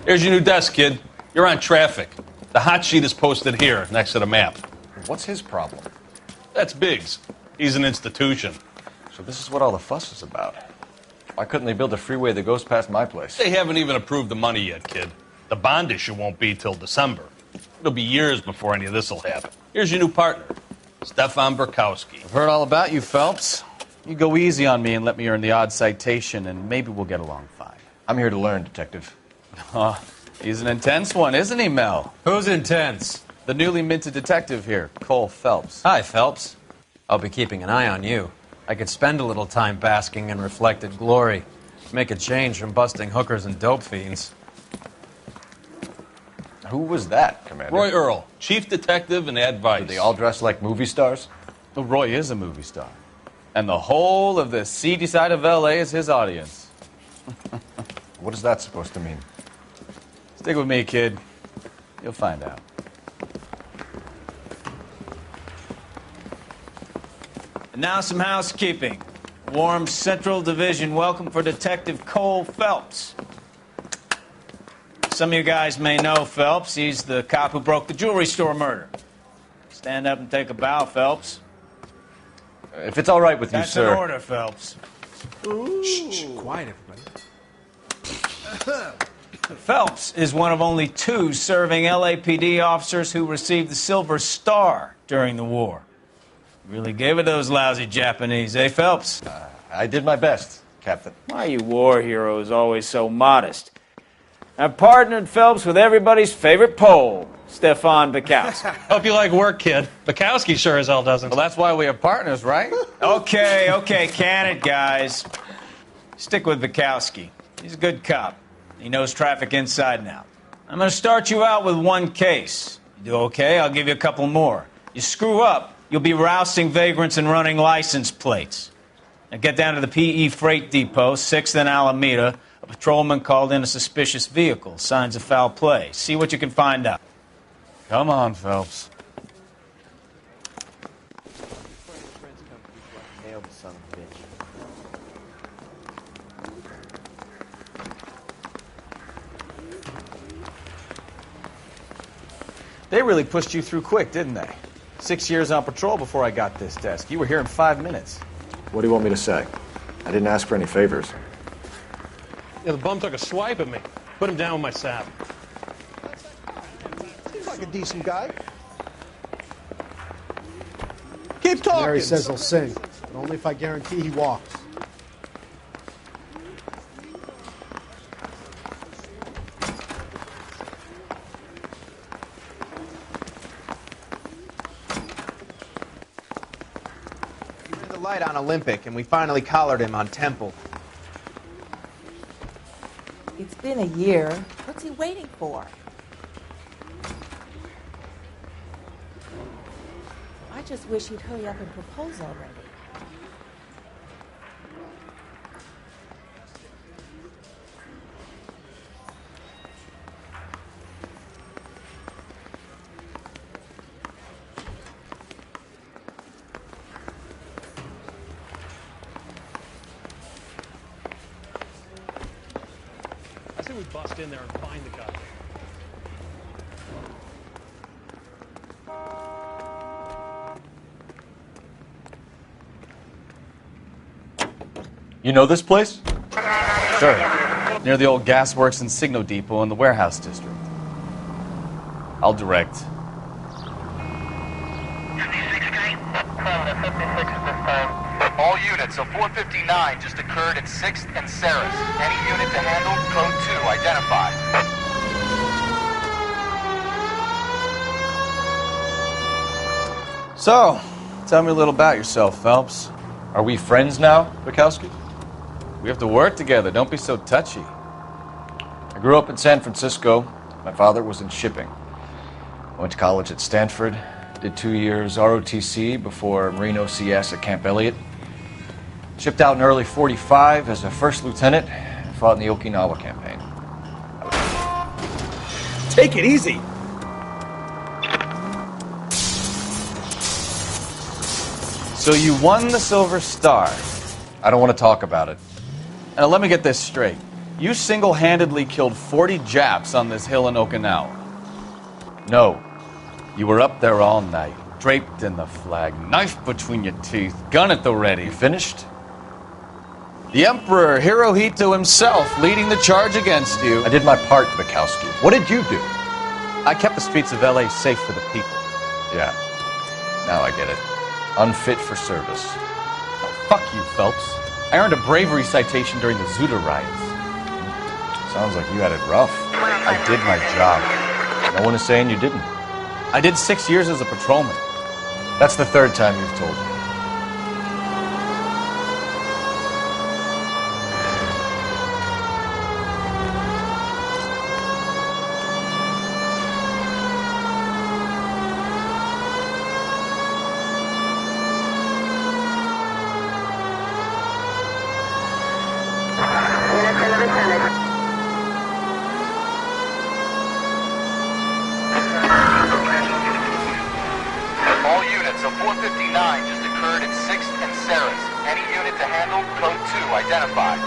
Here's your new desk, kid. You're on traffic. The hot sheet is posted here, next to the map. What's his problem? That's Biggs. He's an institution. So this is what all the fuss is about. Why couldn't they build a freeway that goes past my place? They haven't even approved the money yet, kid. The bond issue won't be till December. It'll be years before any of this will happen. Here's your new partner, Stefan Burkowski. I've heard all about you, Phelps. You go easy on me and let me earn the odd citation, and maybe we'll get along fine. I'm here to learn, Detective. He's an intense one, isn't he, Mel? Who's intense? The newly minted detective here, Cole Phelps. Hi, Phelps. I'll be keeping an eye on you. I could spend a little time basking in reflected glory. Make a change from busting hookers and dope fiends. Who was that, Commander? Roy Earl, chief detective and advice. Are they all dressed like movie stars? Well, Roy is a movie star. And the whole of the seedy side of L.A. is his audience. What is that supposed to mean? Stick with me, kid. You'll find out. And now some housekeeping. Warm Central Division welcome for Detective Cole Phelps. Some of you guys may know Phelps. He's the cop who broke the jewelry store murder. Stand up and take a bow, Phelps. If it's all right with you, That's sir. an order, Phelps. Shh, quiet, everybody. Phelps is one of only 2 serving LAPD officers who received the Silver Star during the war. Really gave it those lousy Japanese, eh, Phelps? I did my best, Captain. Why are you war heroes always so modest? I've partnered Phelps with everybody's favorite Pole, Stefan Burkowski. Hope you like work, kid. Bukowski sure as hell doesn't. Well, that's why we have partners, right? Okay, can it, guys. Stick with Burkowski. He's a good cop. He knows traffic inside and out. I'm going to start you out with 1 case. You do okay, I'll give you a couple more. You screw up, you'll be rousting vagrants and running license plates. Now get down to the PE Freight Depot, 6th and Alameda. A patrolman called in a suspicious vehicle. Signs of foul play. See what you can find out. Come on, Phelps. They really pushed you through quick, didn't they? 6 years on patrol before I got this desk. You were here in 5 minutes. What do you want me to say? I didn't ask for any favors. Yeah, the bum took a swipe at me. Put him down with my saddle. Seems like a decent guy. Keep talking. Mary says he'll sing, but only if I guarantee he walks. He ran the light on Olympic, and we finally collared him on Temple. It's been a year. What's he waiting for? I just wish he'd hurry up and propose already. I say we bust in there and find the guy. You know this place? Sure. Near the old gasworks and Signo Depot in the warehouse district. I'll direct. 56 at this time. All units, a 459 just occurred at 6th and Sarah's. Any unit to handle, code 2, identify. So, tell me a little about yourself, Phelps. Are we friends now, Bukowski? We have to work together. Don't be so touchy. I grew up in San Francisco. My father was in shipping. I went to college at Stanford, did 2 years ROTC before Marine OCS at Camp Elliott. Shipped out in early 45 as a first lieutenant and fought in the Okinawa campaign. Take it easy. So you won the Silver Star. I don't want to talk about it. Now let me get this straight. You single-handedly killed 40 Japs on this hill in Okinawa. No. You were up there all night, draped in the flag, knife between your teeth, gun at the ready. You finished? The Emperor Hirohito himself leading the charge against you. I did my part, Bukowski. What did you do? I kept the streets of L.A. safe for the people. Yeah. Now I get it. Unfit for service. Fuck you, Phelps. I earned a bravery citation during the Zuda riots. Sounds like you had it rough. I did my job. No one is saying you didn't. I did 6 years as a patrolman. That's the third time you've told me. All units, a 459 just occurred at 6th and Sarah's. Any unit to handle, code 2 identified.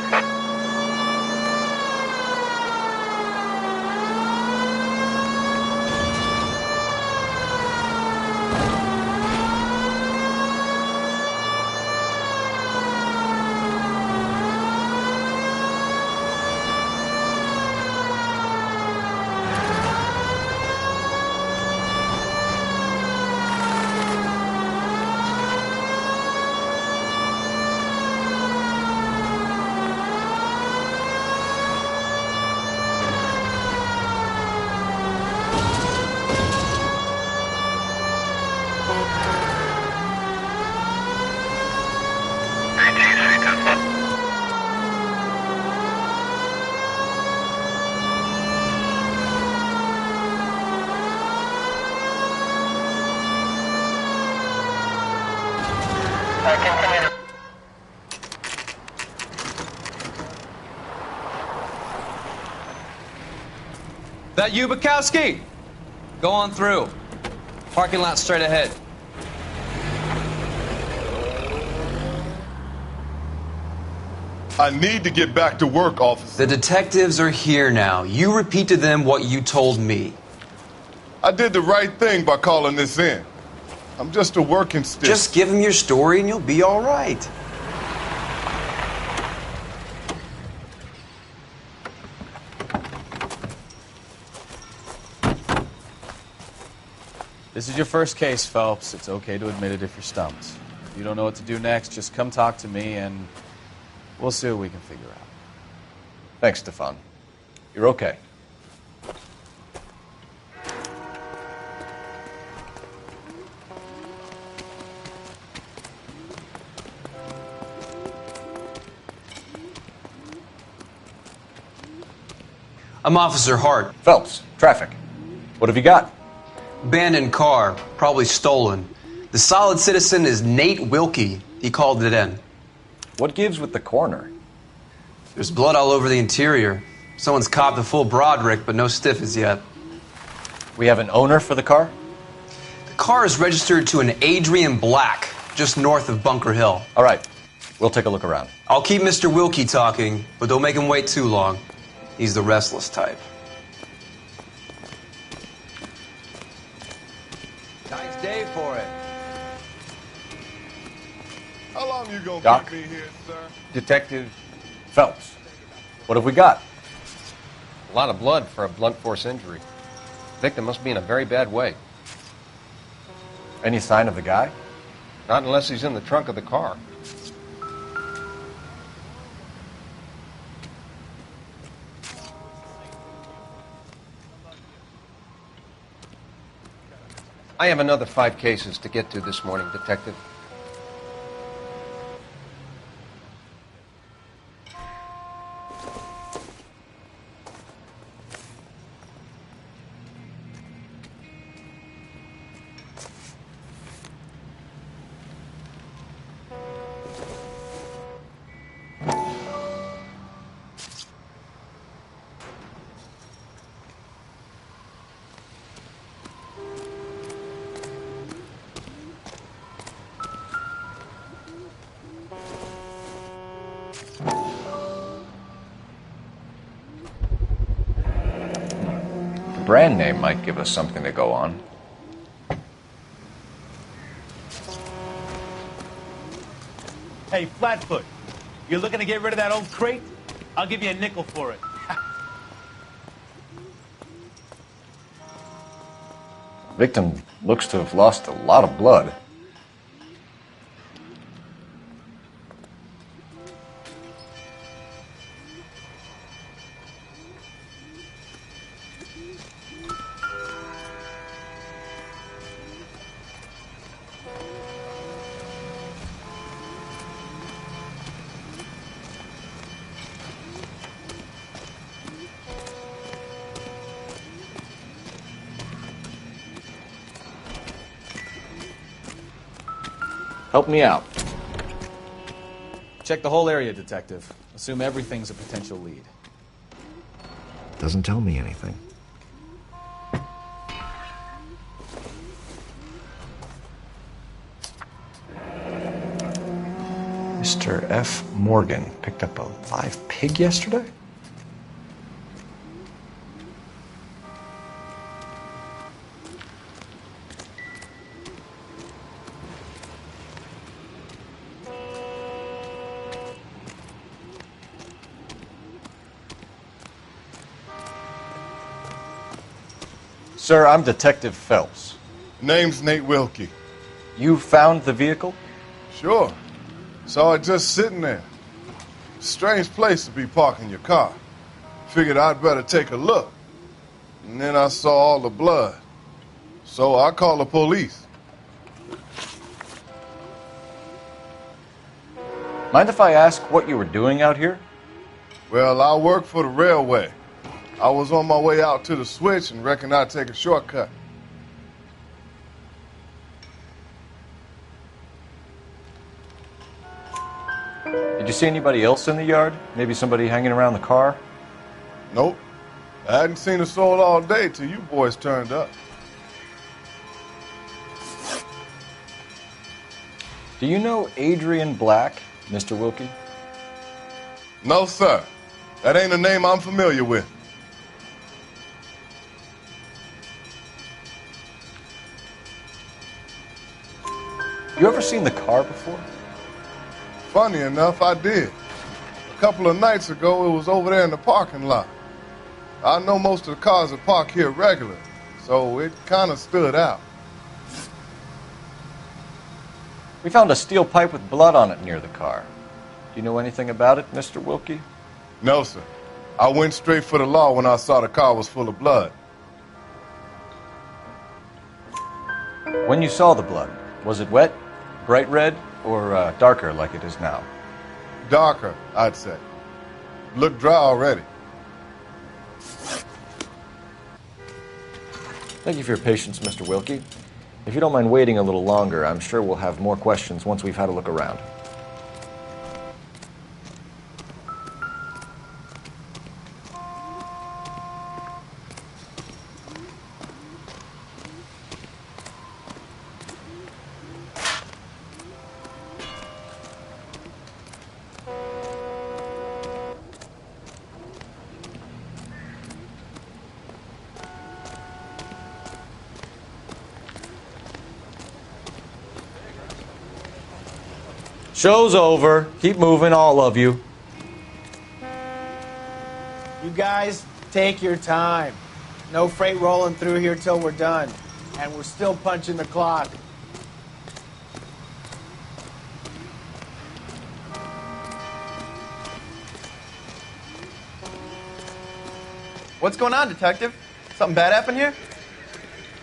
That you, Bukowski? Go on through. Parking lot straight ahead. I need to get back to work, officer. The detectives are here now. You repeat to them what you told me. I did the right thing by calling this in. I'm just a working stick. Just give them your story and you'll be all right. This is your first case, Phelps. It's okay to admit it if you're stumped. If you don't know what to do next, just come talk to me and we'll see what we can figure out. Thanks, Stefan. You're okay. I'm Officer Hart. Phelps, traffic. What have you got? Abandoned car, probably stolen. The solid citizen is Nate Wilkie. He called it in. What gives with the coroner? There's blood all over the interior. Someone's copped a full Broderick, but no stiff as yet. We have an owner for the car? The car is registered to an Adrian Black, just north of Bunker Hill. All right. We'll take a look around. I'll keep Mr. Wilkie talking, but don't make him wait too long. He's the restless type. Nice day for it. How long you gonna Doc? keep me here, sir? Detective, Phelps, what have we got? a lot of blood for a blunt force injury. Victim must be in a very bad way. Any sign of the guy? Not unless he's in the trunk of the car. I have another 5 cases to get to this morning, Detective. brand name might give us something to go on. Hey, Flatfoot, you're looking to get rid of that old crate? I'll give you a nickel for it. Victim looks to have lost a lot of blood. Help me out. Check the whole area, Detective. Assume everything's a potential lead. Doesn't tell me anything. Mr. F. Morgan picked up a live pig yesterday? Sir, I'm Detective Phelps. Name's Nate Wilkie. You found the vehicle? Sure. Saw it just sitting there. Strange place to be parking your car. Figured I'd better take a look. And then I saw all the blood. So I called the police. Mind if I ask what you were doing out here? Well, I work for the railway. I was on my way out to the switch and reckoned I'd take a shortcut. Did you see anybody else in the yard? Maybe somebody hanging around the car? Nope. I hadn't seen a soul all day till you boys turned up. Do you know Adrian Black, Mr. Wilkie? No, sir. That ain't a name I'm familiar with. You ever seen the car before? Funny enough, I did. A couple of nights ago, it was over there in the parking lot. I know most of the cars that park here regular, so it kind of stood out. We found a steel pipe with blood on it near the car. Do you know anything about it, Mr. Wilkie? No, sir. I went straight for the law when I saw the car was full of blood. When you saw the blood, was it wet, bright red, or darker like it is now? Darker, I'd say. Looked dry already. Thank you for your patience, Mr. Wilkie. If you don't mind waiting a little longer, I'm sure we'll have more questions once we've had a look around. Show's over. Keep moving, all of you. You guys, take your time. No freight rolling through here till we're done. And we're still punching the clock. What's going on, Detective? Something bad happened here?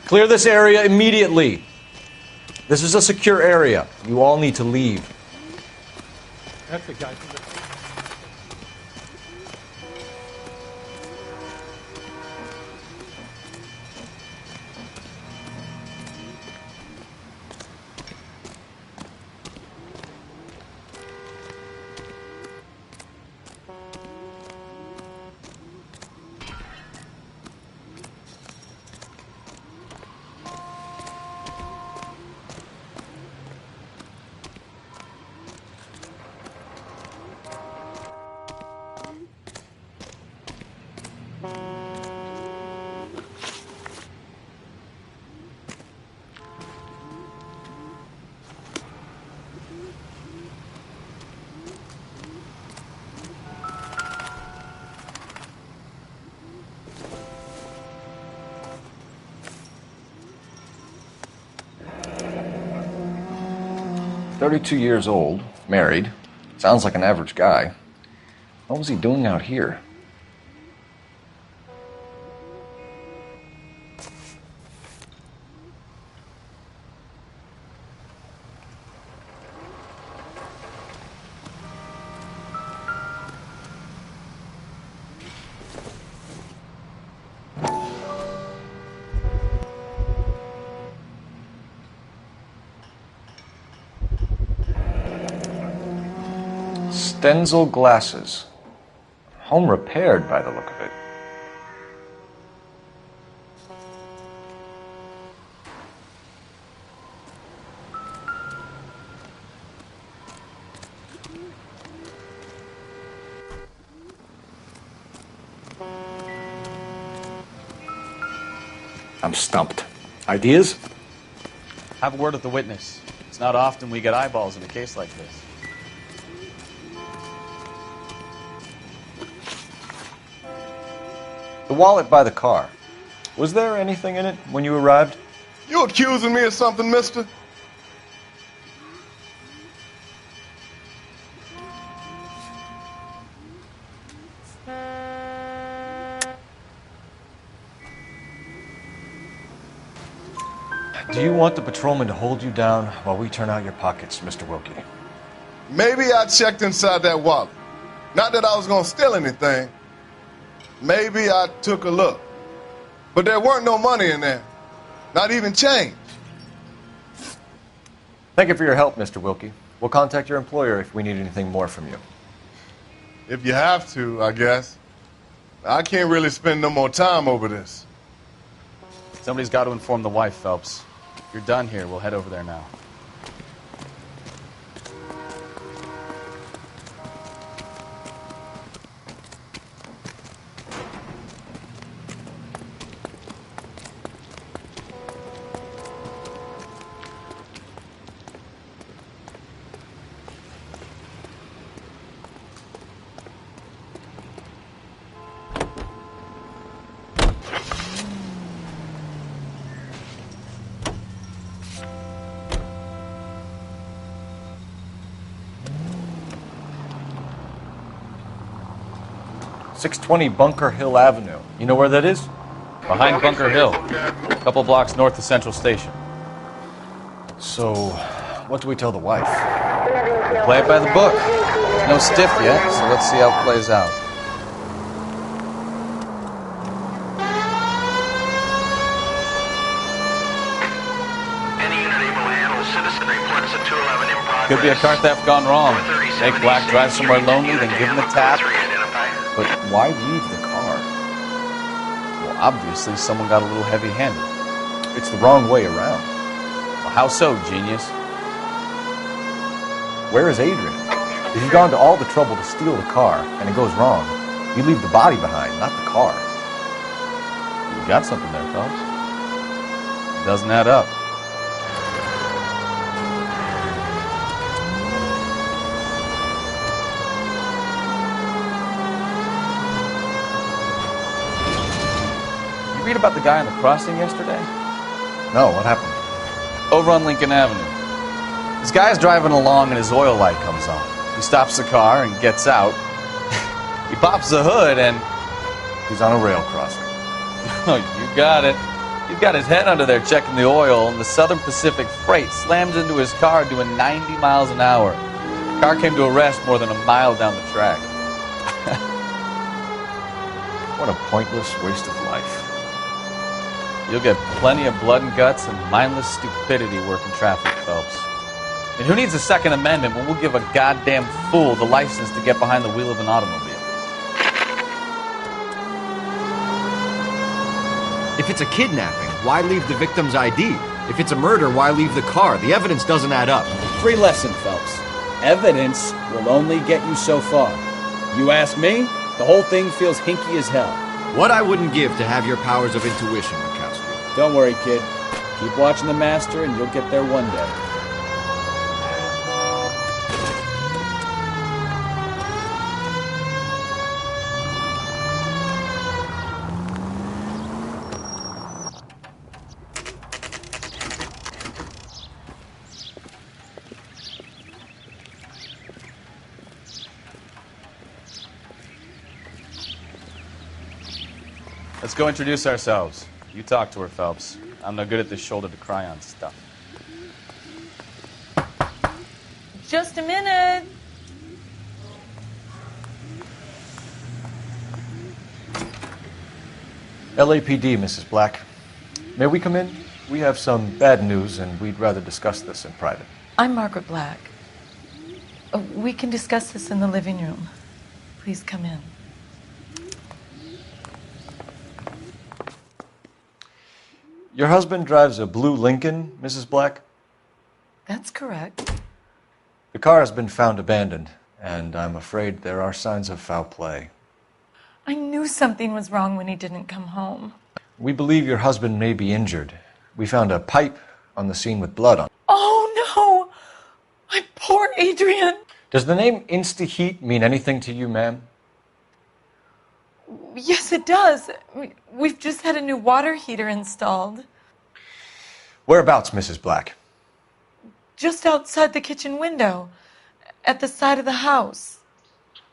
Clear this area immediately. This is a secure area. You all need to leave. That's the guy from the... 32 years old, married. Sounds like an average guy. What was he doing out here? Stenzel glasses. Home repaired by the look of it. I'm stumped. Ideas? Have a word with the witness. It's not often we get eyeballs in a case like this. The wallet by the car. Was there anything in it when you arrived? You accusing me of something, mister? Do you want the patrolman to hold you down while we turn out your pockets, Mr. Wilkie? Maybe I checked inside that wallet. Not that I was gonna steal anything. Maybe I took a look. But there weren't no money in there. Not even change. Thank you for your help, Mr. Wilkie. We'll contact your employer if we need anything more from you. If you have to, I guess. I can't really spend no more time over this. Somebody's got to inform the wife, Phelps. If you're done here, we'll head over there now. .620 Bunker Hill Avenue. You know where that is? Behind Bunker Hill, a couple blocks north of Central Station. So, what do we tell the wife? We'll play it by the book. There's no stiff yet, so let's see how it plays out. Any unit able to handle citizen reports at 211 in progress. Could be a car theft gone wrong. Make Black drive somewhere lonely, then give him a tap. But why leave the car? Well, obviously, someone got a little heavy-handed. It's the wrong way around. Well, how so, genius? Where is Adrian? If you've gone to all the trouble to steal the car, and it goes wrong, you leave the body behind, not the car. You got something there, Phelps. It doesn't add up. Read about the guy on the crossing yesterday? No, what happened? Over on Lincoln Avenue. This guy's driving along and his oil light comes on. He stops the car and gets out. He pops the hood and... he's on a rail crossing. Oh, you got it. He's got his head under there checking the oil, and the Southern Pacific Freight slams into his car doing 90 miles an hour. The car came to a rest more than a mile down the track. What a pointless waste of life. You'll get plenty of blood and guts and mindless stupidity working traffic, Phelps. And who needs a Second Amendment when we'll give a goddamn fool the license to get behind the wheel of an automobile? If it's a kidnapping, why leave the victim's ID? If it's a murder, why leave the car? The evidence doesn't add up. Free lesson, Phelps. Evidence will only get you so far. You ask me, the whole thing feels hinky as hell. What I wouldn't give to have your powers of intuition, Mikowski. Don't worry, kid. Keep watching the master and you'll get there one day. Let's go introduce ourselves. You talk to her, Phelps. I'm no good at this shoulder to cry on stuff. Just a minute. LAPD, Mrs. Black. May we come in? We have some bad news, and we'd rather discuss this in private. I'm Margaret Black. We can discuss this in the living room. Please come in. Your husband drives a blue Lincoln, Mrs. Black? That's correct. The car has been found abandoned, and I'm afraid there are signs of foul play. I knew something was wrong when he didn't come home. We believe your husband may be injured. We found a pipe on the scene with blood on it. Oh, no! My poor Adrian! Does the name Insta-Heat mean anything to you, ma'am? Yes, it does. We've just had a new water heater installed. Whereabouts, Mrs. Black? Just outside the kitchen window, at the side of the house.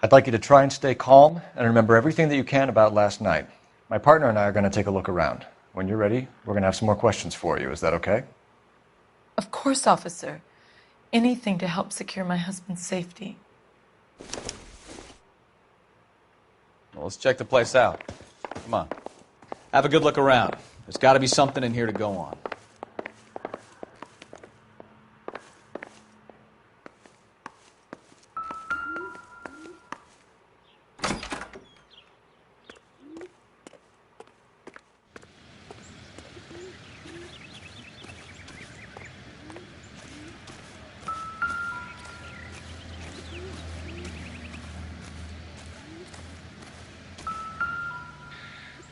I'd like you to try and stay calm and remember everything that you can about last night. My partner and I are going to take a look around. When you're ready, we're going to have some more questions for you. Is that okay? Of course, officer. Anything to help secure my husband's safety. Well, let's check the place out. Come on. Have a good look around. There's got to be something in here to go on.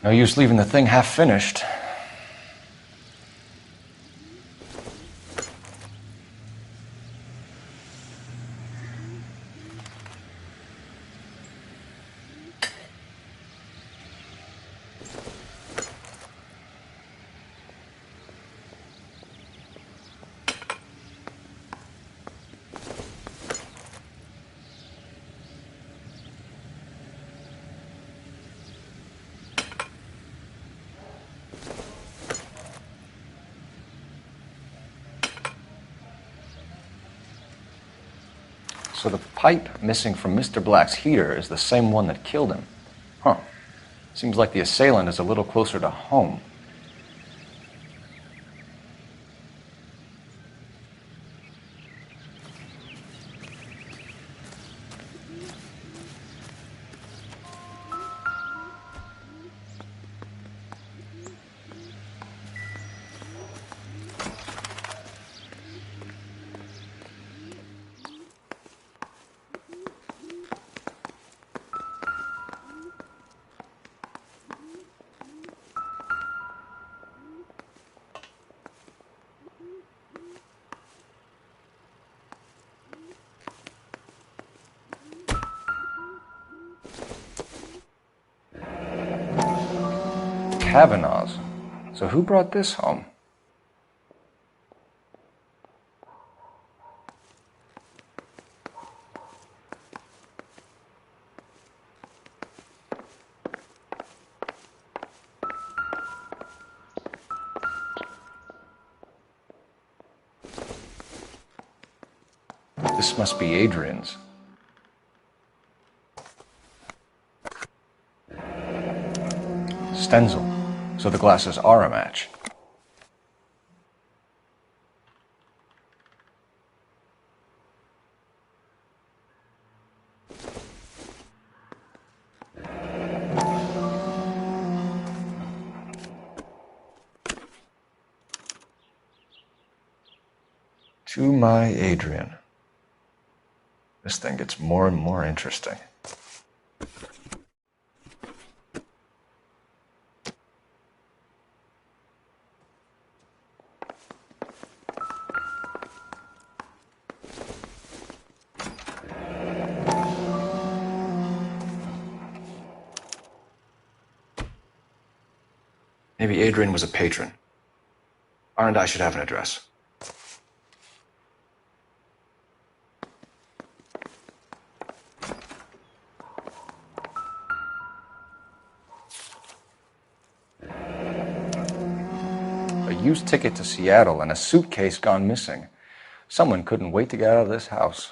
No use leaving the thing half finished. So the pipe missing from Mr. Black's heater is the same one that killed him. Huh. Seems like the assailant is a little closer to home. Kavanaugh's. So who brought this home? This must be Adrian's. Stenzel. So the glasses are a match. To my Adrian. This thing gets more and more interesting. Maybe Adrian was a patron. R&I should have an address. used ticket to Seattle and a suitcase gone missing. Someone couldn't wait to get out of this house.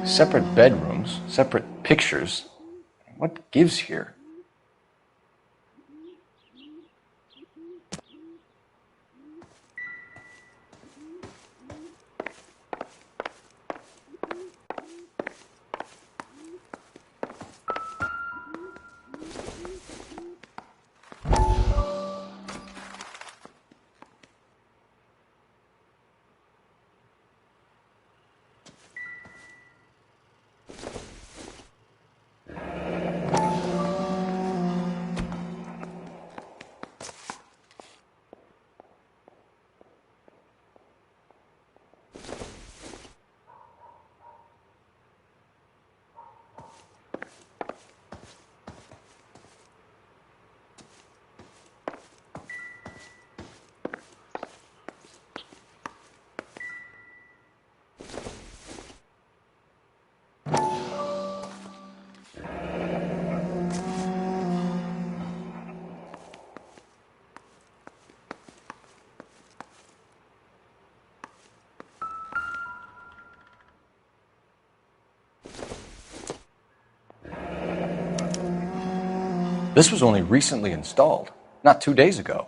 Separate bedrooms, separate pictures. What gives here? This was only recently installed, not 2 days ago.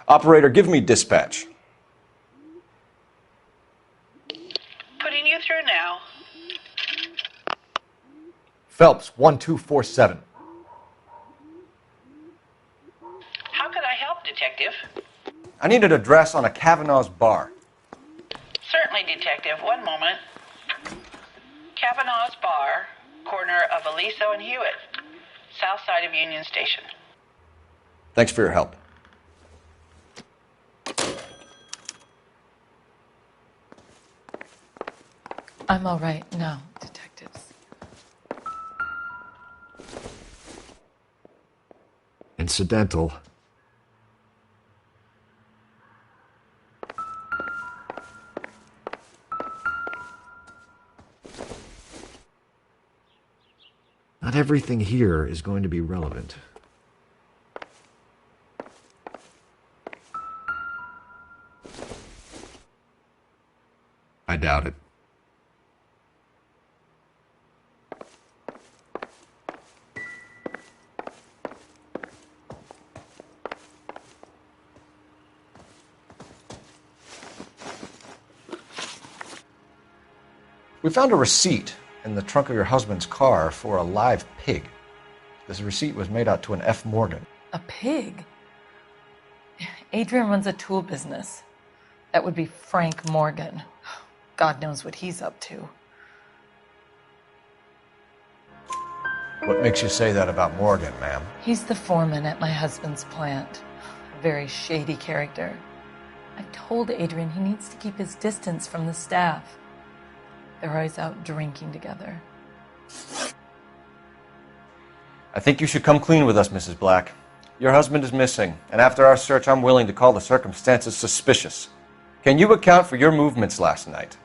Operator, give me dispatch. Putting you through now. Phelps, 1247. How could I help, Detective? I need an address on a Kavanaugh's bar. Certainly, Detective. One moment. Kavanaugh's Bar, corner of Aliso and Hewitt, south side of Union Station. Thanks for your help. I'm all right now, detectives. Incidental. Not everything here is going to be relevant. I doubt it. We found a receipt in the trunk of your husband's car for a live pig. This receipt was made out to an F. Morgan. A pig? Adrian runs a tool business. That would be Frank Morgan. God knows what he's up to. What makes you say that about Morgan, ma'am? He's the foreman at my husband's plant. A very shady character. I've told Adrian he needs to keep his distance from the staff. They're always out drinking together. I think you should come clean with us, Mrs. Black. Your husband is missing, and after our search, I'm willing to call the circumstances suspicious. Can you account for your movements last night?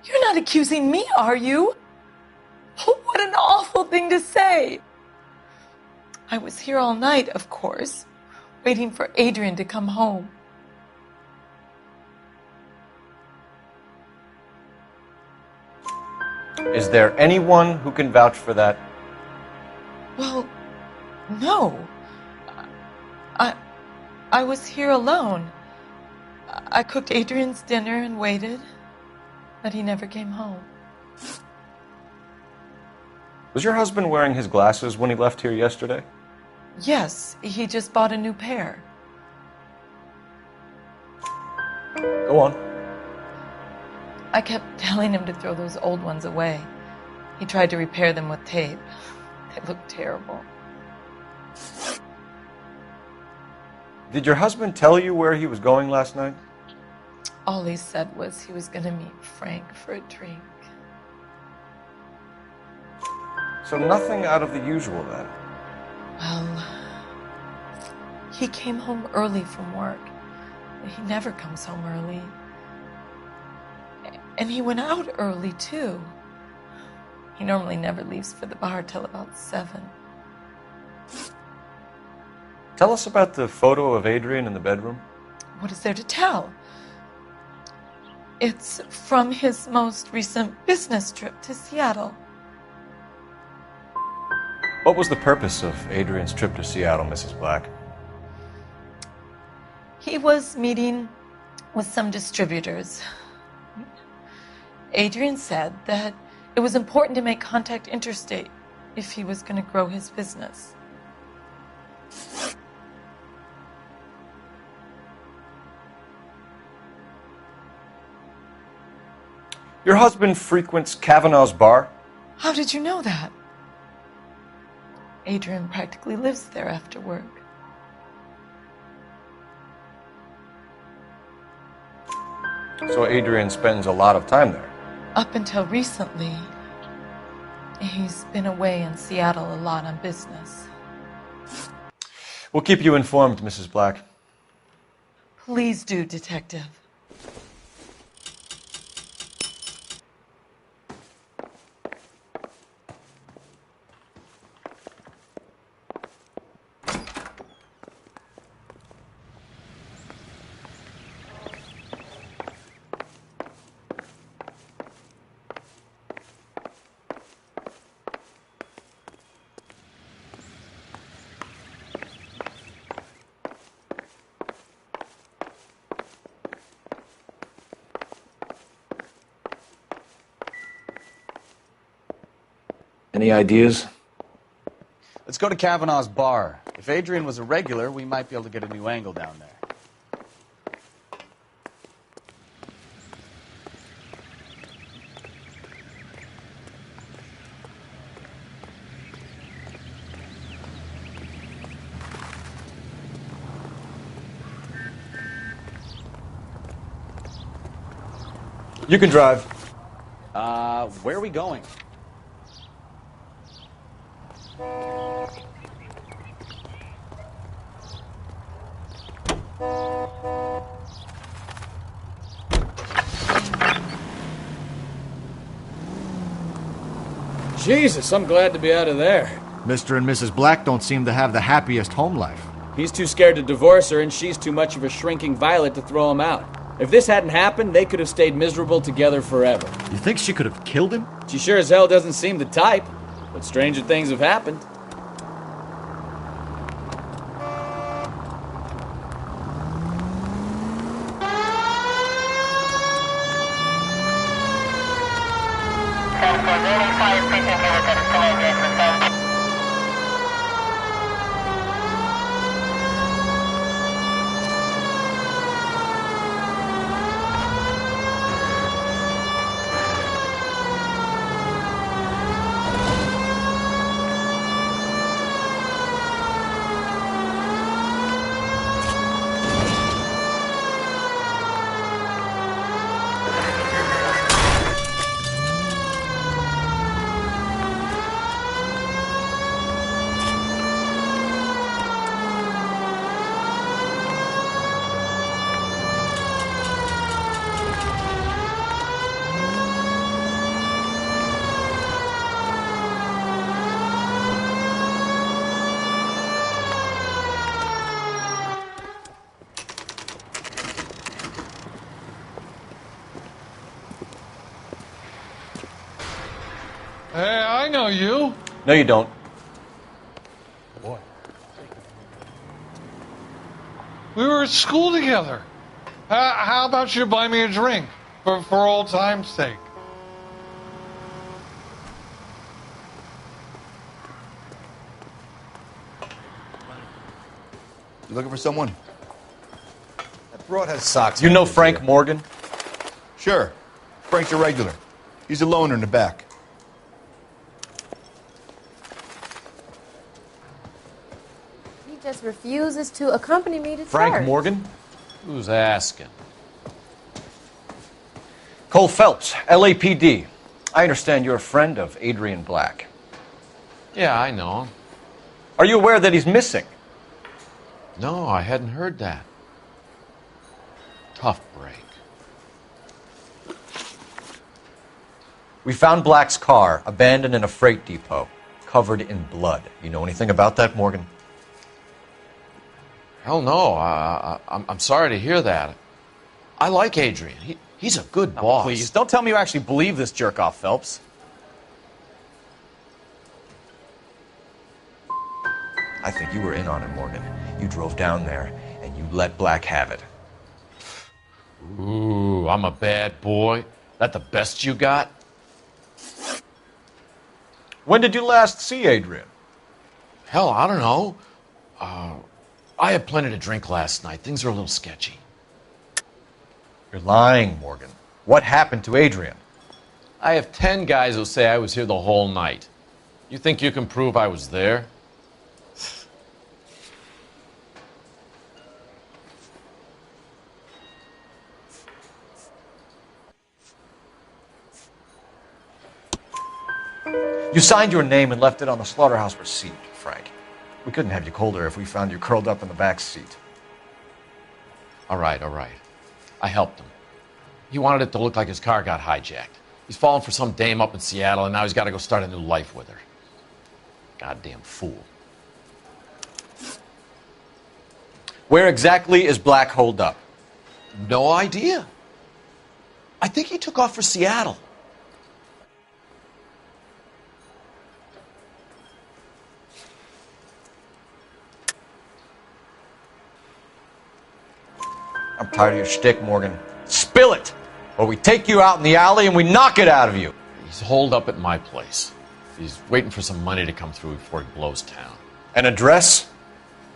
You're not accusing me, are you? Oh, what an awful thing to say. I was here all night, of course, waiting for Adrian to come home. Is there anyone who can vouch for that? Well, no. I was here alone. I cooked Adrian's dinner and waited, but he never came home. Was your husband wearing his glasses when he left here yesterday? Yes, he just bought a new pair. Go on. I kept telling him to throw those old ones away. He tried to repair them with tape. They looked terrible. Did your husband tell you where he was going last night? All he said was he was going to meet Frank for a drink. So nothing out of the usual then? Well, he came home early from work. He never comes home early. And he went out early, too. He normally never leaves for the bar till about 7. Tell us about the photo of Adrian in the bedroom. What is there to tell? It's from his most recent business trip to Seattle. What was the purpose of Adrian's trip to Seattle, Mrs. Black? He was meeting with some distributors. Adrian said that it was important to make contact interstate if he was going to grow his business. Your husband frequents Kavanaugh's bar? How did you know that? Adrian practically lives there after work. So Adrian spends a lot of time there? Up until recently, he's been away in Seattle a lot on business. We'll keep you informed, Mrs. Black. Please do, Detective. Any ideas? Let's go to Kavanaugh's bar. If Adrian was a regular, we might be able to get a new angle down there. You can drive. Where are we going? Jesus, I'm glad to be out of there. Mr. and Mrs. Black don't seem to have the happiest home life. He's too scared to divorce her, and she's too much of a shrinking violet to throw him out. If this hadn't happened, they could have stayed miserable together forever. You think she could have killed him? She sure as hell doesn't seem the type, but stranger things have happened. Hey, I know you. No, you don't. Boy. We were at school together. How about you buy me a drink for old time's sake? You looking for someone? That broad has socks. You know Frank Morgan? Sure. Frank's a regular. He's a loner in the back. He just refuses to accompany me to Frank church. Morgan? Who's asking? Cole Phelps, LAPD. I understand you're a friend of Adrian Black. Yeah, I know him. Are you aware that he's missing? No, I hadn't heard that. Tough break. We found Black's car abandoned in a freight depot, covered in blood. You know anything about that, Morgan? Hell no. I'm sorry to hear that. I like Adrian. He's a good boss. Please, don't tell me you actually believe this jerk-off, Phelps. I think you were in on it, Morgan. You drove down there, and you let Black have it. Ooh, I'm a bad boy. That the best you got? When did you last see Adrian? Hell, I don't know. I had plenty to drink last night. Things are a little sketchy. You're lying, Morgan. What happened to Adrian? I have 10 guys who say I was here the whole night. You think you can prove I was there? You signed your name and left it on the slaughterhouse receipt, Frank. We couldn't have you colder if we found you curled up in the back seat. All right. I helped him. He wanted it to look like his car got hijacked. He's fallen for some dame up in Seattle, and now he's got to go start a new life with her. Goddamn fool. Where exactly is Black holed up? No idea. I think he took off for Seattle. I'm tired of your shtick, Morgan. Spill it! Or we take you out in the alley and we knock it out of you. He's holed up at my place. He's waiting for some money to come through before he blows town. An address?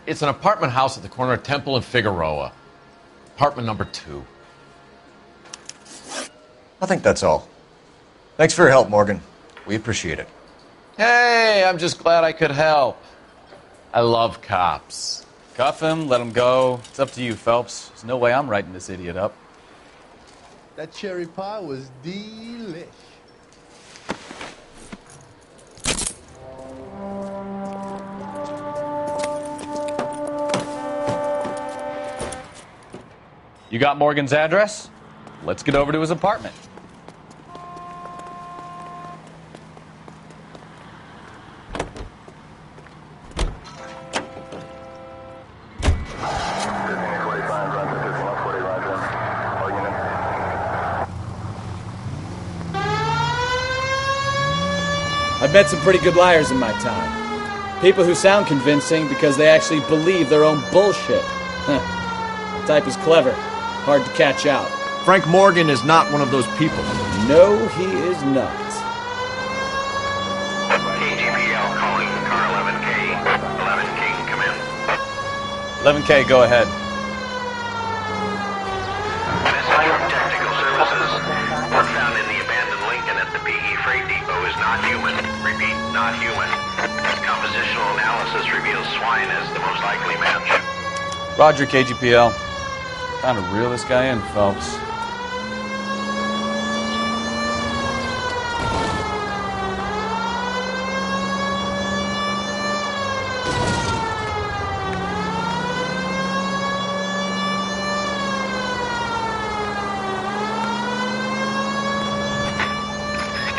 It's an apartment house at the corner of Temple and Figueroa. Apartment number 2. I think that's all. Thanks for your help, Morgan. We appreciate it. Hey, I'm just glad I could help. I love cops. Cuff him, let him go. It's up to you, Phelps. There's no way I'm writing this idiot up. That cherry pie was delish. You got Morgan's address? Let's get over to his apartment. I've met some pretty good liars in my time. People who sound convincing because they actually believe their own bullshit. The type is clever, hard to catch out. Frank Morgan is not one of those people. No, he is not. KGPL calling car 11K. 11K, come in. 11K, go ahead. Message from Technical Services. Work found in the abandoned Lincoln at the PE Freight Depot is not human. Repeat, not human. Compositional analysis reveals swine as the most likely match. Roger, KGPL. Time to reel this guy in, Phelps.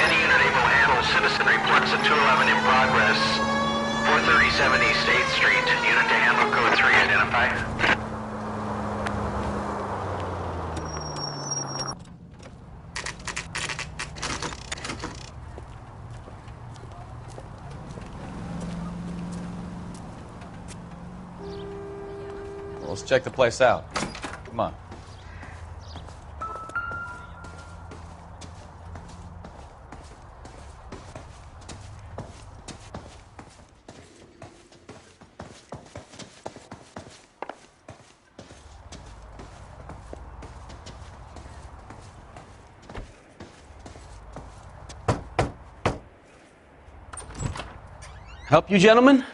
Any unit able to handle citizen reports at 211 in progress. 437 East 8th Street. Unit to handle code 3 identified. Well, let's check the place out. Come on. Help you, gentlemen?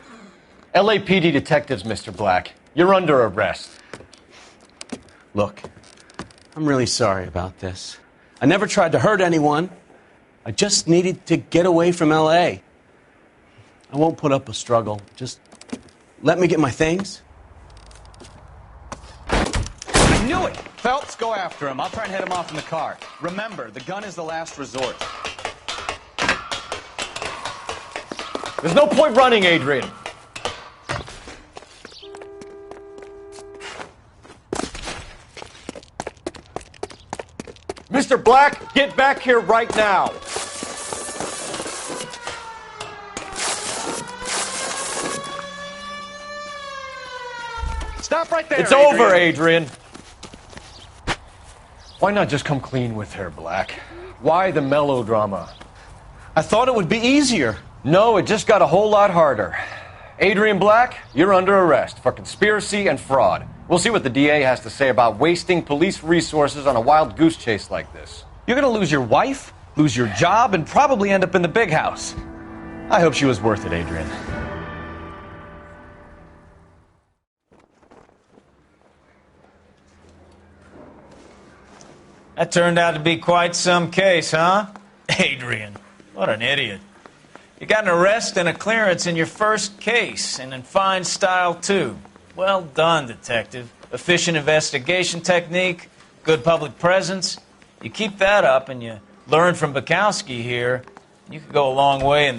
LAPD detectives, Mr. Black. You're under arrest. Look, I'm really sorry about this. I never tried to hurt anyone. I just needed to get away from L.A. I won't put up a struggle. Just let me get my things. I knew it! Phelps, go after him. I'll try and head him off in the car. Remember, the gun is the last resort. There's no point running, Adrian. Mr. Black, get back here right now. Stop right there, It's over, Adrian. Why not just come clean with her, Black? Why the melodrama? I thought it would be easier. No, it just got a whole lot harder. Adrian Black, you're under arrest for conspiracy and fraud. We'll see what the DA has to say about wasting police resources on a wild goose chase like this. You're gonna lose your wife, lose your job, and probably end up in the big house. I hope she was worth it, Adrian. That turned out to be quite some case, huh? Adrian, what an idiot. You got an arrest and a clearance in your first case, and in fine style, too. Well done, detective. Efficient investigation technique, good public presence. You keep that up and you learn from Bukowski here, you could go a long way in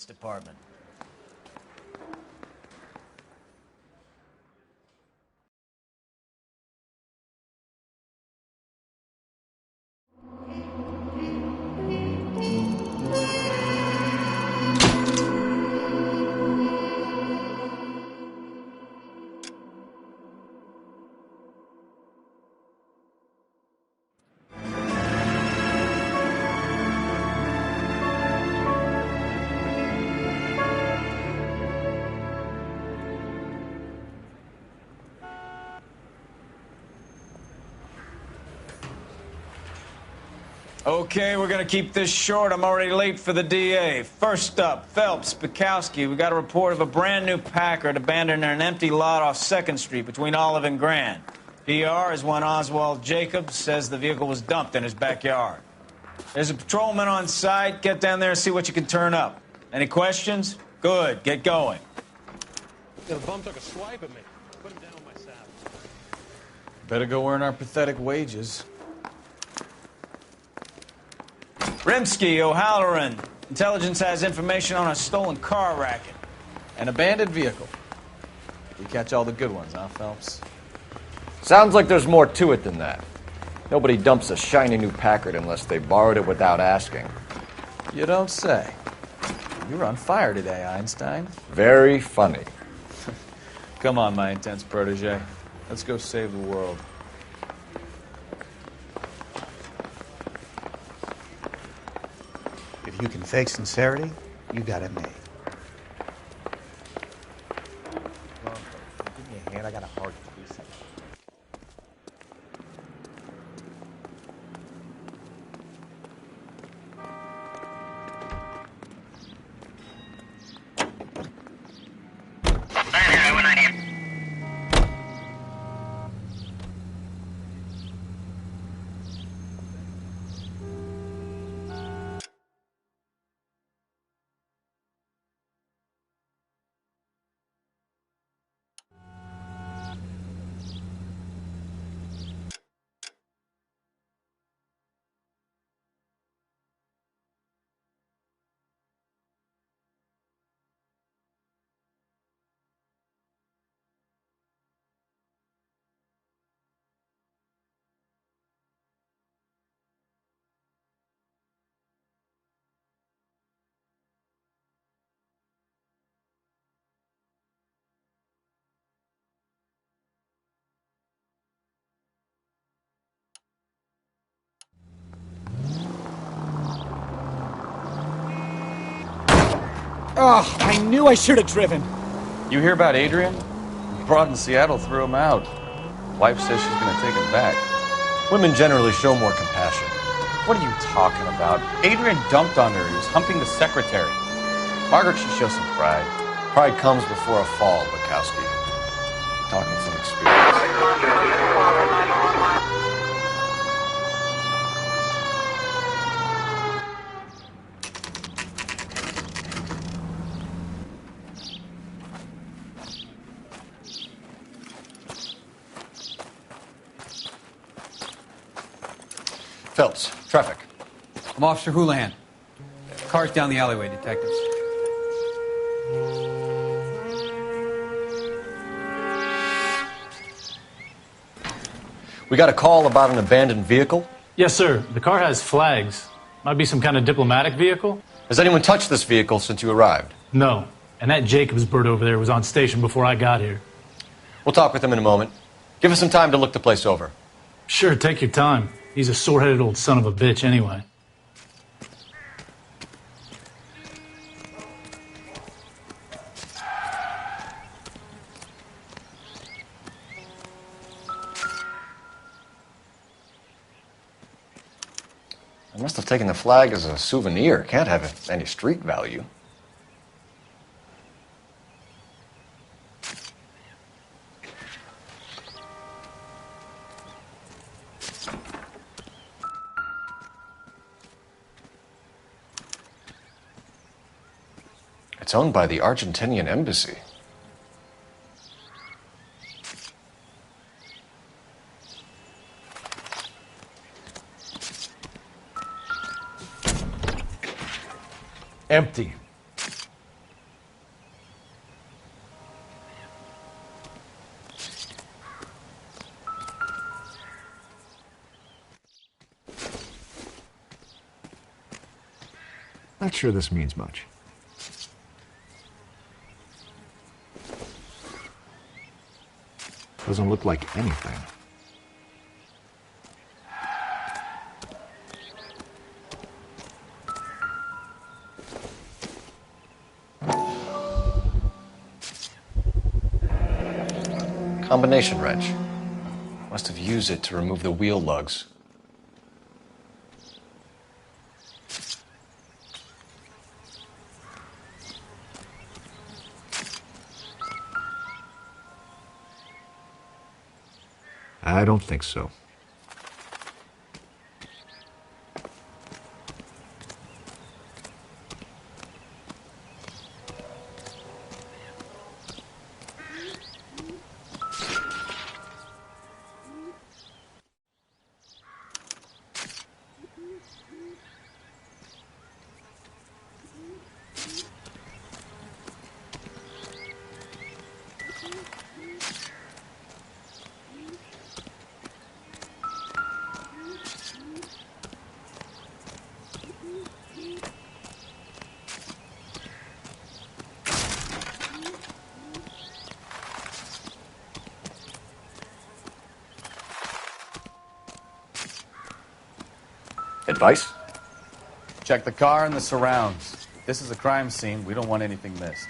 this department. Okay, we're gonna keep this short. I'm already late for the DA. First up, Phelps, Bukowski. We got a report of a brand new Packard abandoned in an empty lot off 2nd Street between Olive and Grand. PR is one Oswald Jacobs says the vehicle was dumped in his backyard. There's a patrolman on site. Get down there and see what you can turn up. Any questions? Good, get going. Yeah, the bum took a swipe at me. Put him down with my saddle. Better go earn our pathetic wages. Rimsky, O'Halloran. Intelligence has information on a stolen car racket. An abandoned vehicle. We catch all the good ones, huh, Phelps? Sounds like there's more to it than that. Nobody dumps a shiny new Packard unless they borrowed it without asking. You don't say. You were on fire today, Einstein. Very funny. Come on, my intense protege. Let's go save the world. If you can fake sincerity, you got it made. Well, give me a hand. I got a hard piece. Oh, I knew I should have driven. You hear about Adrian? Broad in Seattle threw him out. Wife says she's going to take him back. Women generally show more compassion. What are you talking about? Adrian dumped on her. He was humping the secretary. Margaret should show some pride. Pride comes before a fall, Bukowski. Talking from experience. Phelps, traffic. I'm Officer Houlihan. Car's down the alleyway, detectives. We got a call about an abandoned vehicle? Yes, sir. The car has flags. Might be some kind of diplomatic vehicle. Has anyone touched this vehicle since you arrived? No. And that Jacobs bird over there was on station before I got here. We'll talk with him in a moment. Give us some time to look the place over. Sure, take your time. He's a sore-headed old son of a bitch anyway. I must have taken the flag as a souvenir. Can't have any street value. It's owned by the Argentinian embassy. Empty. Not sure this means much. Doesn't look like anything. Combination wrench. Must have used it to remove the wheel lugs. I don't think so. Advice? Check the car and the surrounds. If this is a crime scene, we don't want anything missed.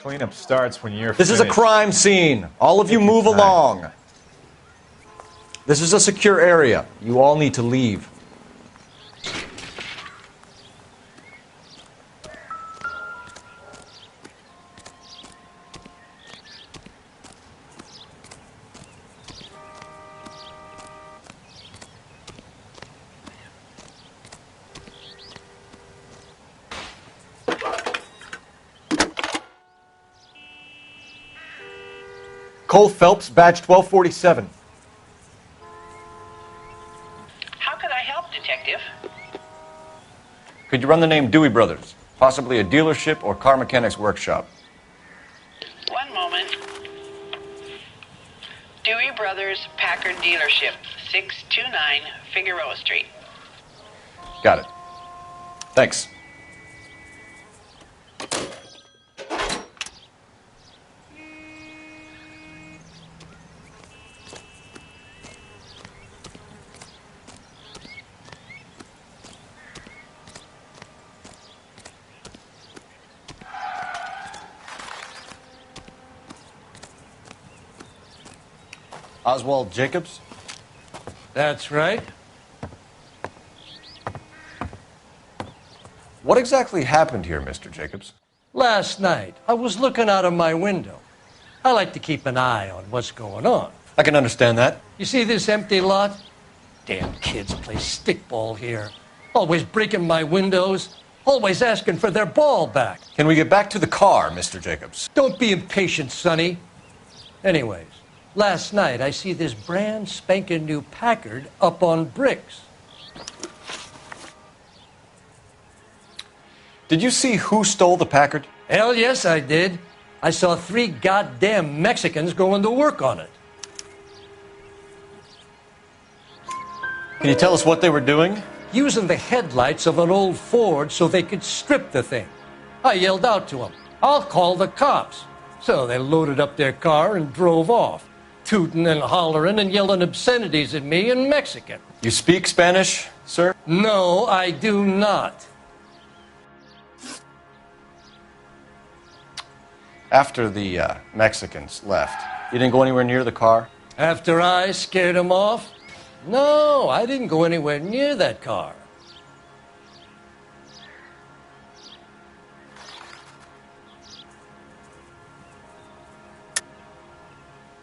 Cleanup starts when you're This is a finished. crime scene. All of you move along. This is a secure area. You all need to leave. Cole Phelps, badge 1247. How could I help, Detective? Could you run the name Dewey Brothers? Possibly a dealership or car mechanics workshop. One moment. Dewey Brothers Packard Dealership, 629 Figueroa Street. Got it. Thanks. Oswald Jacobs? That's right. What exactly happened here, Mr. Jacobs? Last night, I was looking out of my window. I like to keep an eye on what's going on. I can understand that. You see this empty lot? Damn kids play stickball here. Always breaking my windows. Always asking for their ball back. Can we get back to the car, Mr. Jacobs? Don't be impatient, Sonny. Anyways, last night I see this brand spanking new Packard up on bricks. Did you see who stole the Packard? Hell yes, I did. I saw 3 goddamn Mexicans going to work on it. Can you tell us what they were doing? Using the headlights of an old Ford so they could strip the thing. I yelled out to them, "I'll call the cops." So they loaded up their car and drove off, tooting and hollering and yelling obscenities at me in Mexican. You speak Spanish, sir? No, I do not. After the Mexicans left, you didn't go anywhere near the car? After I scared them off? No, I didn't go anywhere near that car.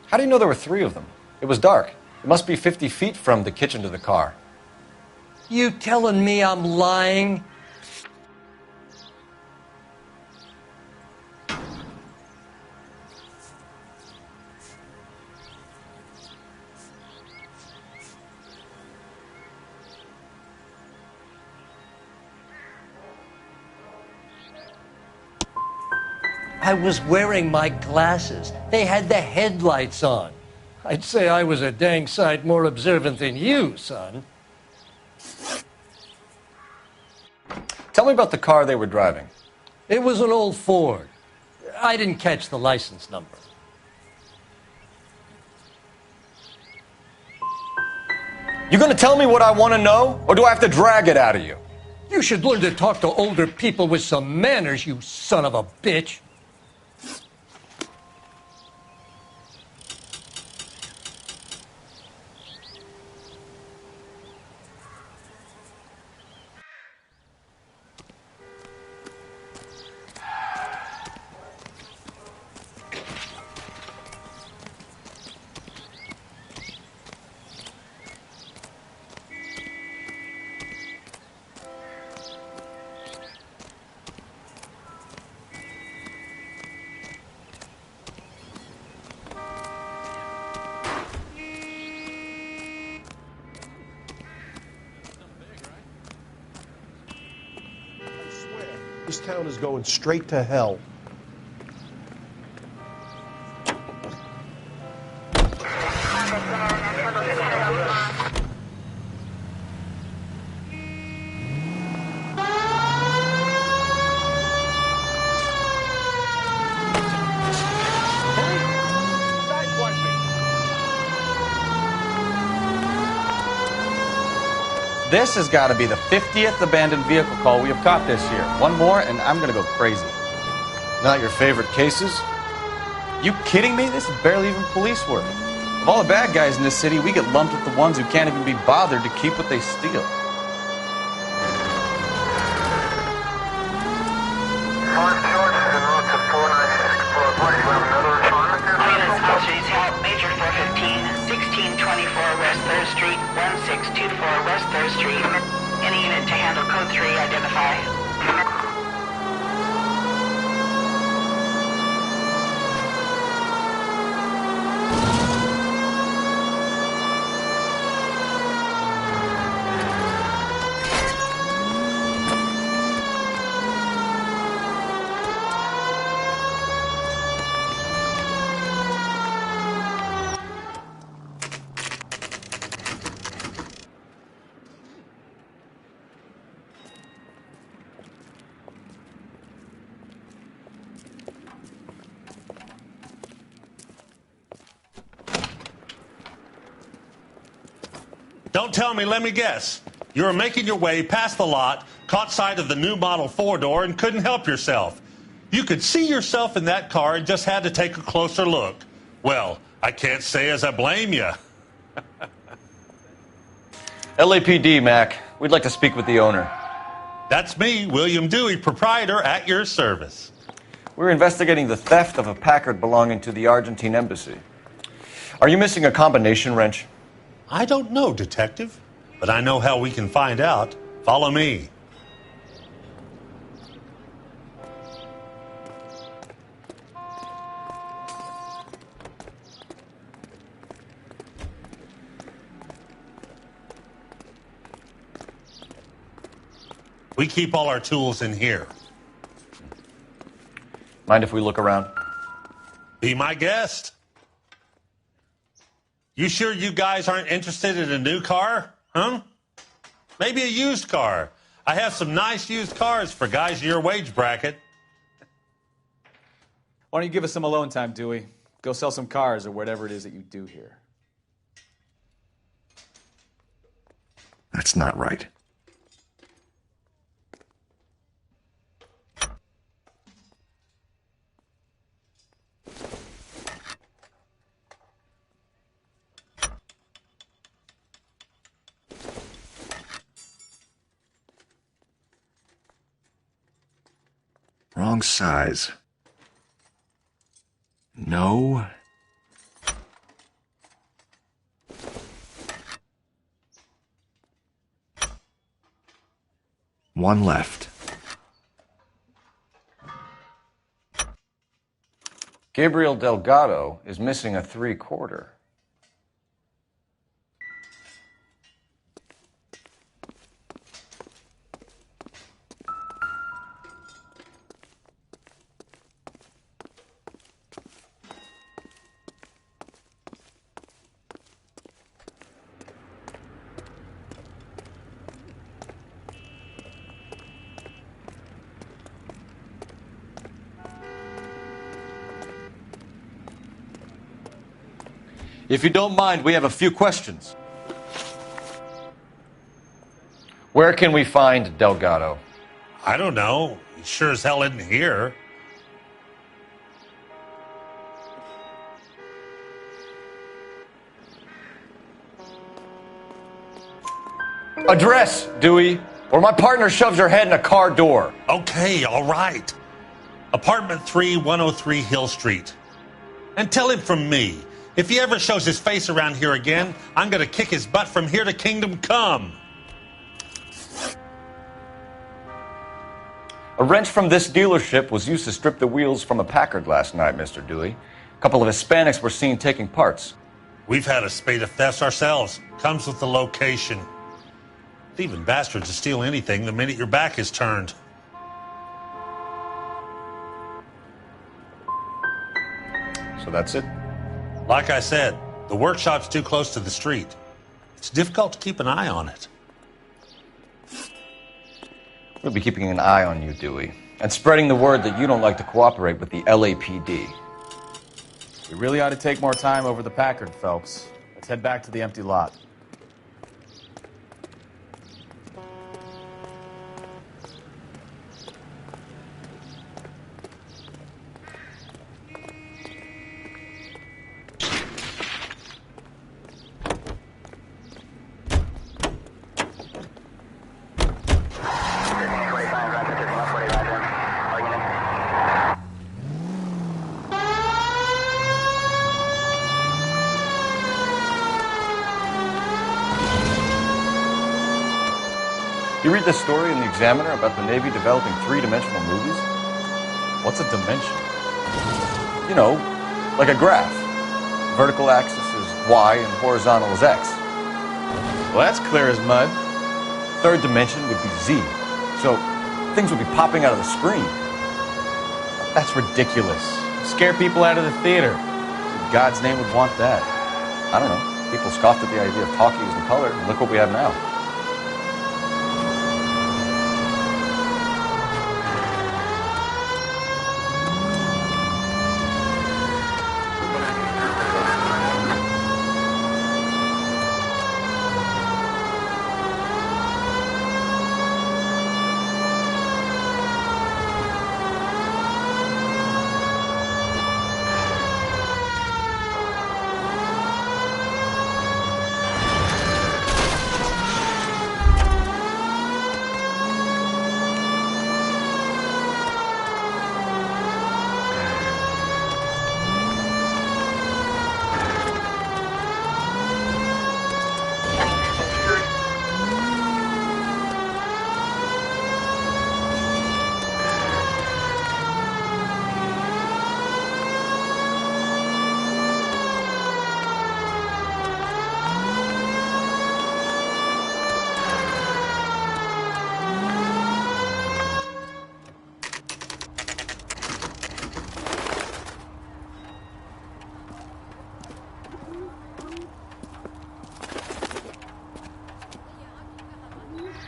How do you know there were 3 of them? It was dark. It must be 50 feet from the kitchen to the car. You telling me I'm lying? I was wearing my glasses. They had the headlights on. I'd say I was a dang sight more observant than you, son. Tell me about the car they were driving. It was an old Ford. I didn't catch the license number. You gonna tell me what I want to know, or do I have to drag it out of you? You should learn to talk to older people with some manners, you son of a bitch. This town is going straight to hell. This has got to be the 50th abandoned vehicle call we have caught this year. One more, and I'm going to go crazy. Not your favorite cases? You kidding me? This is barely even police work. Of all the bad guys in this city, we get lumped with the ones who can't even be bothered to keep what they steal. Major 415, 1624 West 3rd Street, 1624 West 3rd Street. Any unit to handle code 3, identify. Don't tell me, let me guess. You were making your way past the lot, caught sight of the new model 4-door, and couldn't help yourself. You could see yourself in that car and just had to take a closer look. Well, I can't say as I blame you. LAPD, Mac. We'd like to speak with the owner. That's me, William Dewey, proprietor, at your service. We're investigating the theft of a Packard belonging to the Argentine embassy. Are you missing a combination wrench? I don't know, Detective, but I know how we can find out. Follow me. We keep all our tools in here. Mind if we look around? Be my guest. You sure you guys aren't interested in a new car? Huh? Maybe a used car. I have some nice used cars for guys in your wage bracket. Why don't you give us some alone time, Dewey? Go sell some cars or whatever it is that you do here. That's not right. Wrong size. No. One left. Gabriel Delgado is missing a 3/4. If you don't mind, we have a few questions. Where can we find Delgado? I don't know. He sure as hell isn't here. Address, Dewey, or my partner shoves her head in a car door. Okay, all right. Apartment 3, 103 Hill Street. And tell him from me, if he ever shows his face around here again, I'm going to kick his butt from here to Kingdom Come. A wrench from this dealership was used to strip the wheels from a Packard last night, Mr. Dewey. A couple of Hispanics were seen taking parts. We've had a spate of thefts ourselves. Comes with the location. Thieving bastards to steal anything the minute your back is turned. So that's it? Like I said, the workshop's too close to the street. It's difficult to keep an eye on it. We'll be keeping an eye on you, Dewey, and spreading the word that you don't like to cooperate with the LAPD. We really ought to take more time over the Packard, Phelps. Let's head back to the empty lot. You read this story in the Examiner about the Navy developing three-dimensional movies? What's a dimension? You know, like a graph. Vertical axis is Y and horizontal is X. Well, that's clear as mud. Third dimension would be Z. So things would be popping out of the screen. That's ridiculous. Scare people out of the theater. Who in God's name would want that? I don't know. People scoffed at the idea of talkies in color, and look what we have now.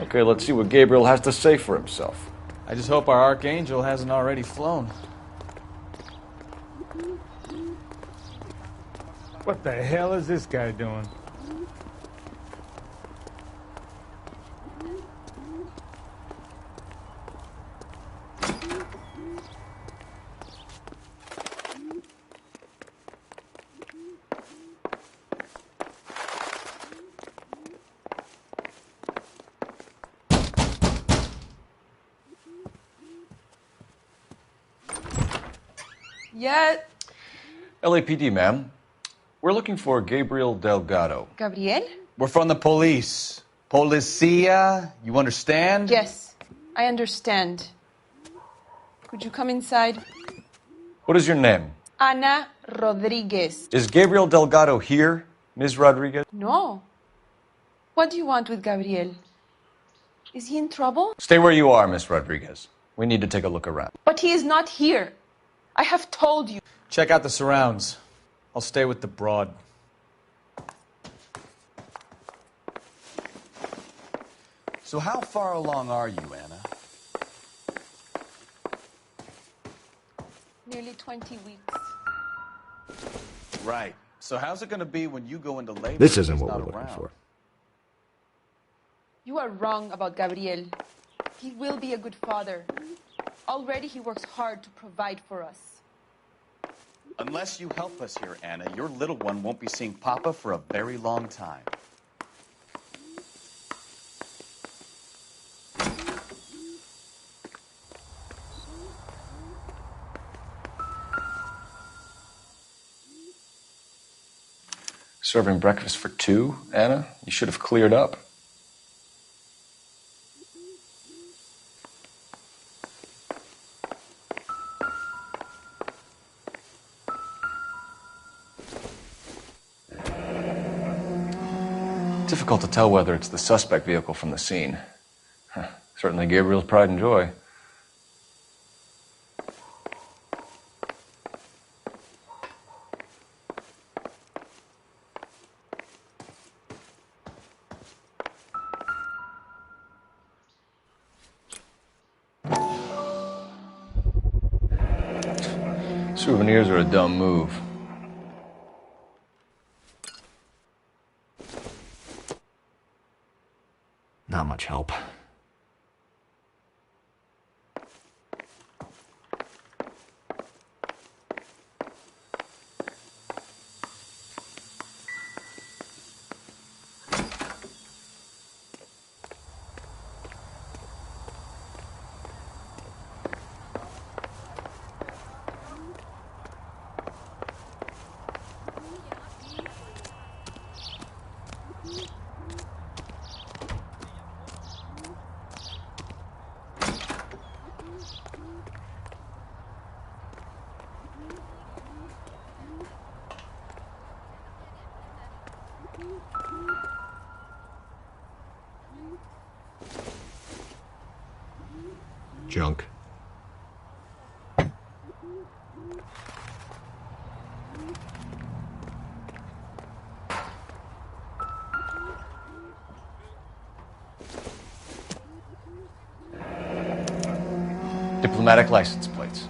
Okay, let's see what Gabriel has to say for himself. I just hope our Archangel hasn't already flown. What the hell is this guy doing? Yet. LAPD, ma'am. We're looking for Gabriel Delgado. Gabriel? We're from the police. Policia, you understand? Yes, I understand. Could you come inside? What is your name? Ana Rodriguez. Is Gabriel Delgado here, Ms. Rodriguez? No. What do you want with Gabriel? Is he in trouble? Stay where you are, Ms. Rodriguez. We need to take a look around. But he is not here. I have told you. Check out the surrounds. I'll stay with the broad. So how far along are you, Anna? Nearly 20 weeks. Right. So how's it going to be when you go into labor? This if isn't he's what not we're looking around? for. You are wrong about Gabriel. He will be a good father. Already he works hard to provide for us. Unless you help us here, Anna, your little one won't be seeing Papa for a very long time. Serving breakfast for two, Anna? You should have cleared up. Difficult to tell whether it's the suspect vehicle from the scene. Certainly Gabriel's pride and joy. Souvenirs are a dumb move. Not much help. Junk. Diplomatic license plates.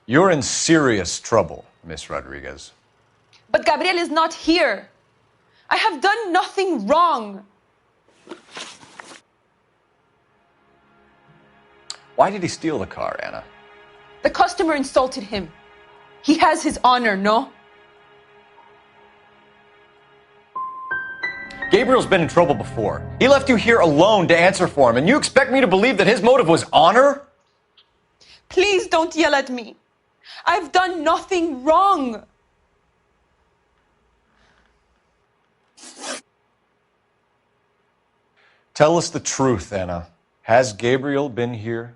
You're in serious trouble, Miss Rodriguez. But Gabriel is not here. I have done nothing wrong. Why did he steal the car, Anna? The customer insulted him. He has his honor, no? Gabriel's been in trouble before. He left you here alone to answer for him, and you expect me to believe that his motive was honor? Please don't yell at me. I've done nothing wrong. Tell us the truth, Anna. Has Gabriel been here?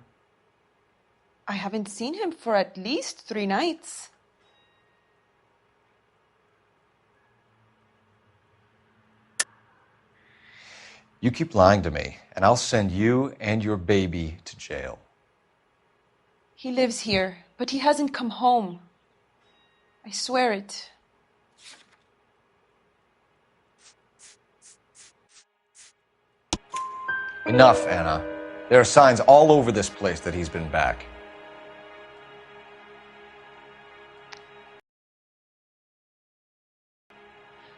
I haven't seen him for at least 3 nights. You keep lying to me, and I'll send you and your baby to jail. He lives here, but he hasn't come home. I swear it. Enough, Anna. There are signs all over this place that he's been back.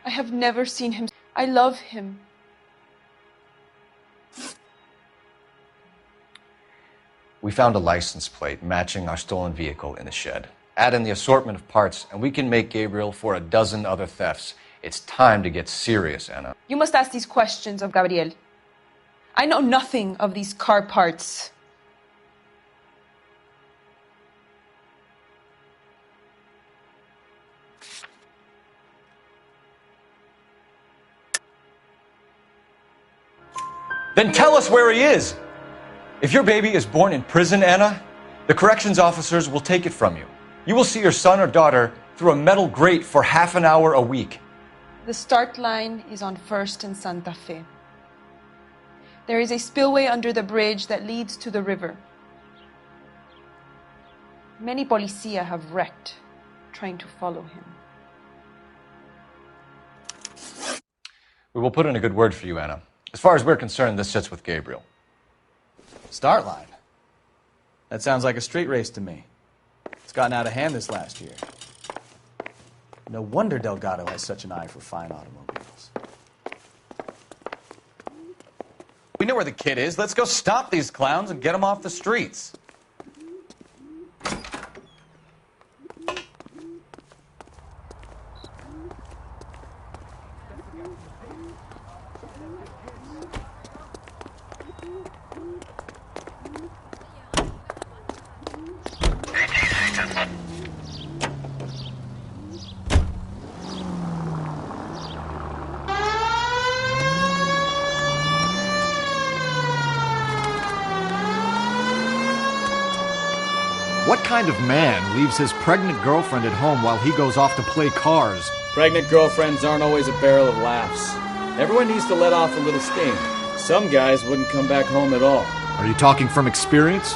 I have never seen him. I love him. We found a license plate matching our stolen vehicle in the shed. Add in the assortment of parts, and we can make Gabriel for a dozen other thefts. It's time to get serious, Anna. You must ask these questions of Gabriel. I know nothing of these car parts. Then tell us where he is! If your baby is born in prison, Anna, the corrections officers will take it from you. You will see your son or daughter through a metal grate for half an hour a week. The start line is on 1st and Santa Fe. There is a spillway under the bridge that leads to the river. Many policia have wrecked trying to follow him. We will put in a good word for you, Anna. As far as we're concerned, this sits with Gabriel. Start line? That sounds like a street race to me. It's gotten out of hand this last year. No wonder Delgado has such an eye for fine automobiles. We know where the kid is. Let's go stop these clowns and get them off the streets. kind of man leaves his pregnant girlfriend at home while he goes off to play cars? Pregnant girlfriends aren't always a barrel of laughs. Everyone needs to let off a little steam. Some guys wouldn't come back home at all. Are you talking from experience?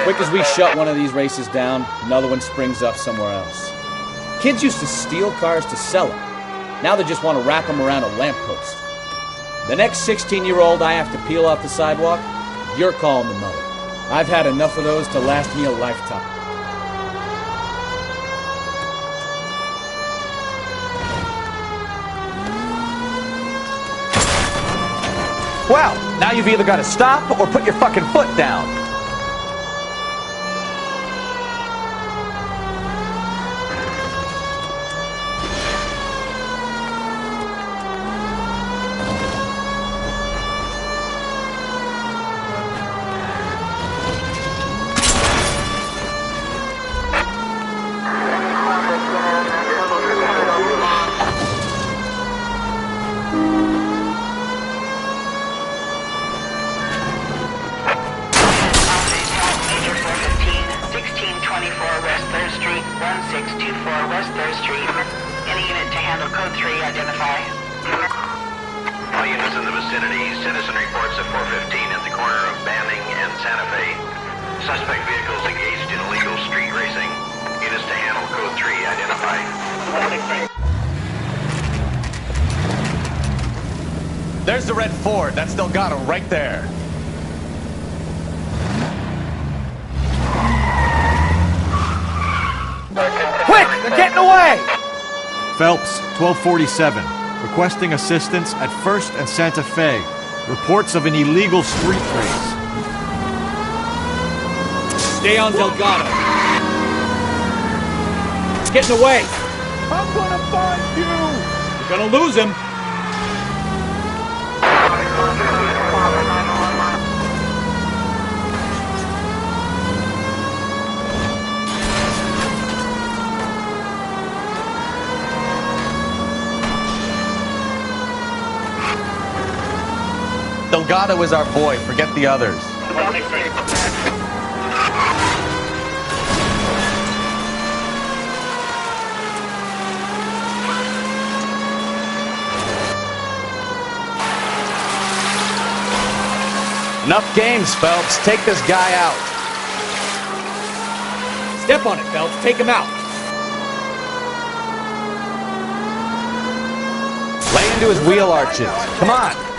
Quick as we shut one of these races down, another one springs up somewhere else. Kids used to steal cars to sell them. Now they just want to wrap them around a lamppost. The next 16-year-old I have to peel off the sidewalk, you're calling the mother. I've had enough of those to last me a lifetime. Well, now you've either got to stop or put your fucking foot down. All units in the vicinity, citizen reports at 415 at the corner of Banning and Santa Fe. Suspect vehicles engaged in illegal street racing. Units to handle code 3 identified. There's the red Ford. That's Delgado right there. Quick! They're getting away! Phelps, 1247. Requesting assistance at 1st and Santa Fe. Reports of an illegal street race. Stay on Delgado. He's getting away. I'm gonna find you! You're gonna lose him. Delgado is our boy. Forget the others. Enough games, Phelps. Take this guy out. Step on it, Phelps. Take him out. Lay into his wheel arches. Come on.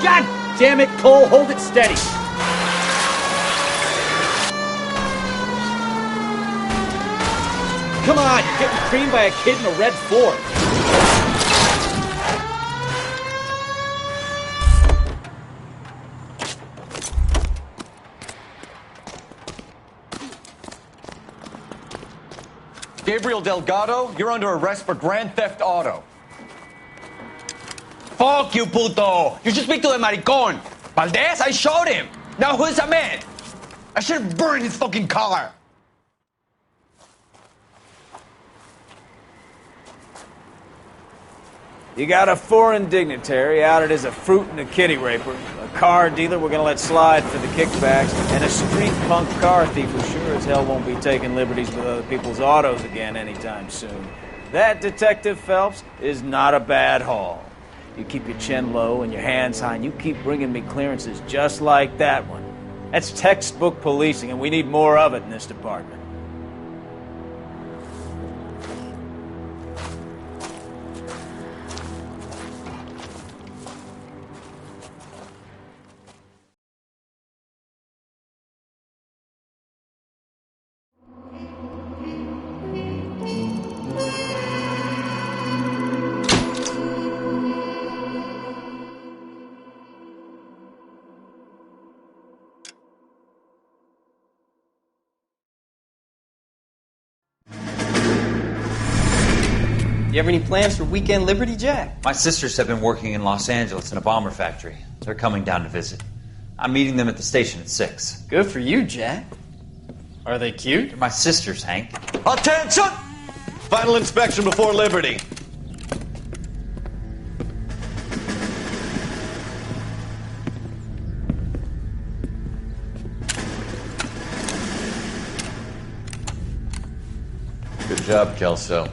God damn it, Cole. Hold it steady. Come on, you're getting creamed by a kid in a red Ford. Gabriel Delgado, you're under arrest for grand theft auto. Fuck you, puto! You should speak to the maricon. Valdez, I showed him. Now who's the man? I should have burned his fucking car. You got a foreign dignitary outed as a fruit and a kitty raper, a car dealer we're gonna let slide for the kickbacks, and a street punk car thief who sure as hell won't be taking liberties with other people's autos again anytime soon. That, Detective Phelps, is not a bad haul. You keep your chin low and your hands high, and you keep bringing me clearances just like that one. That's textbook policing, and we need more of it in this department. You have any plans for Weekend Liberty, Jack? My sisters have been working in Los Angeles in a bomber factory. They're coming down to visit. I'm meeting them at the station at 6. Good for you, Jack. Are they cute? They're my sisters, Hank. Attention! Final inspection before Liberty. Good job, Kelso.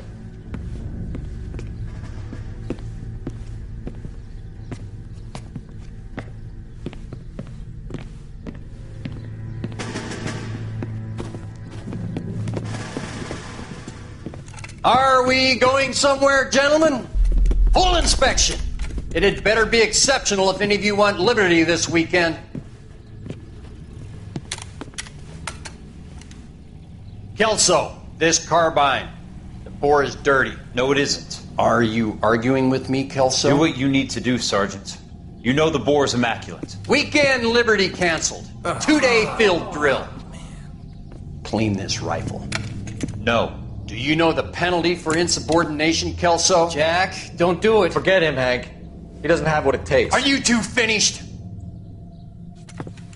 Are we going somewhere, gentlemen? Full inspection. It had better be exceptional if any of you want liberty this weekend. Kelso, this carbine. The bore is dirty. No, it isn't. Are you arguing with me, Kelso? Do what you need to do, Sergeant. You know the bore is immaculate. Weekend liberty canceled. 2-day field drill. Clean this rifle. No. Do you know the penalty for insubordination, Kelso? Jack, don't do it. Forget him, Hank. He doesn't have what it takes. Are you two finished?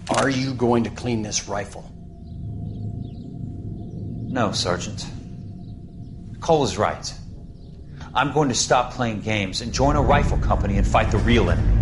Are you going to clean this rifle? No, Sergeant. Cole is right. I'm going to stop playing games and join a rifle company and fight the real enemy.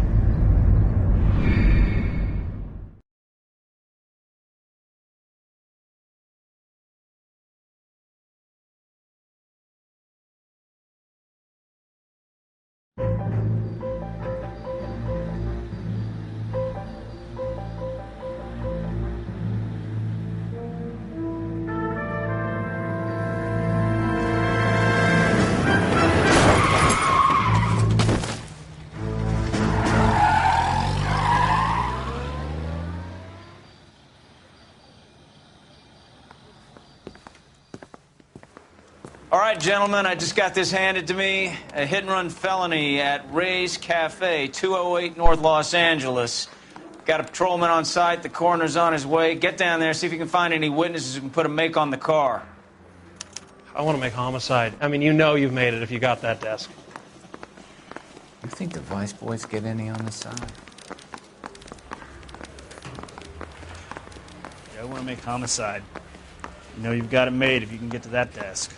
All right, gentlemen, I just got this handed to me. A hit-and-run felony at Ray's Cafe, 208 North Los Angeles. Got a patrolman on site. The coroner's on his way. Get down there, see if you can find any witnesses who can put a make on the car. I want to make homicide. I mean, you know you've made it if you got that desk. You think the Vice boys get any on the side? Yeah, I want to make homicide. You know you've got it made if you can get to that desk.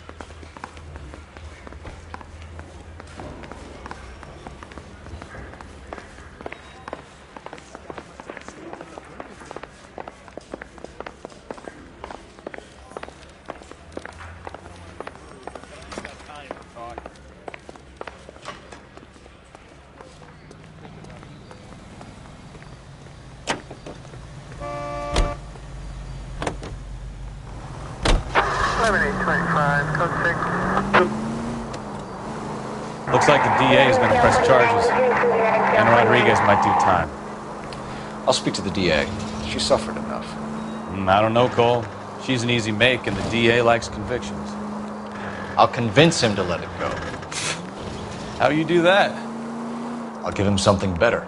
Looks like the DA is going to press charges, and Rodriguez might do time. I'll speak to the DA. She suffered enough. I don't know, Cole. She's an easy make, and the DA likes convictions. I'll convince him to let it go. How do you do that? I'll give him something better.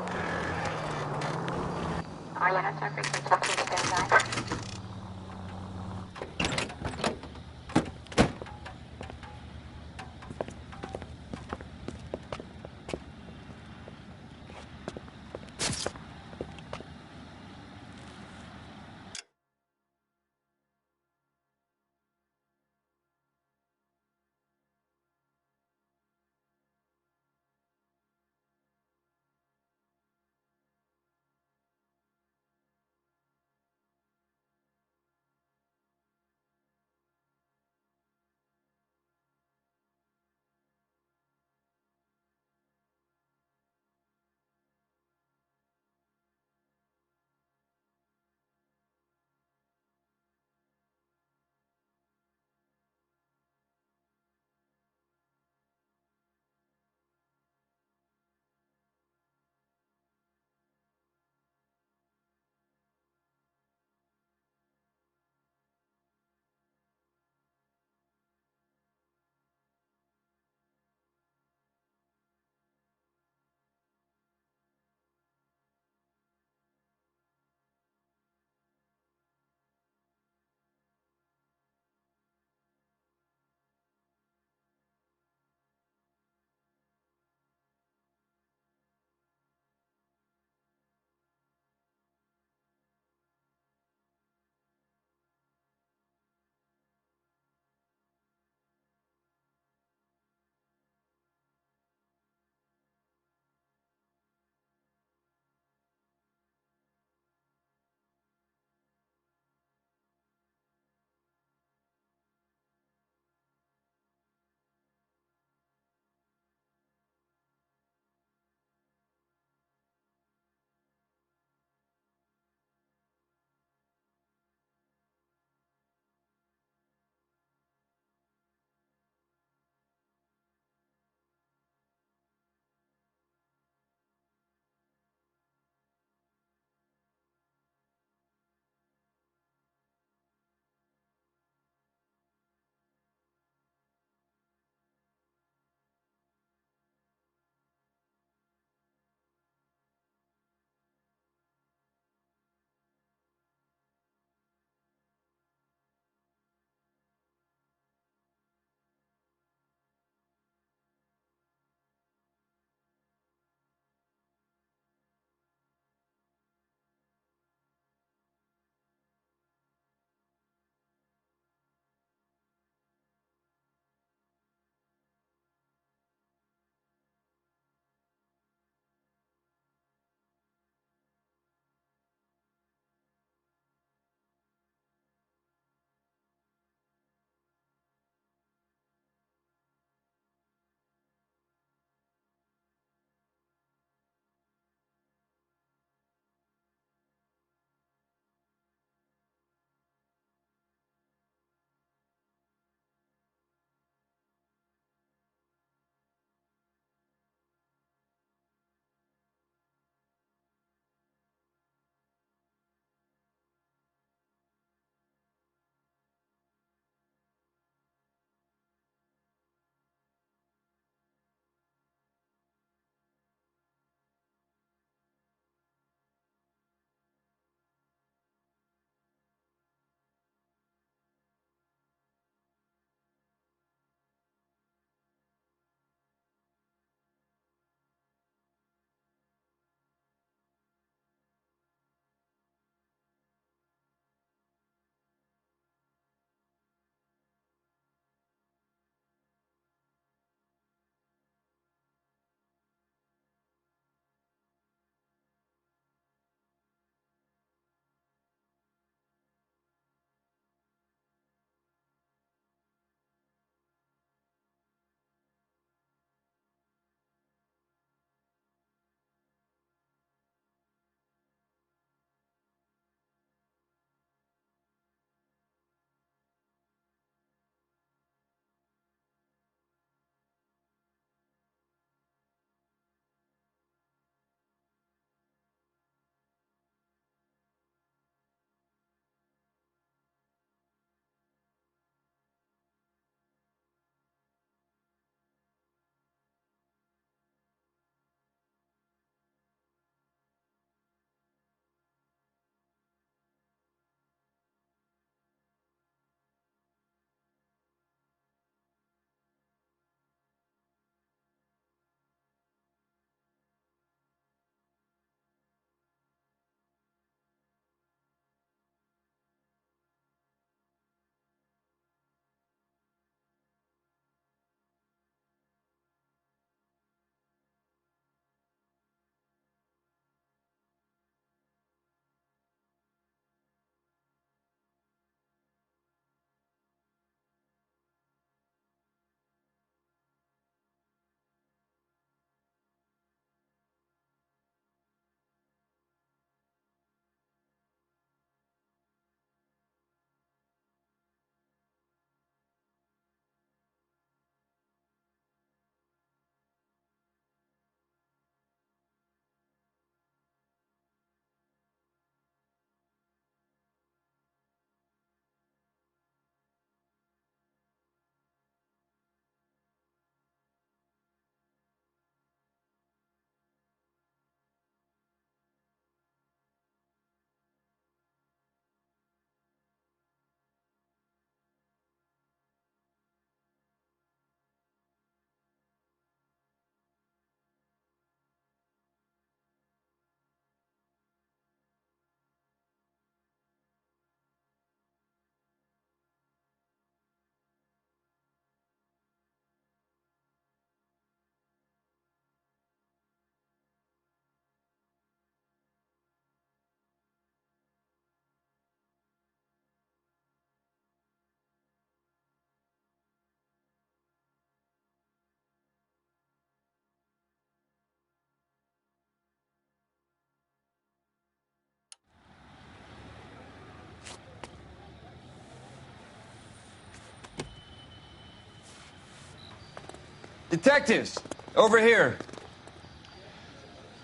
Detectives, over here.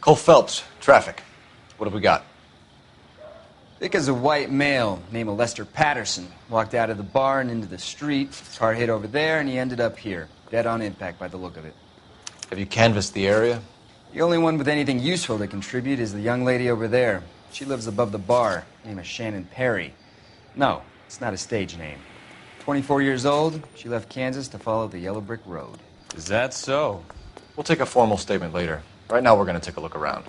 Cole Phelps, traffic. What have we got? Thick as a white male named Lester Patterson. Walked out of the bar and into the street. Car hit over there, and he ended up here. Dead on impact by the look of it. Have you canvassed the area? The only one with anything useful to contribute is the young lady over there. She lives above the bar. Name is Shannon Perry. No, it's not a stage name. 24 years old, she left Kansas to follow the Yellow Brick Road. Is that so? We'll take a formal statement later. Right now, we're going to take a look around.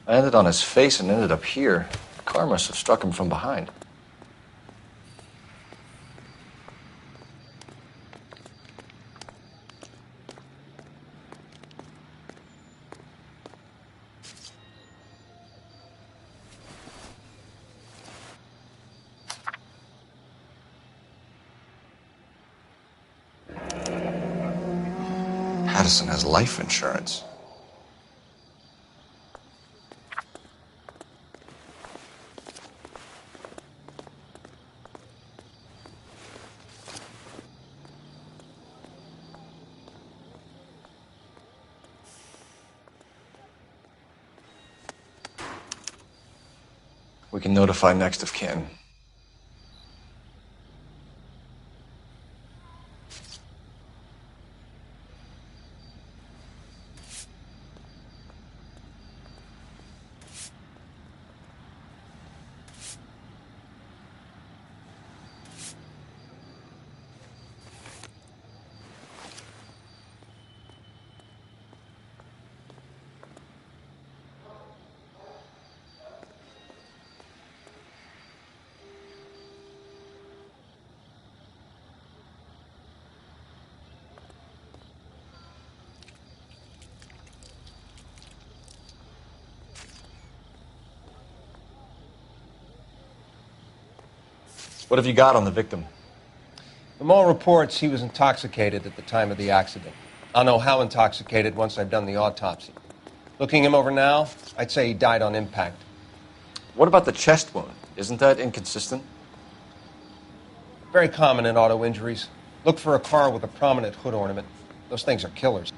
I landed on his face and ended up here. The car must have struck him from behind. Patterson has life insurance. We can notify next of kin. What have you got on the victim? From all reports, he was intoxicated at the time of the accident. I'll know how intoxicated once I've done the autopsy. Looking him over now, I'd say he died on impact. What about the chest wound? Isn't that inconsistent? Very common in auto injuries. Look for a car with a prominent hood ornament. Those things are killers.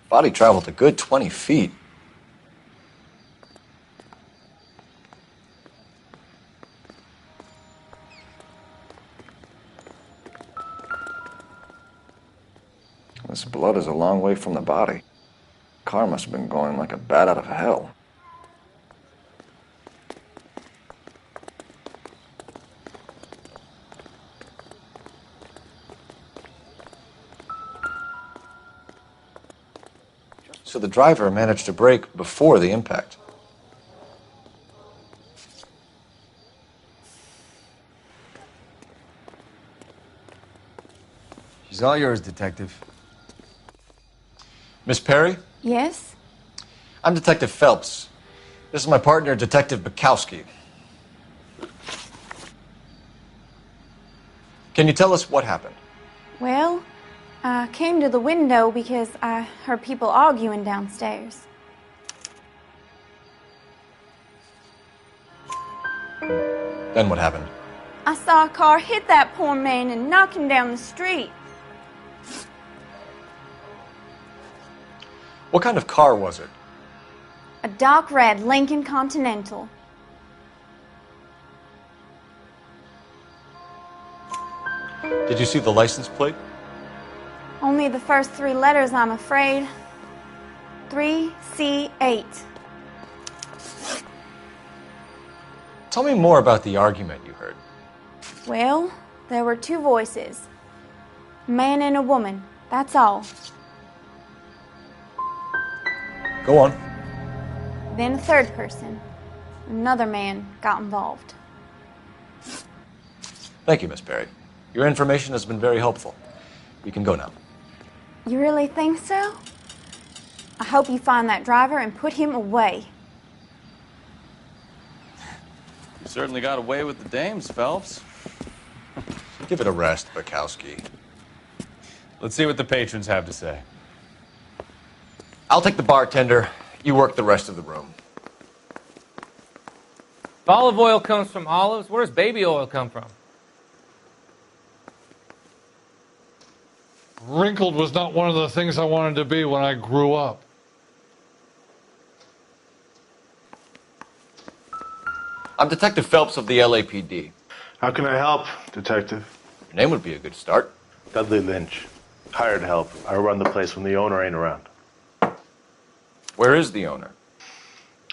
Body traveled a good 20 feet. This blood is a long way from the body. Car must have been going like a bat out of hell. So the driver managed to brake before the impact. She's all yours, Detective. Miss Perry? Yes? I'm Detective Phelps. This is my partner, Detective Bukowski. Can you tell us what happened? Well, I came to the window because I heard people arguing downstairs. Then what happened? I saw a car hit that poor man and knock him down the street. What kind of car was it? A dark red Lincoln Continental. Did you see the license plate? Only the first three letters, I'm afraid. 3C8. Tell me more about the argument you heard. Well, there were two voices. A man and a woman, that's all. Go on. Then a third person. Another man got involved. Thank you, Miss Perry. Your information has been very helpful. You can go now. You really think so? I hope you find that driver and put him away. You certainly got away with the dames, Phelps. Give it a rest, Bukowski. Let's see what the patrons have to say. I'll take the bartender. You work the rest of the room. If olive oil comes from olives, where does baby oil come from? Wrinkled was not one of the things I wanted to be when I grew up. I'm Detective Phelps of the LAPD. How can I help, Detective? Your name would be a good start. Dudley Lynch. Hired help. I run the place when the owner ain't around. Where is the owner?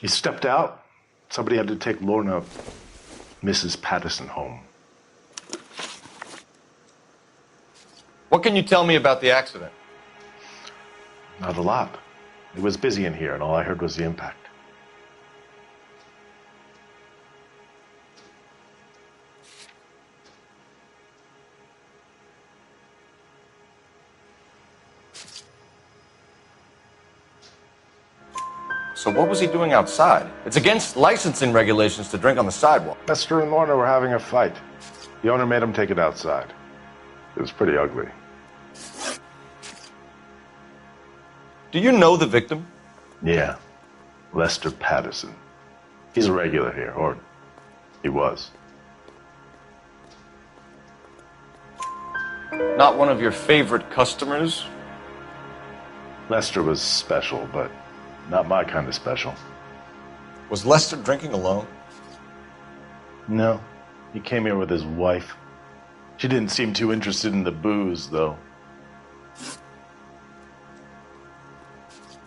He stepped out. Somebody had to take Lorna, Mrs. Patterson, home. What can you tell me about the accident? Not a lot. It was busy in here, and all I heard was the impact. So what was he doing outside? It's against licensing regulations to drink on the sidewalk. Lester and Lorna were having a fight. The owner made him take it outside. It was pretty ugly. Do you know the victim? Yeah. Lester Patterson. He's a regular here, or he was. Not one of your favorite customers? Lester was special, but not my kind of special. Was Lester drinking alone? No. He came here with his wife. She didn't seem too interested in the booze, though.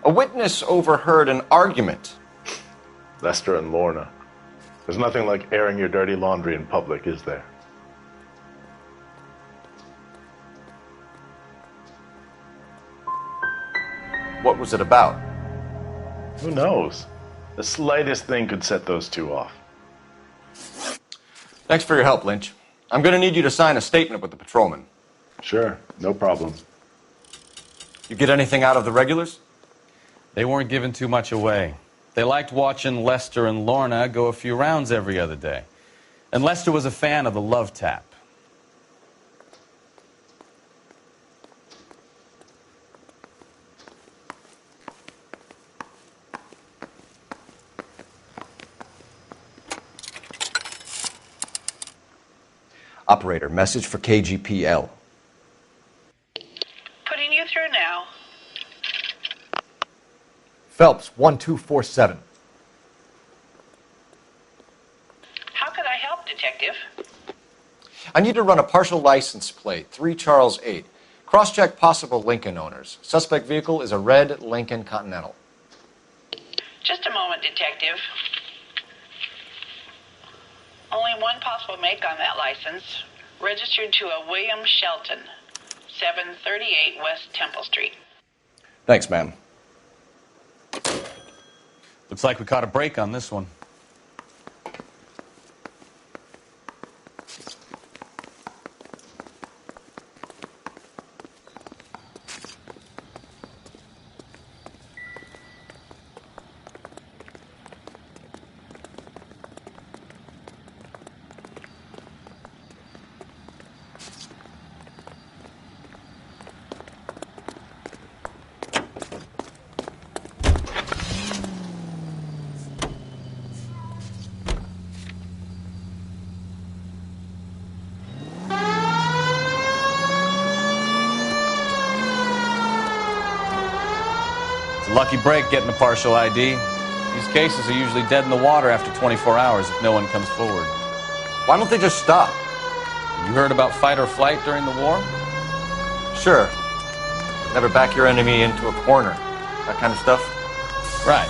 A witness overheard an argument. Lester and Lorna. There's nothing like airing your dirty laundry in public, is there? What was it about? Who knows? The slightest thing could set those two off. Thanks for your help, Lynch. I'm going to need you to sign a statement with the patrolman. Sure, no problem. You get anything out of the regulars? They weren't giving too much away. They liked watching Lester and Lorna go a few rounds every other day. And Lester was a fan of the love tap. Operator, message for KGPL. Putting you through now. Phelps, 1247. How could I help, Detective? I need to run a partial license plate, 3 Charles 8. Cross-check possible Lincoln owners. Suspect vehicle is a red Lincoln Continental. Just a moment, Detective. Only one possible make on that license. Registered to a William Shelton, 738 West Temple Street. Thanks, ma'am. Looks like we caught a break on this one. Lucky break getting a partial ID. These cases are usually dead in the water after 24 hours if no one comes forward. Why don't they just stop? You heard about fight or flight during the war? Sure. Never back your enemy into a corner. That kind of stuff? Right.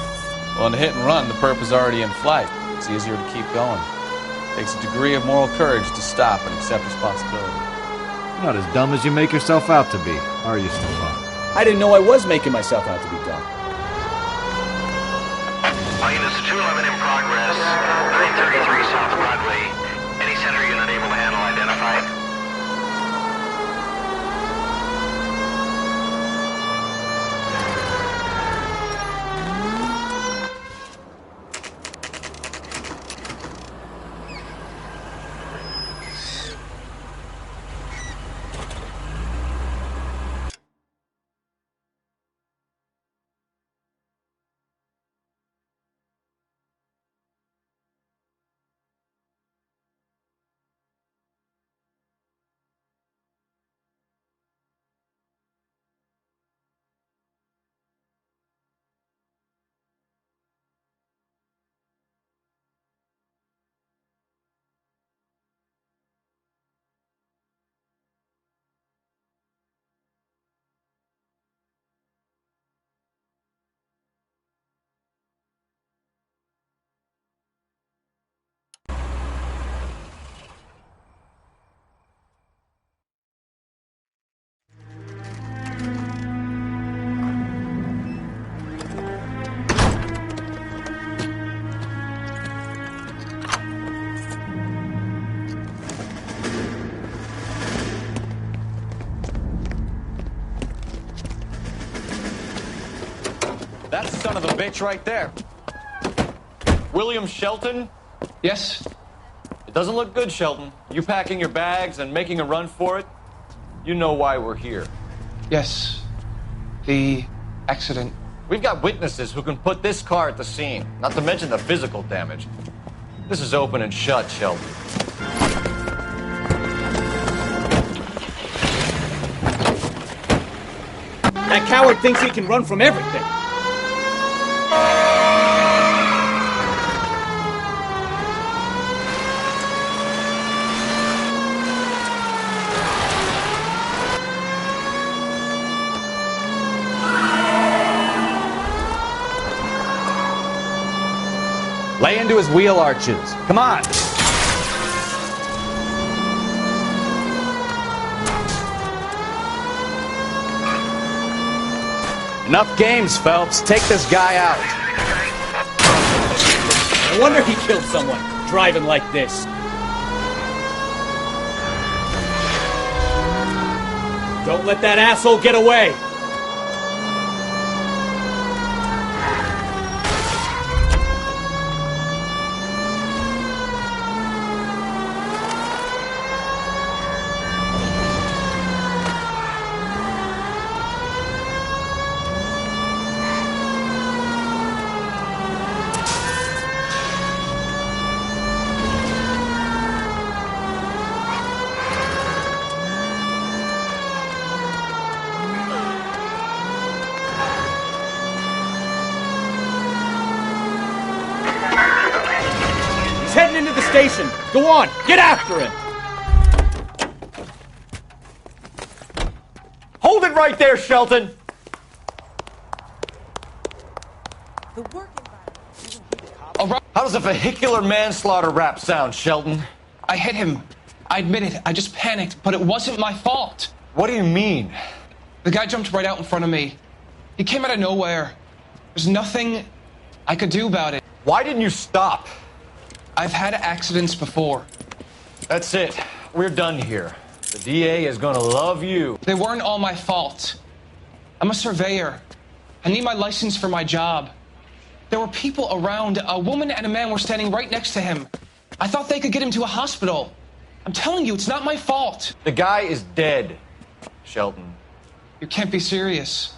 Well, in a hit and run, the perp is already in flight. It's easier to keep going. It takes a degree of moral courage to stop and accept responsibility. You're not as dumb as you make yourself out to be, are you, Stefan? I didn't know I was making myself out to be dumb. All units 211 in progress, 933 South Broadway. Any center unit able to handle identify? That son of a bitch right there. William Shelton? Yes? It doesn't look good, Shelton. You packing your bags and making a run for it? You know why we're here. Yes. The accident. We've got witnesses who can put this car at the scene, not to mention the physical damage. This is open and shut, Shelton. That coward thinks he can run from everything. Lay into his wheel arches. Come on. Enough games, Phelps. Take this guy out. No wonder he killed someone, driving like this. Don't let that asshole get away. Heading into the station. Go on, get after him. Hold it right there, Shelton! How does a vehicular manslaughter rap sound, Shelton? I hit him. I admit it. I just panicked, but it wasn't my fault. What do you mean? The guy jumped right out in front of me. He came out of nowhere. There's nothing I could do about it. Why didn't you stop? I've had accidents before. That's it. We're done here. The DA is gonna love you. They weren't all my fault. I'm a surveyor. I need my license for my job. There were people around. A woman and a man were standing right next to him. I thought they could get him to a hospital. I'm telling you, it's not my fault. The guy is dead, Shelton. You can't be serious.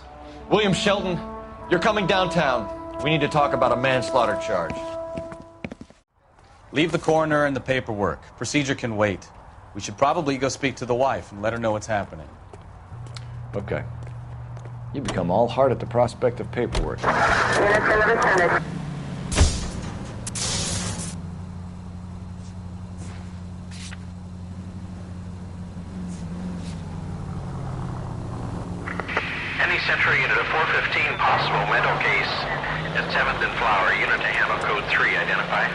William Shelton, you're coming downtown. We need to talk about a manslaughter charge. Leave the coroner and the paperwork. Procedure can wait. We should probably go speak to the wife and let her know what's happening. Okay. You become all heart at the prospect of paperwork. Any Central unit of 415 possible mental case at 7th and Flower, unit to handle code 3, identify.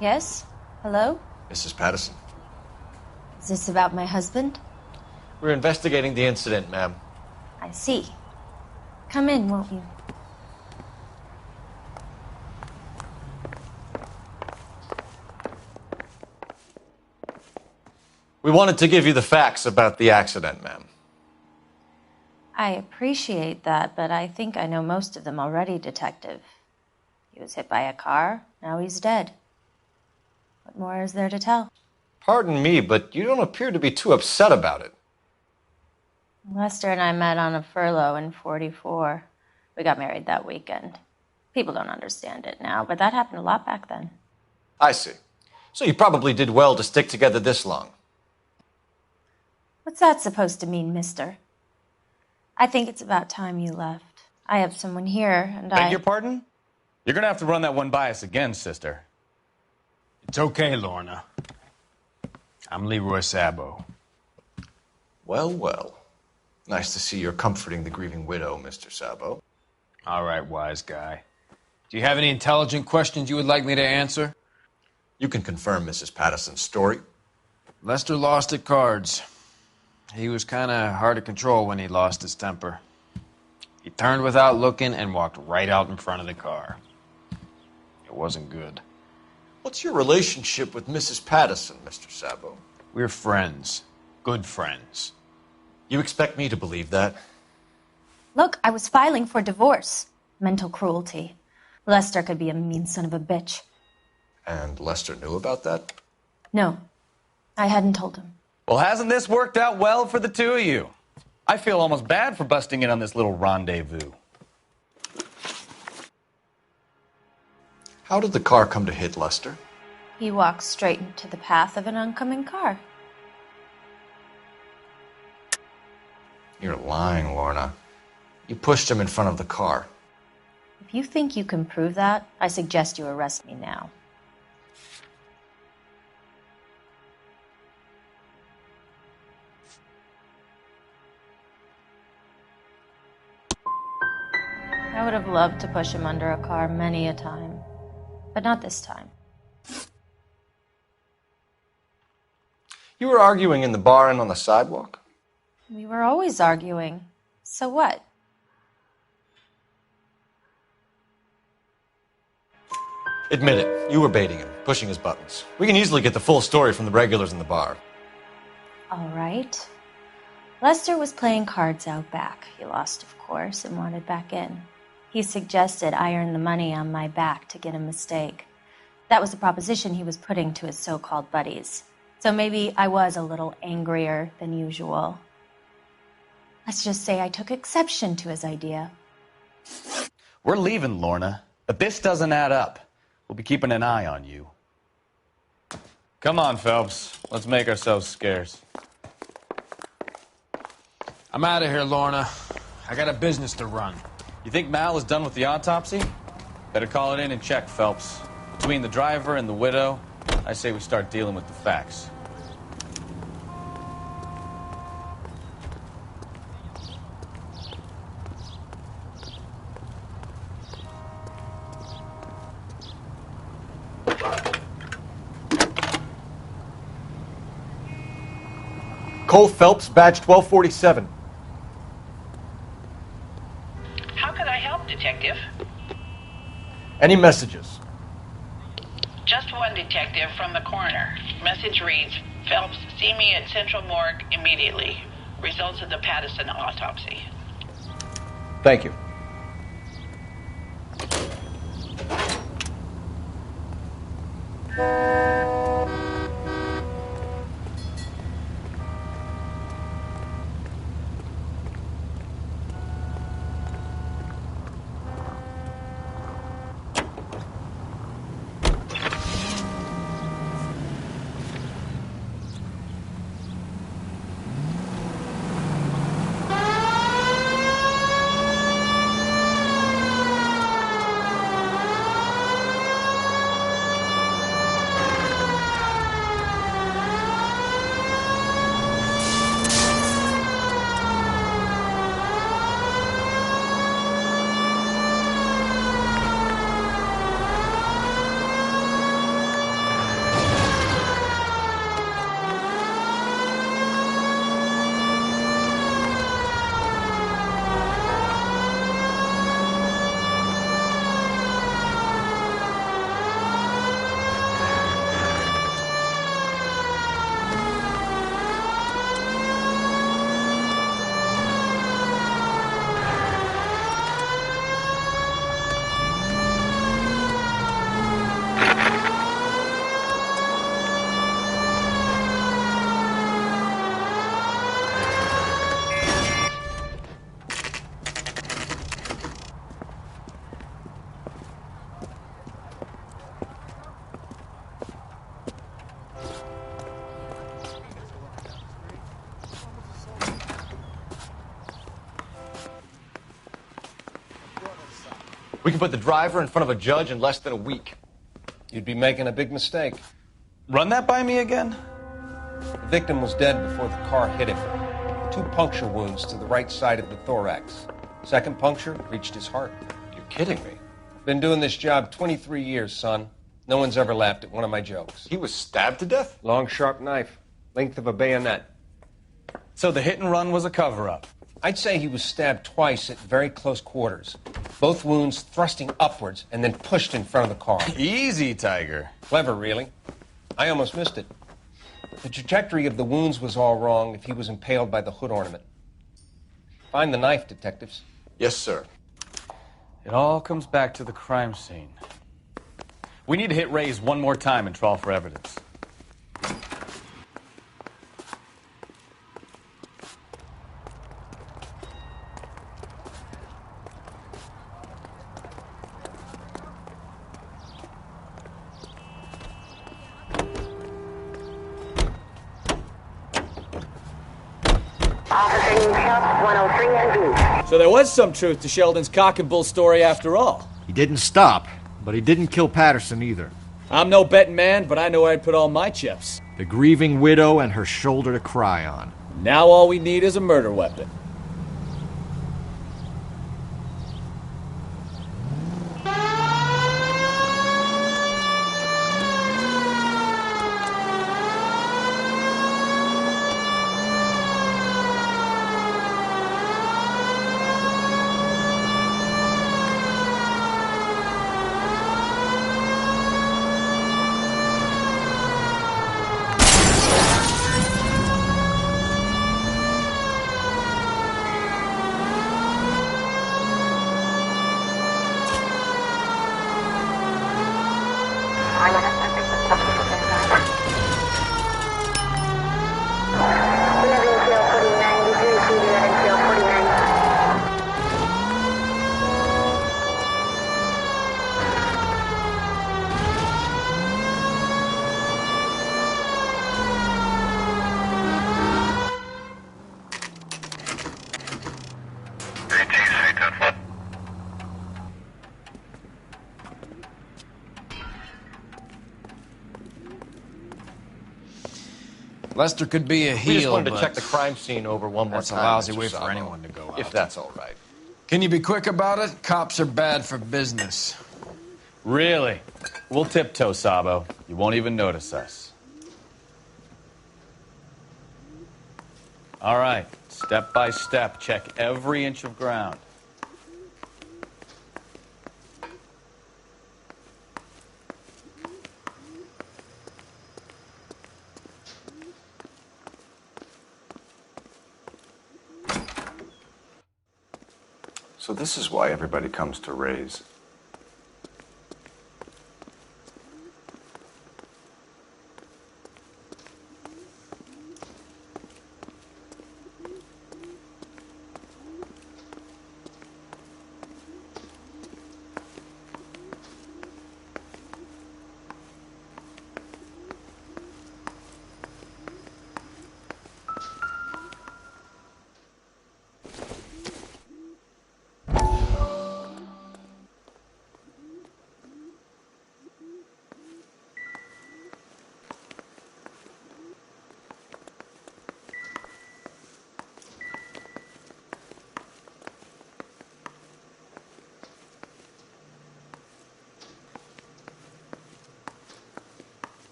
Yes? Hello? Mrs. Patterson. Is this about my husband? We're investigating the incident, ma'am. I see. Come in, won't you? We wanted to give you the facts about the accident, ma'am. I appreciate that, but I think I know most of them already, Detective. He was hit by a car, now he's dead. What more is there to tell? Pardon me, but you don't appear to be too upset about it. Lester and I met on a furlough in '44. We got married that weekend. People don't understand it now, but that happened a lot back then. I see. So you probably did well to stick together this long. What's that supposed to mean, mister? I think it's about time you left. I have someone here, and Beg your pardon? You're gonna have to run that one by us again, sister. It's okay, Lorna. I'm Leroy Sabo. Well, well. Nice to see you're comforting the grieving widow, Mr. Sabo. All right, wise guy. Do you have any intelligent questions you would like me to answer? You can confirm Mrs. Patterson's story. Lester lost at cards. He was kind of hard to control when he lost his temper. He turned without looking and walked right out in front of the car. It wasn't good. What's your relationship with Mrs. Patterson, Mr. Sabo? We're friends. Good friends. You expect me to believe that? Look, I was filing for divorce. Mental cruelty. Lester could be a mean son of a bitch. And Lester knew about that? No, I hadn't told him. Well, hasn't this worked out well for the two of you? I feel almost bad for busting in on this little rendezvous. How did the car come to hit Lester? He walked straight into the path of an oncoming car. You're lying, Lorna. You pushed him in front of the car. If you think you can prove that, I suggest you arrest me now. I would have loved to push him under a car many a time, but not this time. You were arguing in the bar and on the sidewalk? We were always arguing. So what? Admit it. You were baiting him, pushing his buttons. We can easily get the full story from the regulars in the bar. All right. Lester was playing cards out back. He lost, of course, and wanted back in. He suggested I earn the money on my back to get a mistake. That was the proposition he was putting to his so-called buddies. So maybe I was a little angrier than usual. Let's just say I took exception to his idea. We're leaving, Lorna, but this doesn't add up. We'll be keeping an eye on you. Come on, Phelps. Let's make ourselves scarce. I'm out of here, Lorna. I got a business to run. You think Mal is done with the autopsy? Better call it in and check, Phelps. Between the driver and the widow, I say we start dealing with the facts. Cole Phelps, badge 1247. How can I help, Detective? Any messages? Just one, Detective, from the coroner. Message reads, Phelps, see me at Central Morgue immediately. Results of the Patterson autopsy. Thank you. We can put the driver in front of a judge in less than a week. You'd be making a big mistake. Run that by me again? The victim was dead before the car hit him. 2 puncture wounds to the right side of the thorax. Second puncture reached his heart. You're kidding me. Been doing this job 23 years, son. No one's ever laughed at one of my jokes. He was stabbed to death? Long, sharp knife. Length of a bayonet. So the hit and run was a cover-up? I'd say he was stabbed twice at very close quarters. Both wounds thrusting upwards and then pushed in front of the car. Easy, Tiger. Clever, really. I almost missed it. The trajectory of the wounds was all wrong if he was impaled by the hood ornament. Find the knife, detectives. Yes, sir. It all comes back to the crime scene. We need to hit Ray's one more time and trawl for evidence. So there was some truth to Sheldon's cock and bull story after all. He didn't stop, but he didn't kill Patterson either. I'm no betting man, but I know where I'd put all my chips. The grieving widow and her shoulder to cry on. Now all we need is a murder weapon. Lester could be a heel, We just wanted to but check the crime scene over one more that's time. a lousy Mr. way for Sabo. anyone to go out. If that's all right. Can you be quick about it? Cops are bad for business. Really? We'll tiptoe, Sabo. You won't even notice us. All right, step by step, check every inch of ground. So this is why everybody comes to Ray's.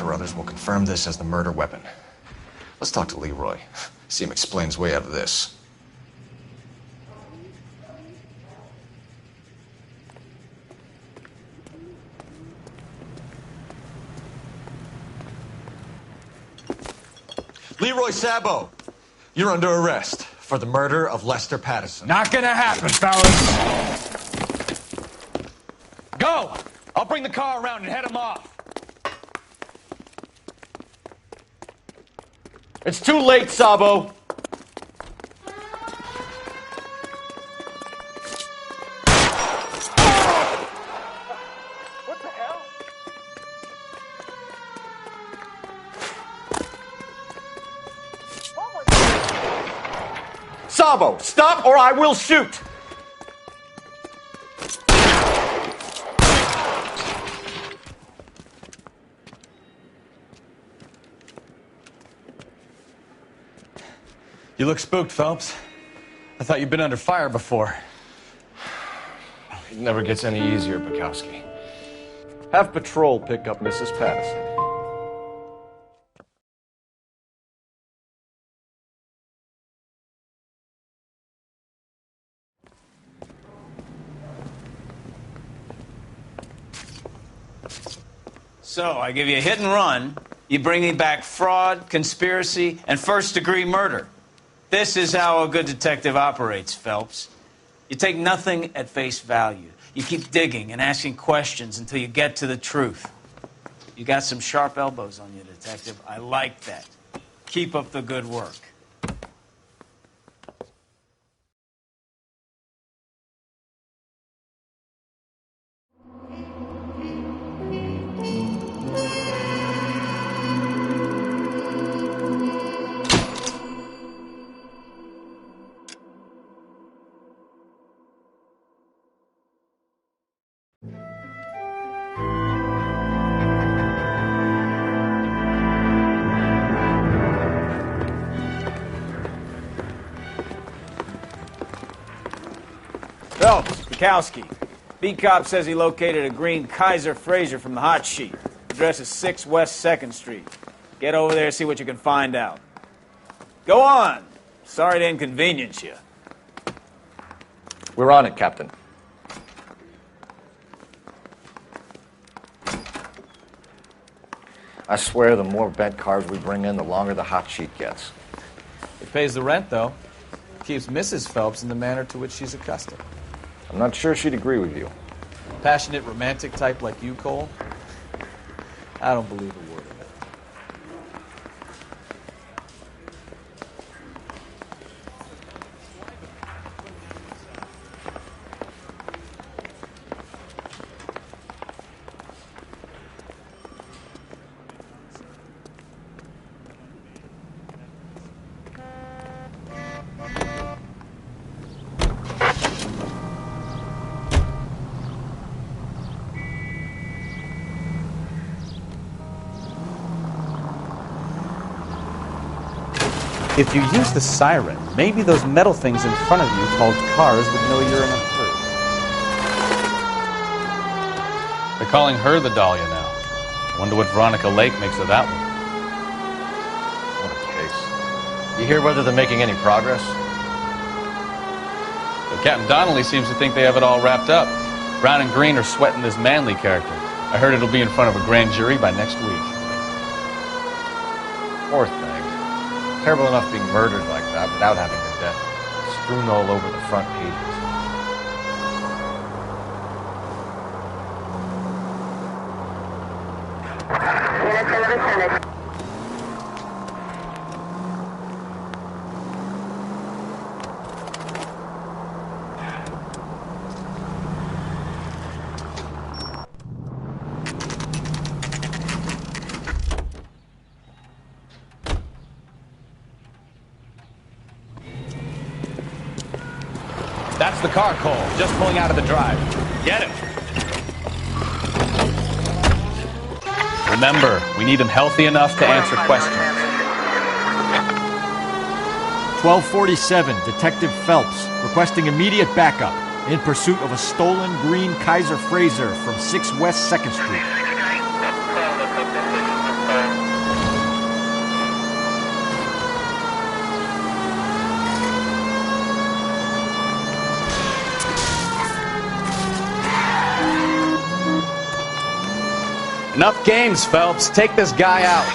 Carruthers will confirm this as the murder weapon. Let's talk to Leroy. See him explain his way out of this. Leroy Sabo, you're under arrest for the murder of Lester Patterson. Not gonna happen, fellas. Go! I'll bring the car around and head him off. It's too late, Sabo. What the hell? Sabo, stop or I will shoot! You look spooked, Phelps. I thought you'd been under fire before. It never gets any easier, Bukowski. Have patrol pick up Mrs. Patterson. So, I give you a hit and run. You bring me back fraud, conspiracy, and first-degree murder. This is how a good detective operates, Phelps. You take nothing at face value. You keep digging and asking questions until you get to the truth. You got some sharp elbows on you, detective. I like that. Keep up the good work. Phelps, Bukowski. Beat cop says he located a green Kaiser Fraser from the hot sheet. Address is 6 West 2nd Street. Get over there, see what you can find out. Go on. Sorry to inconvenience you. We're on it, Captain. I swear the more bent cars we bring in, the longer the hot sheet gets. It pays the rent, though. Keeps Mrs. Phelps in the manner to which she's accustomed. I'm not sure she'd agree with you. Passionate, romantic type like you, Cole? I don't believe a word of it. If you use the siren, maybe those metal things in front of you called cars would know you're in a hurry. They're calling her the Dahlia now. I wonder what Veronica Lake makes of that one. What a case. You hear whether they're making any progress? But Captain Donnelly seems to think they have it all wrapped up. Brown and Green are sweating this Manley character. I heard it'll be in front of a grand jury by next week. Poor thing. Terrible enough being murdered like that without having her death strewn all over the front pages. That's the car, Cole. Just pulling out of the drive. Get him. Remember, we need him healthy enough to answer questions. 1247, Detective Phelps, requesting immediate backup in pursuit of a stolen green Kaiser Fraser from 6 West 2nd Street. Enough games, Phelps. Take this guy out.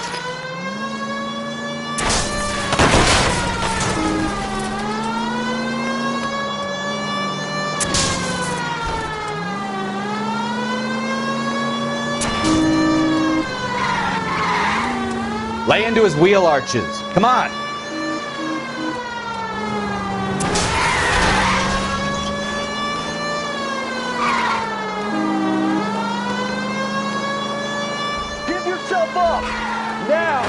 Lay into his wheel arches. Come on. Give yourself up! Now!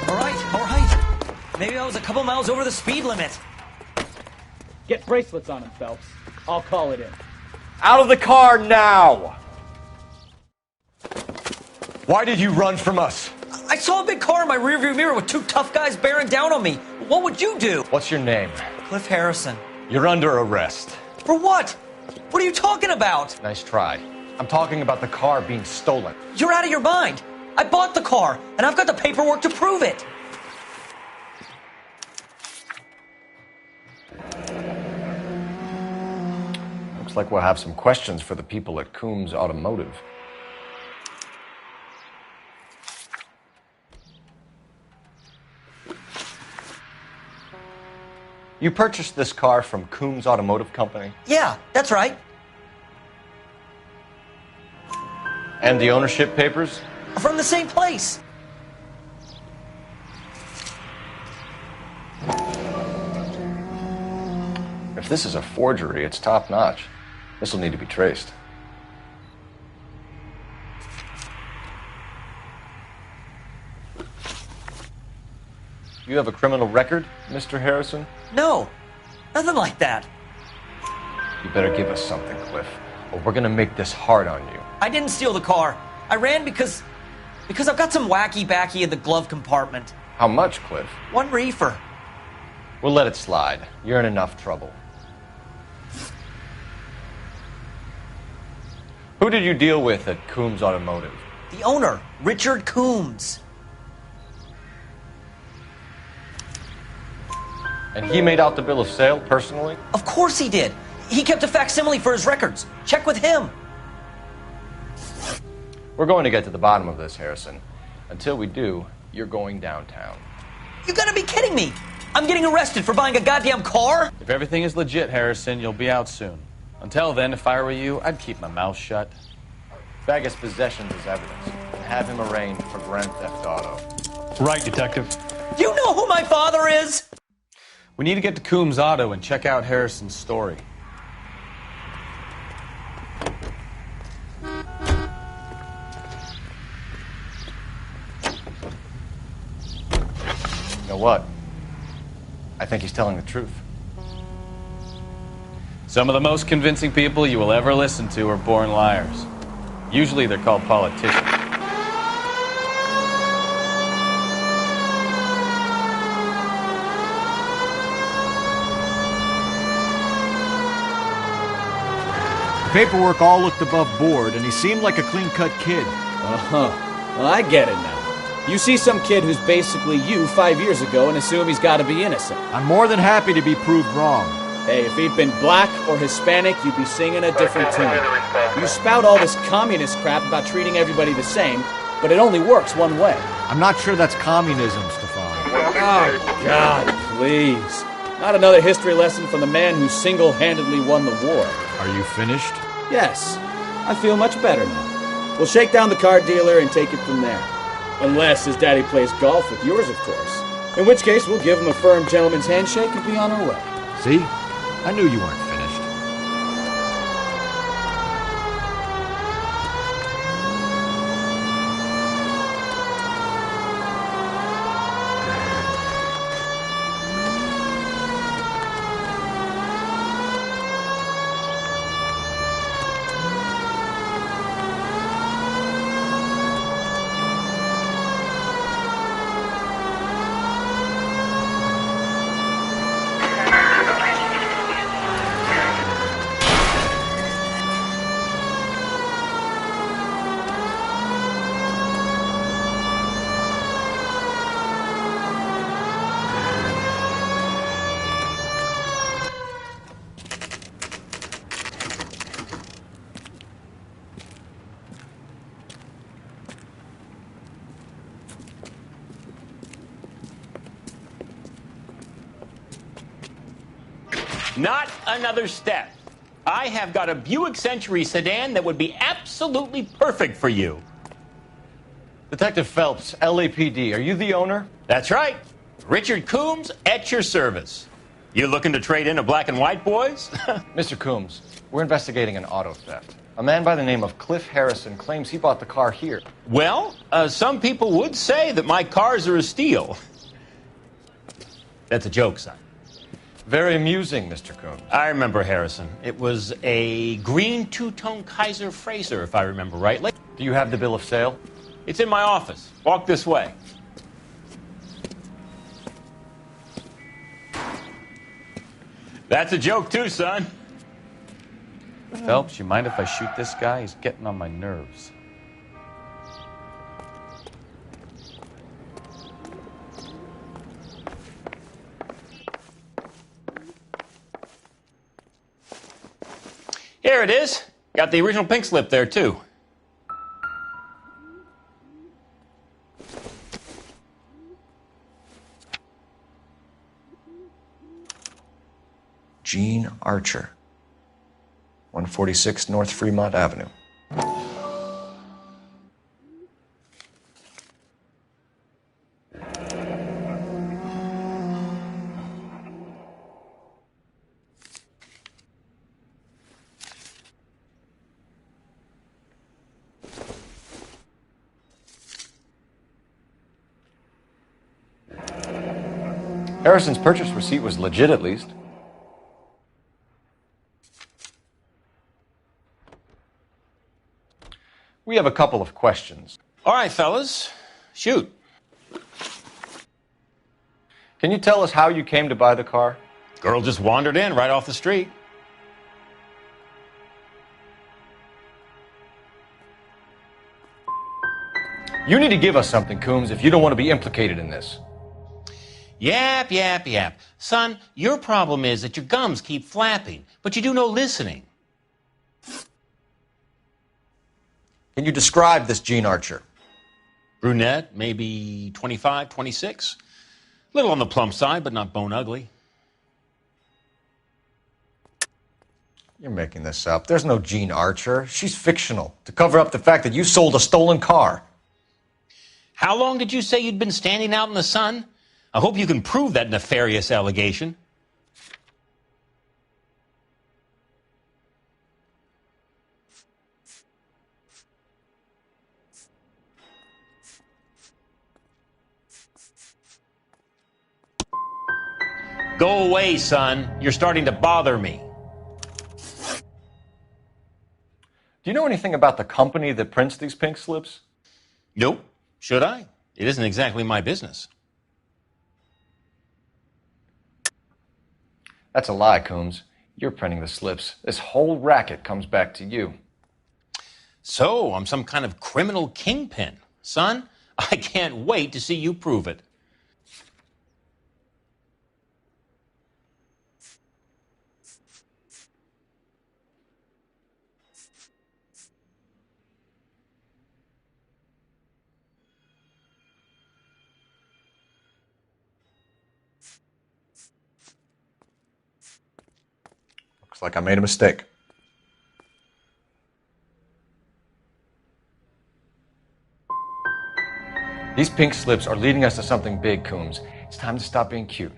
All right. Maybe I was a couple miles over the speed limit. Get bracelets on him, Phelps. I'll call it in. Out of the car now! Why did you run from us? I saw a big car in my rearview mirror with two tough guys bearing down on me. What would you do? What's your name? Cliff Harrison. You're under arrest. For what? What are you talking about? Nice try. I'm talking about the car being stolen. You're out of your mind. I bought the car, and I've got the paperwork to prove it. Looks like we'll have some questions for the people at Coombs Automotive. You purchased this car from Coombs Automotive Company? Yeah, that's right. And the ownership papers? From the same place. If this is a forgery, it's top-notch. This will need to be traced. You have a criminal record, Mr. Harrison? No, nothing like that. You better give us something, Cliff, or we're gonna make this hard on you. I didn't steal the car. I ran because I've got some wacky-backy in the glove compartment. How much, Cliff? 1 reefer. We'll let it slide. You're in enough trouble. Who did you deal with at Coombs Automotive? The owner, Richard Coombs. And he made out the bill of sale personally? Of course he did. He kept a facsimile for his records. Check with him. We're going to get to the bottom of this, Harrison. Until we do, you're going downtown. You gotta be kidding me! I'm getting arrested for buying a goddamn car? If everything is legit, Harrison, you'll be out soon. Until then, if I were you, I'd keep my mouth shut. Bag his possessions as evidence and have him arraigned for grand theft auto. Right, Detective. Do you know who my father is? We need to get to Coombs Auto and check out Harrison's story. You know what? I think he's telling the truth. Some of the most convincing people you will ever listen to are born liars. Usually they're called politicians. Paperwork all looked above board, and he seemed like a clean-cut kid. Uh-huh. Well, I get it now. You see some kid who's basically you 5 years ago and assume he's got to be innocent. I'm more than happy to be proved wrong. Hey, if he'd been black or Hispanic, you'd be singing a different tune. You spout all this communist crap about treating everybody the same, but it only works one way. I'm not sure that's communism, Stefan. Oh, God, please. Not another history lesson from the man who single-handedly won the war. Are you finished? Yes. I feel much better now. We'll shake down the car dealer and take it from there. Unless his daddy plays golf with yours, of course. In which case, we'll give him a firm gentleman's handshake and be on our way. See? I knew you weren't finished. Not another step. I have got a Buick Century sedan that would be absolutely perfect for you. Detective Phelps, LAPD, are you the owner? That's right. Richard Coombs at your service. You looking to trade in a black and white, boys? Mr. Coombs, we're investigating an auto theft. A man by the name of Cliff Harrison claims he bought the car here. Well, some people would say that my cars are a steal. That's a joke, son. Very amusing, Mr. Coombs. I remember Harrison. It was a green two-tone Kaiser Frazer, if I remember rightly. Do you have the bill of sale? It's in my office. Walk this way. That's a joke, too, son. Phelps, you mind if I shoot this guy? He's getting on my nerves. Here it is. Got the original pink slip there, too. Gene Archer, 146 North Fremont Avenue. Harrison's purchase receipt was legit, at least. We have a couple of questions. All right, fellas. Shoot. Can you tell us how you came to buy the car? Girl just wandered in right off the street. You need to give us something, Coombs, if you don't want to be implicated in this. Yap, yap, yap. Son, your problem is that your gums keep flapping, but you do no listening. Can you describe this Gene Archer? Brunette, maybe 25, 26. Little on the plump side, but not bone ugly. You're making this up. There's no Gene Archer. She's fictional, to cover up the fact that you sold a stolen car. How long did you say you'd been standing out in the sun? I hope you can prove that nefarious allegation. Go away, son. You're starting to bother me. Do you know anything about the company that prints these pink slips? Nope. Should I? It isn't exactly my business. That's a lie, Coombs. You're printing the slips. This whole racket comes back to you. So, I'm some kind of criminal kingpin. Son, I can't wait to see you prove it. Looks like I made a mistake. These pink slips are leading us to something big, Coombs. It's time to stop being cute.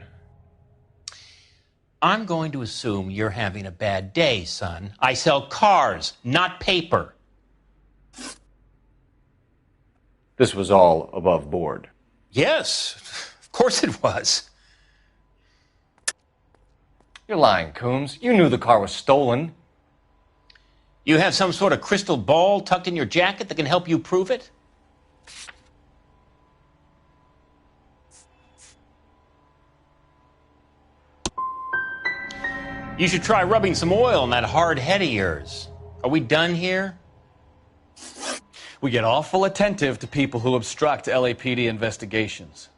I'm going to assume you're having a bad day, son. I sell cars, not paper. This was all above board. Yes, of course it was. You're lying, Coombs. You knew the car was stolen. You have some sort of crystal ball tucked in your jacket that can help you prove it? You should try rubbing some oil on that hard head of yours. Are we done here? We get awful attentive to people who obstruct LAPD investigations.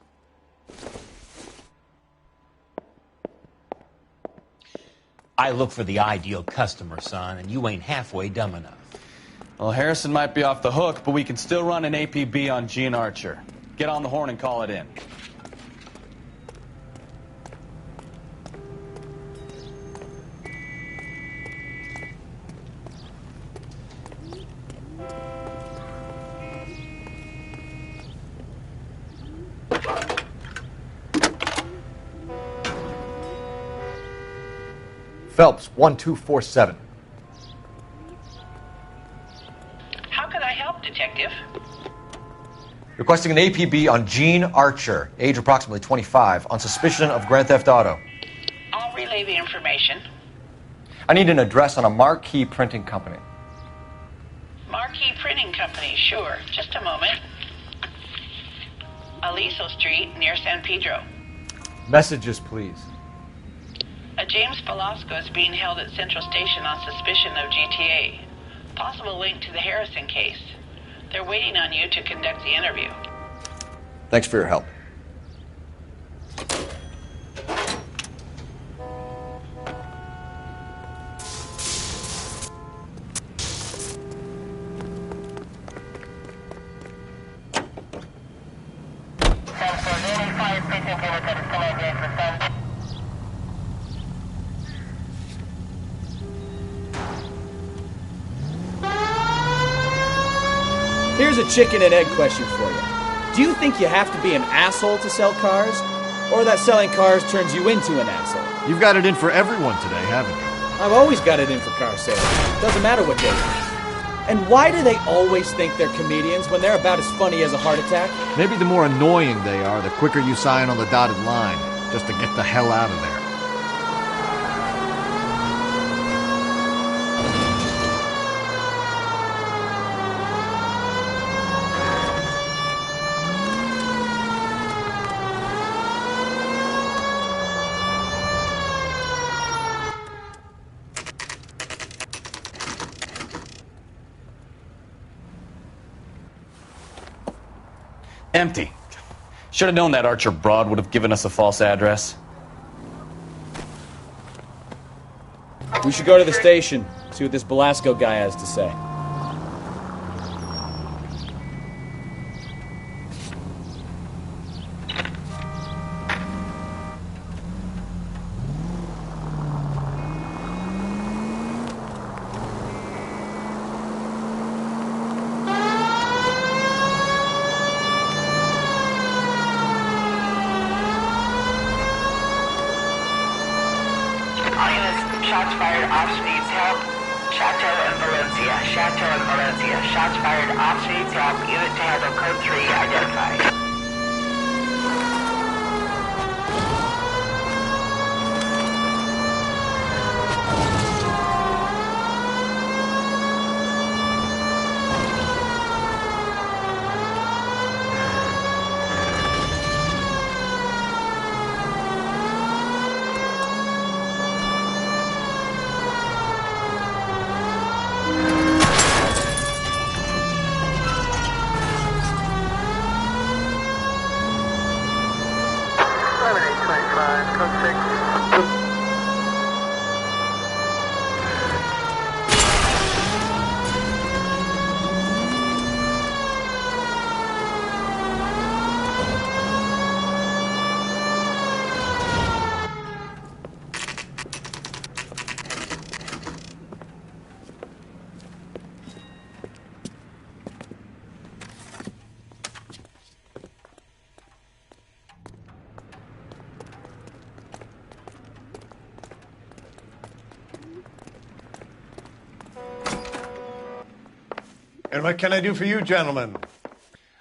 I look for the ideal customer, son, and you ain't halfway dumb enough. Well, Harrison might be off the hook, but we can still run an APB on Gene Archer. Get on the horn and call it in. Phelps, 1247. How can I help, Detective? Requesting an APB on Gene Archer, age approximately 25, on suspicion of Grand Theft Auto. I'll relay the information. I need an address on a Marquee Printing Company. Marquee Printing Company, sure. Just a moment. Aliso Street, near San Pedro. Messages, please. A James Velasco is being held at Central Station on suspicion of GTA. Possible link to the Harrison case. They're waiting on you to conduct the interview. Thanks for your help. Here's a chicken and egg question for you. Do you think you have to be an asshole to sell cars? Or that selling cars turns you into an asshole? You've got it in for everyone today, haven't you? I've always got it in for car sales. Doesn't matter what day it is. And why do they always think they're comedians when they're about as funny as a heart attack? Maybe the more annoying they are, the quicker you sign on the dotted line, just to get the hell out of there. Empty. Should have known that Archer broad would have given us a false address. We should go to the station, see what this Velasco guy has to say. Shots fired, ops needs help. Chateau and Valencia. Chateau and Valencia. Shots fired, ops needs help. Unit to handle code 3 identified. And what can I do for you, gentlemen?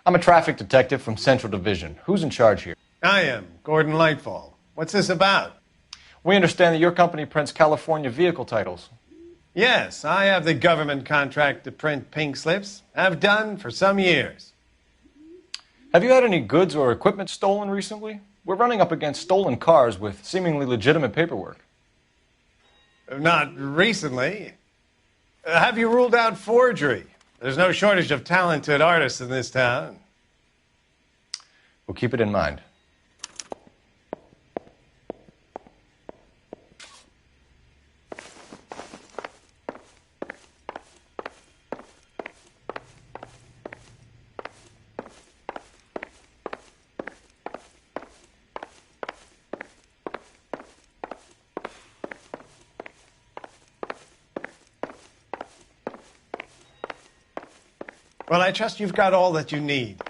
I'm a traffic detective from Central Division. Who's in charge here? I am, Gordon Lightfall. What's this about? We understand that your company prints California vehicle titles. Yes, I have the government contract to print pink slips. I've done for some years. Have you had any goods or equipment stolen recently? We're running up against stolen cars with seemingly legitimate paperwork. Not recently. Have you ruled out forgery? There's no shortage of talented artists in this town. We'll keep it in mind. Well, I trust you've got all that you need.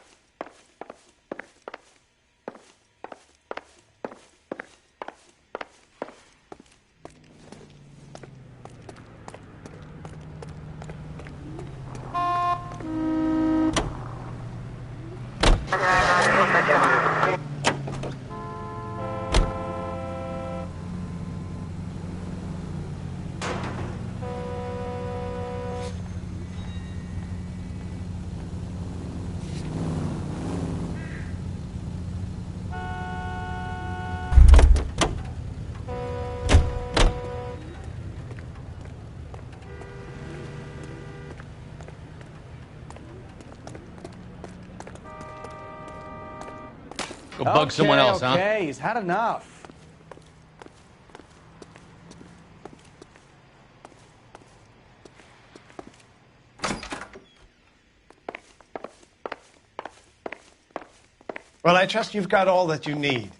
Go bug someone else, huh? Okay, he's had enough. Well, I trust you've got all that you need.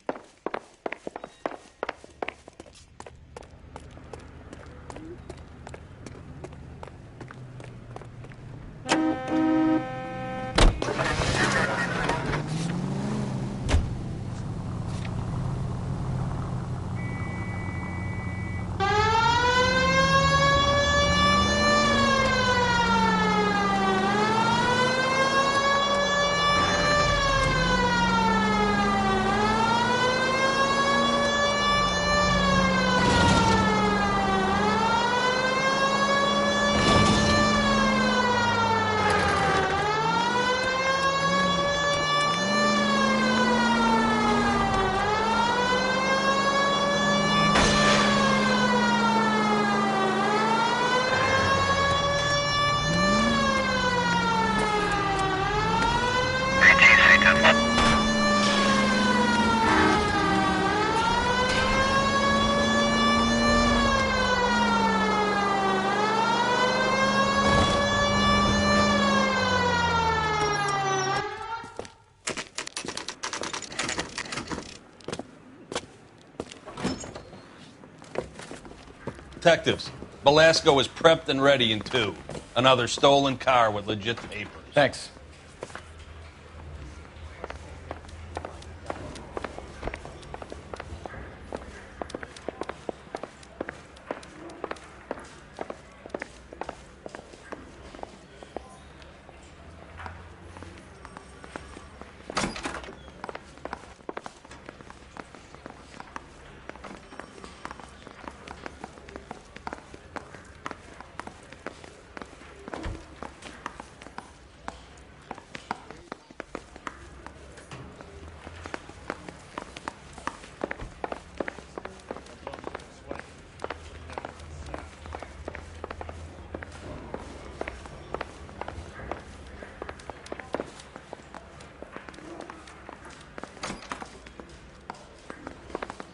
Detectives, Belasco is prepped and ready in 2. Another stolen car with legit papers. Thanks.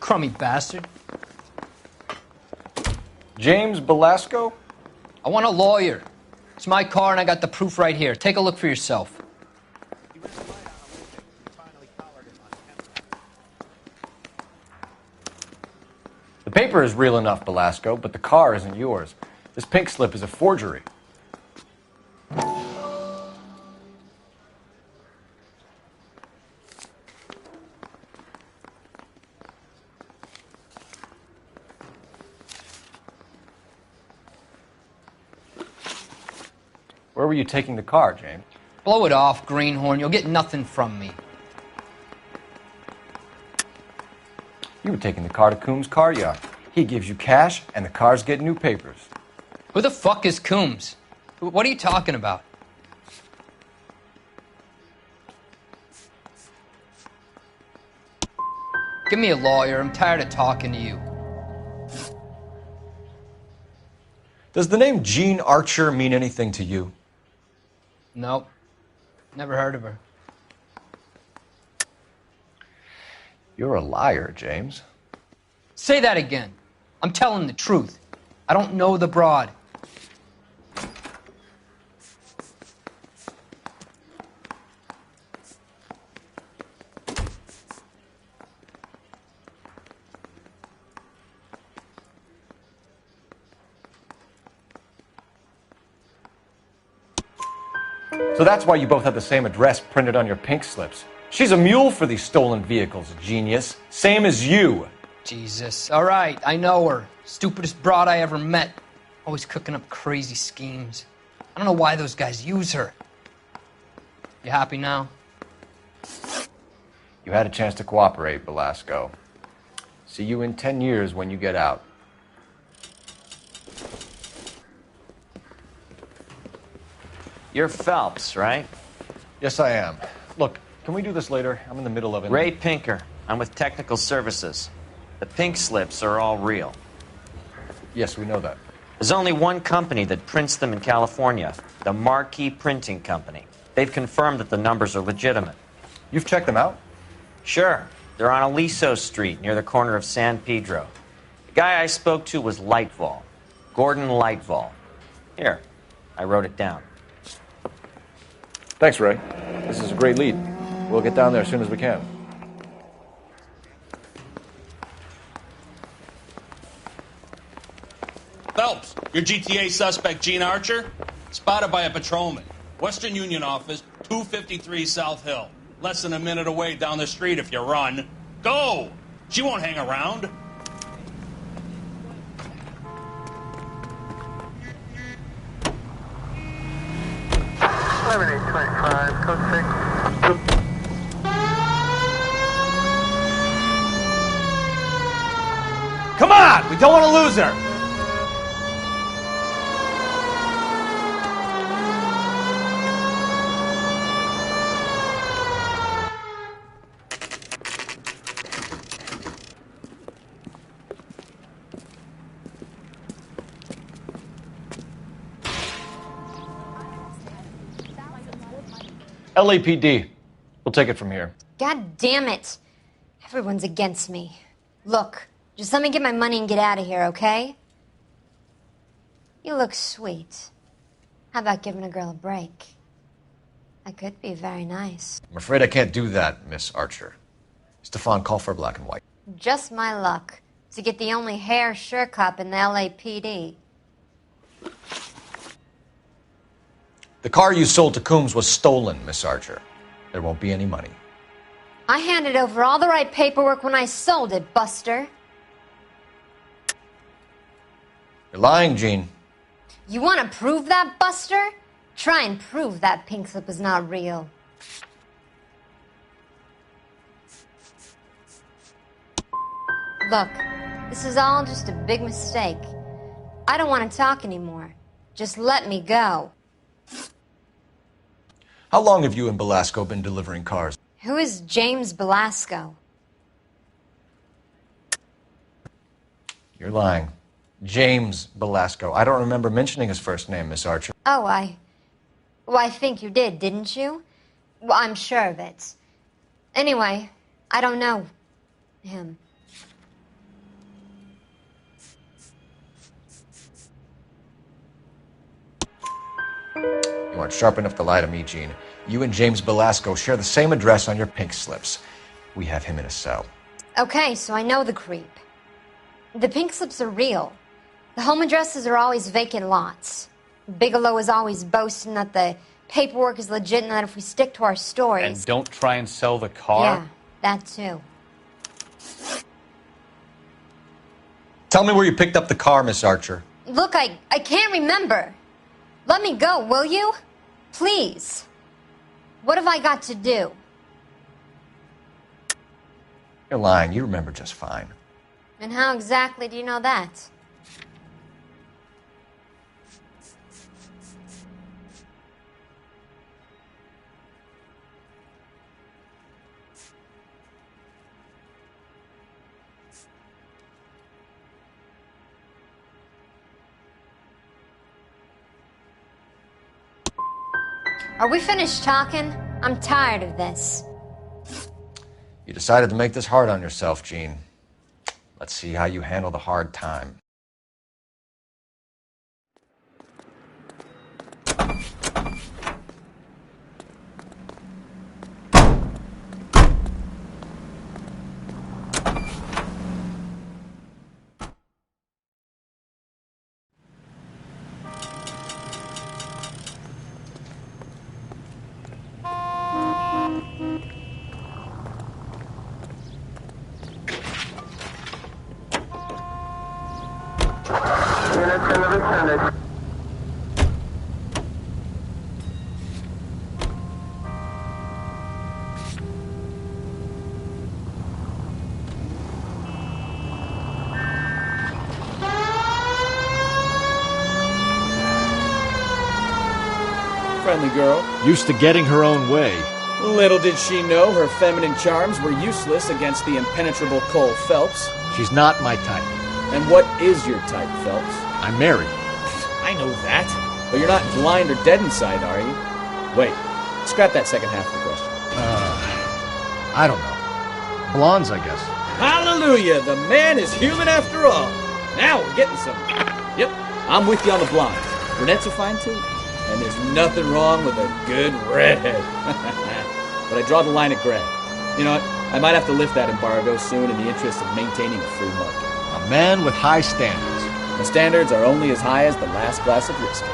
Crummy bastard. James Belasco? I want a lawyer. It's my car and I got the proof right here. Take a look for yourself. The paper is real enough, Belasco, but the car isn't yours. This pink slip is a forgery. Where were you taking the car, James? Blow it off, greenhorn. You'll get nothing from me. You were taking the car to Coombs' car yard. He gives you cash, and the cars get new papers. Who the fuck is Coombs? What are you talking about? Give me a lawyer. I'm tired of talking to you. Does the name Jean Archer mean anything to you? Nope. Never heard of her. You're a liar, James. Say that again. I'm telling the truth. I don't know the broad. So that's why you both have the same address printed on your pink slips. She's a mule for these stolen vehicles, genius. Same as you. Jesus. All right, I know her. Stupidest broad I ever met. Always cooking up crazy schemes. I don't know why those guys use her. You happy now? You had a chance to cooperate, Belasco. See you in 10 years when you get out. You're Phelps, right? Yes, I am. Look, can we do this later? I'm in the middle of it. Ray Pinker. I'm with Technical Services. The pink slips are all real. Yes, we know that. There's only one company that prints them in California, the Marquee Printing Company. They've confirmed that the numbers are legitimate. You've checked them out? Sure. They're on Aliso Street, near the corner of San Pedro. The guy I spoke to was Lightval. Gordon Lightval. Here, I wrote it down. Thanks, Ray. This is a great lead. We'll get down there as soon as we can. Phelps, your GTA suspect, Gene Archer, spotted by a patrolman. Western Union office, 253 South Hill. Less than a minute away down the street if you run. Go! She won't hang around. Code 6. Come on! We don't want to lose her! LAPD. We'll take it from here. God damn it. Everyone's against me. Look, just let me get my money and get out of here, okay? You look sweet. How about giving a girl a break? I could be very nice. I'm afraid I can't do that, Miss Archer. Stefan, call for black and white. Just my luck to get the only hair sure cop in the LAPD. The car you sold to Coombs was stolen, Miss Archer. There won't be any money. I handed over all the right paperwork when I sold it, Buster. You're lying, Gene. You want to prove that, Buster? Try and prove that pink slip is not real. Look, this is all just a big mistake. I don't want to talk anymore. Just let me go. How long have you and Belasco been delivering cars? Who is James Belasco? You're lying. James Belasco. I don't remember mentioning his first name, Miss Archer. Oh, Well, I think you did, didn't you? Well, I'm sure of it. Anyway, I don't know him. You aren't sharp enough to lie to me, Gene. You and James Belasco share the same address on your pink slips. We have him in a cell. Okay, so I know the creep. The pink slips are real. The home addresses are always vacant lots. Bigelow is always boasting that the paperwork is legit and that if we stick to our stories... And don't try and sell the car? Yeah, that too. Tell me where you picked up the car, Miss Archer. Look, I can't remember. Let me go, will you? Please. What have I got to do? You're lying. You remember just fine. And how exactly do you know that? Are we finished talking? I'm tired of this. You decided to make this hard on yourself, Gene. Let's see how you handle the hard time. friendly girl. Used to getting her own way. Little did she know her feminine charms were useless against the impenetrable Cole Phelps. She's not my type. And what is your type, Phelps? I'm married. I know that. But you're not blind or dead inside, are you? Wait, scrap that second half of the question. I don't know. Blondes, I guess. Hallelujah! The man is human after all. Now we're getting somewhere. Yep, I'm with you on the blondes. Brunettes are fine too. And there's nothing wrong with a good redhead. But I draw the line at gray. You know what? I might have to lift that embargo soon in the interest of maintaining a free market. A man with high standards. The standards are only as high as the last glass of whiskey.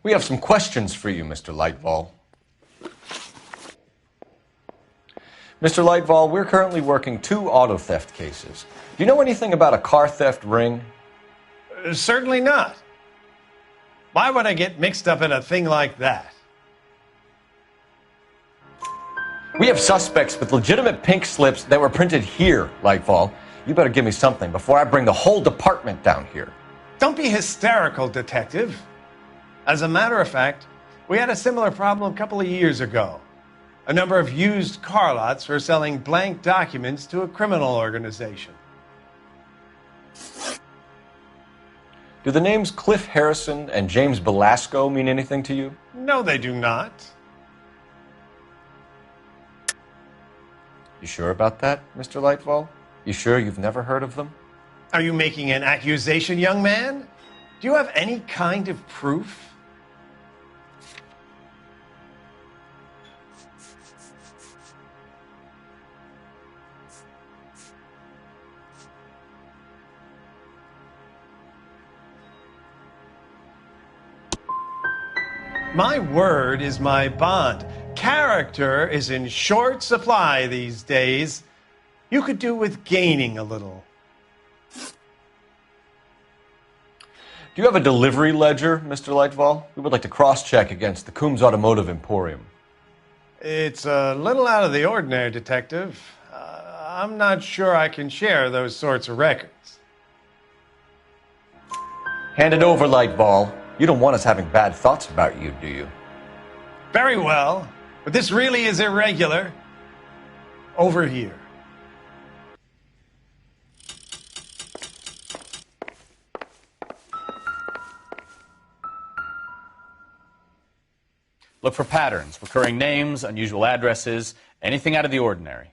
We have some questions for you, Mr. Lightval. Mr. Lightval, we're currently working 2 auto theft cases. Do you know anything about a car theft ring? Certainly not. Why would I get mixed up in a thing like that? We have suspects with legitimate pink slips that were printed here, Lightval. You better give me something before I bring the whole department down here. Don't be hysterical, Detective. As a matter of fact, we had a similar problem a couple of years ago. A number of used car lots were selling blank documents to a criminal organization. Do the names Cliff Harrison and James Belasco mean anything to you? No, they do not. You sure about that, Mr. Lightval? You sure you've never heard of them? Are you making an accusation, young man? Do you have any kind of proof? My word is my bond. Character is in short supply these days. You could do with gaining a little. Do you have a delivery ledger, Mr. Lightval? We would like to cross-check against the Coombs Automotive Emporium. It's a little out of the ordinary, Detective. I'm not sure I can share those sorts of records. Hand it over, Lightval. You don't want us having bad thoughts about you, do you? Very well, but this really is irregular. Over here. Look for patterns, recurring names, unusual addresses, anything out of the ordinary.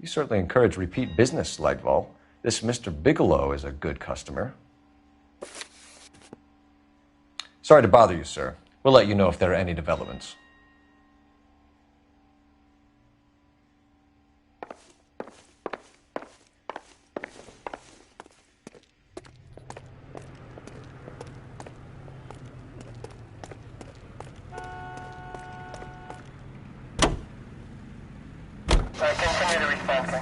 You certainly encourage repeat business, Lightval. This Mr. Bigelow is a good customer. Sorry to bother you, sir. We'll let you know if there are any developments. Continue to respond.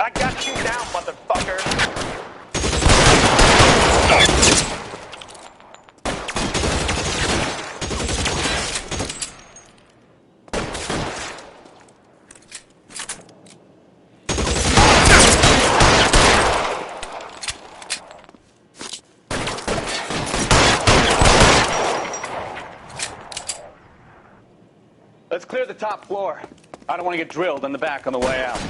I got you down, motherfucker. Let's clear the top floor. I don't want to get drilled in the back on the way out.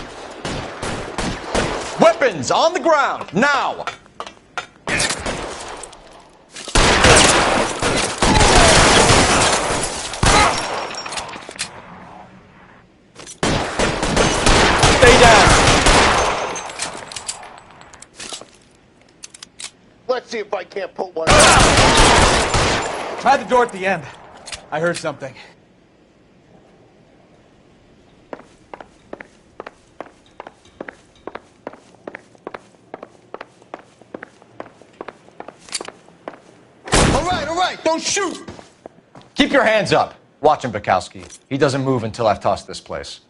Weapons on the ground, now! Stay down! Let's see if I can't put one. Try the door at the end. I heard something. All right, don't shoot! Keep your hands up. Watch him, Bukowski. He doesn't move until I've tossed this place.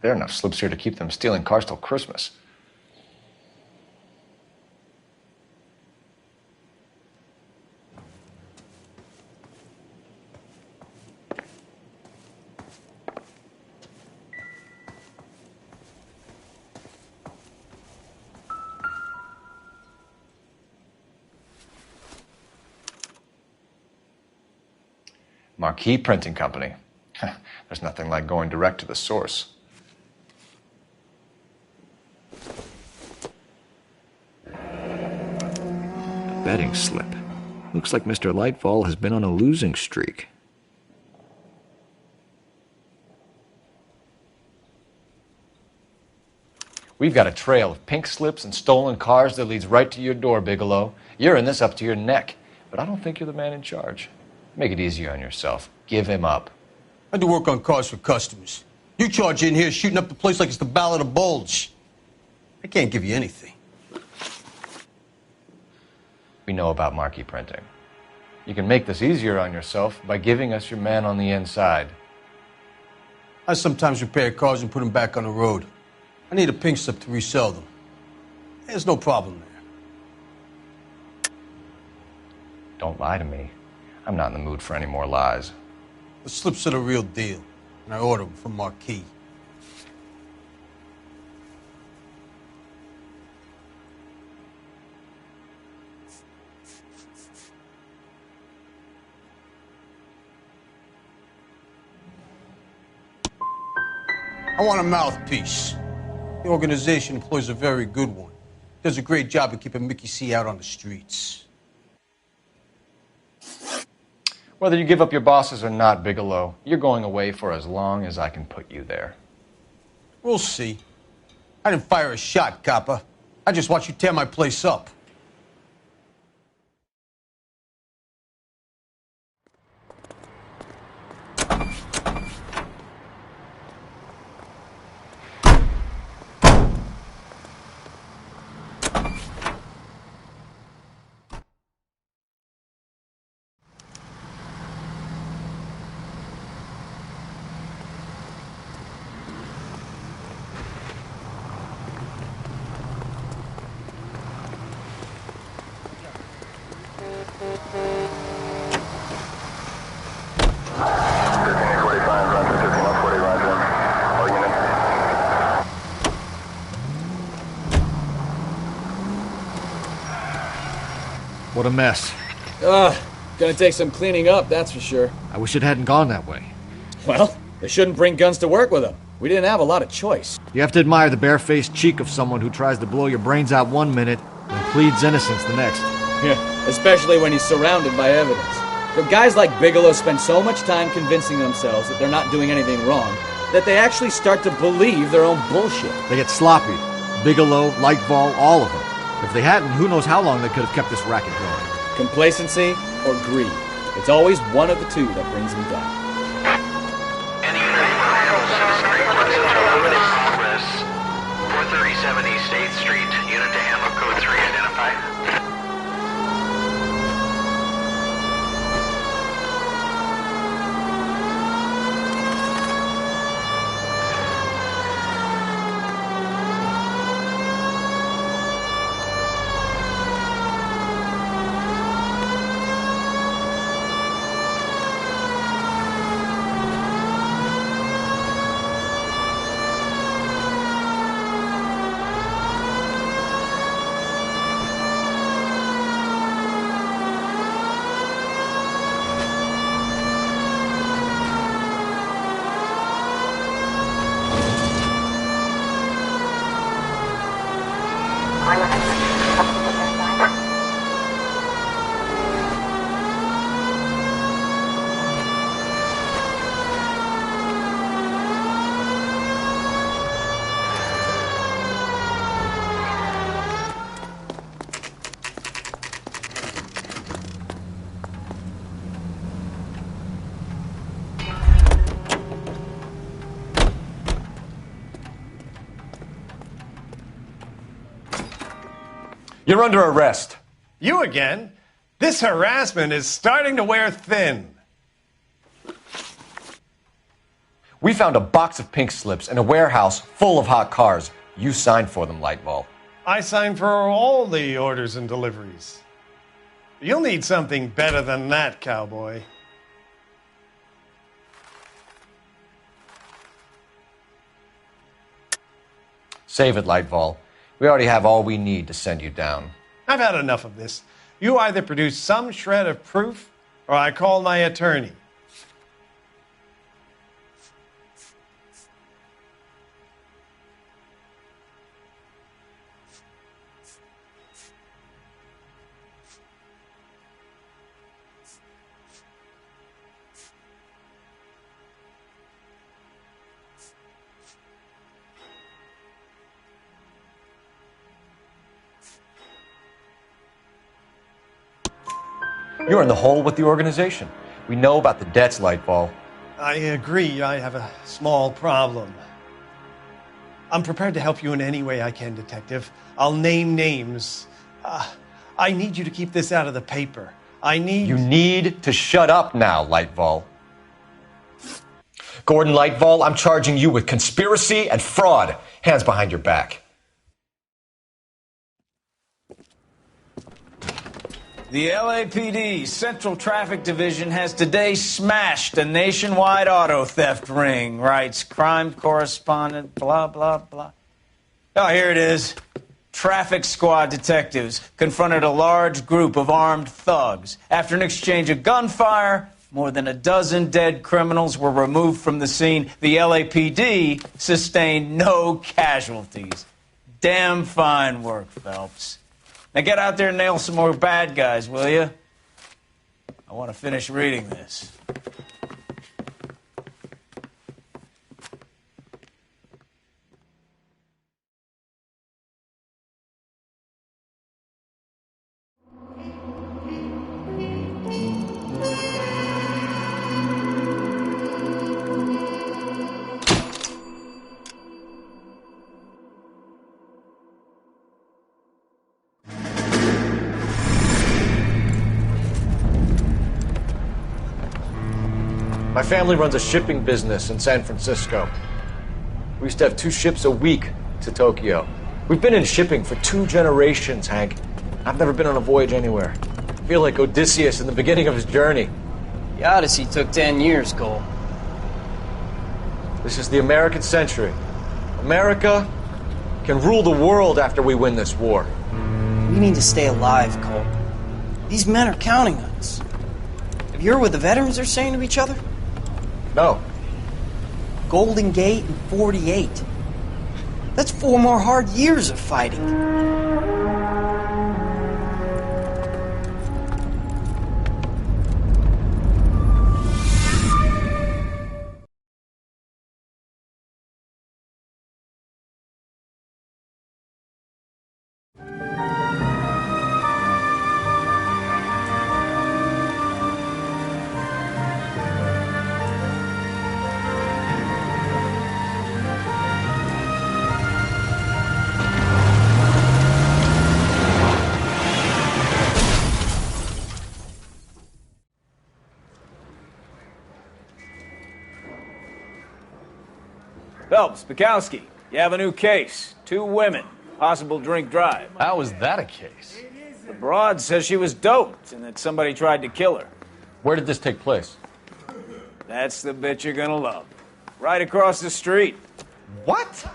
There are enough slips here to keep them stealing cars till Christmas. Marquee Printing Company. There's nothing like going direct to the source. Betting slip. Looks like Mr. Lightfall has been on a losing streak. We've got a trail of pink slips and stolen cars that leads right to your door, Bigelow. You're in this up to your neck, but I don't think you're the man in charge. Make it easier on yourself. Give him up. I do work on cars for customers. You charge in here shooting up the place like it's the Ballad of Bulge. I can't give you anything. We know about marquee printing. You can make this easier on yourself by giving us your man on the inside. I sometimes repair cars and put them back on the road. I need a pink slip to resell them. There's no problem there. Don't lie to me. I'm not in the mood for any more lies. The slips are the real deal, and I order them from Marquee. I want a mouthpiece. The organization employs a very good one. Does a great job of keeping Mickey C out on the streets. Whether you give up your bosses or not, Bigelow, you're going away for as long as I can put you there. We'll see. I didn't fire a shot, copper. I just watched you tear my place up. What a mess. Gonna take some cleaning up, that's for sure. I wish it hadn't gone that way. Well, they shouldn't bring guns to work with them. We didn't have a lot of choice. You have to admire the barefaced cheek of someone who tries to blow your brains out one minute and pleads innocence the next. Yeah, especially when he's surrounded by evidence. But guys like Bigelow spend so much time convincing themselves that they're not doing anything wrong that they actually start to believe their own bullshit. They get sloppy. Bigelow, Lightfall, all of them. If they hadn't, who knows how long they could have kept this racket going. Complacency or greed. It's always one of the two that brings them down. Any progress. 437 East 8th Street, unit to ammo code You're under arrest. You again? This harassment is starting to wear thin. We found a box of pink slips in a warehouse full of hot cars. You signed for them, Lightball. I signed for all the orders and deliveries. You'll need something better than that, cowboy. Save it, Lightball. We already have all we need to send you down. I've had enough of this. You either produce some shred of proof, or I call my attorney. You're in the hole with the organization. We know about the debts, Lightball. I agree. I have a small problem. I'm prepared to help you in any way I can, Detective. I'll name names. I need you to keep this out of the paper. You need to shut up now, Lightball. Gordon Lightball, I'm charging you with conspiracy and fraud. Hands behind your back. The LAPD Central Traffic Division has today smashed a nationwide auto theft ring, writes crime correspondent, blah, blah, blah. Oh, here it is. Traffic squad detectives confronted a large group of armed thugs. After an exchange of gunfire, more than a dozen dead criminals were removed from the scene. The LAPD sustained no casualties. Damn fine work, Phelps. Now get out there and nail some more bad guys, will you? I want to finish reading this. My family runs a shipping business in San Francisco. We used to have 2 ships a week to Tokyo. We've been in shipping for 2 generations, Hank. I've never been on a voyage anywhere. I feel like Odysseus in the beginning of his journey. The Odyssey took 10 years, Cole. This is the American century. America can rule the world after we win this war. We need to stay alive, Cole. These men are counting on us. Have you heard what the veterans are saying to each other? No. Golden Gate and 48. That's 4 more hard years of fighting. Phelps, Bukowski, you have a new case. 2 women, possible drink drive. How is that a case? The broad says she was doped and that somebody tried to kill her. Where did this take place? That's the bit you're gonna love. Right across the street. What?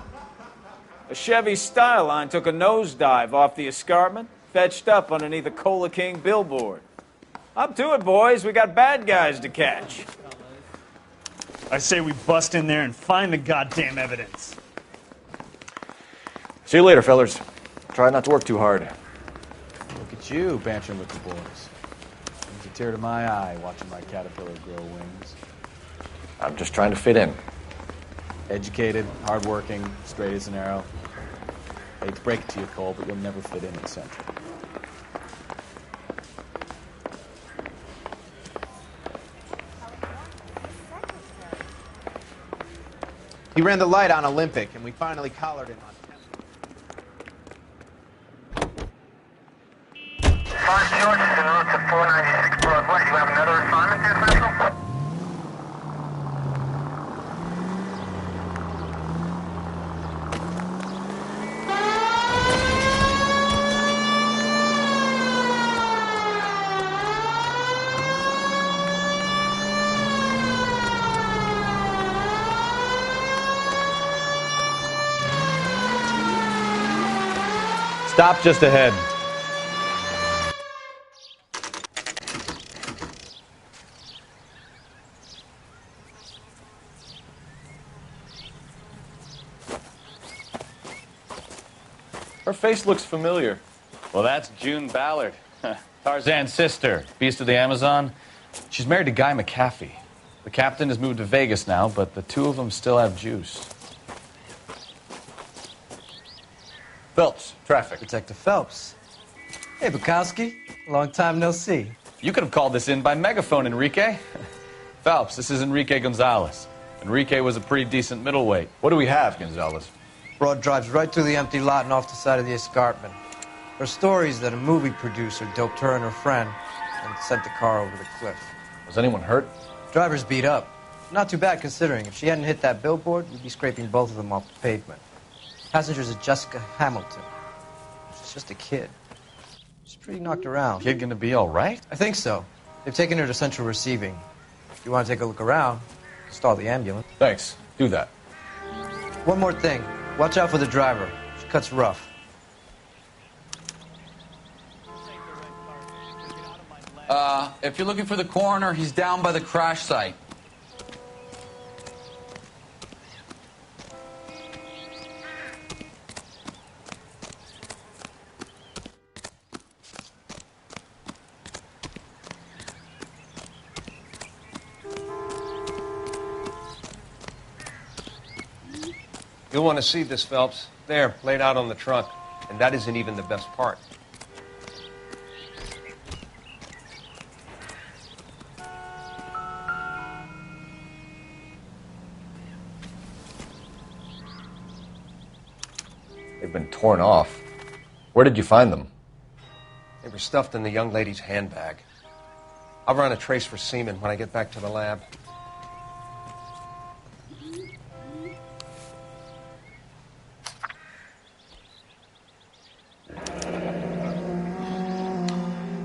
A Chevy Styline took a nosedive off the escarpment, fetched up underneath a Cola King billboard. Up to it, boys. We got bad guys to catch. I say we bust in there and find the goddamn evidence. See you later, fellas. Try not to work too hard. Look at you, bantering with the boys. Brings a tear to my eye watching my caterpillar grow wings. I'm just trying to fit in. Educated, hardworking, straight as an arrow. I hate to break it to you, Cole, but you'll never fit in at Central. He ran the light on Olympic, and we finally collared him on George, en route to 496 Broadway. Do you have another assignment there, Central? Stop just ahead. Her face looks familiar. Well, that's June Ballard, Tarzan's sister, beast of the Amazon. She's married to Guy McAfee. The captain has moved to Vegas now, but the two of them still have juice. Phelps, traffic. Detective Phelps. Hey, Bukowski. Long time no see. You could have called this in by megaphone, Enrique. Phelps, this is Enrique Gonzalez. Enrique was a pretty decent middleweight. What do we have, Gonzalez? Broad drives right through the empty lot and off the side of the escarpment. Her story is that a movie producer doped her and her friend and sent the car over the cliff. Was anyone hurt? Driver's beat up. Not too bad considering. If she hadn't hit that billboard, we'd be scraping both of them off the pavement. Passenger's is Jessica Hamilton. She's just a kid. She's pretty knocked around. Kid gonna be all right? I think so. They've taken her to central receiving. If you want to take a look around, stall the ambulance. Thanks. Do that. One more thing. Watch out for the driver. She cuts rough. If you're looking for the coroner, he's down by the crash site. You'll want to see this, Phelps. There, laid out on the trunk. And that isn't even the best part. They've been torn off. Where did you find them? They were stuffed in the young lady's handbag. I'll run a trace for semen when I get back to the lab.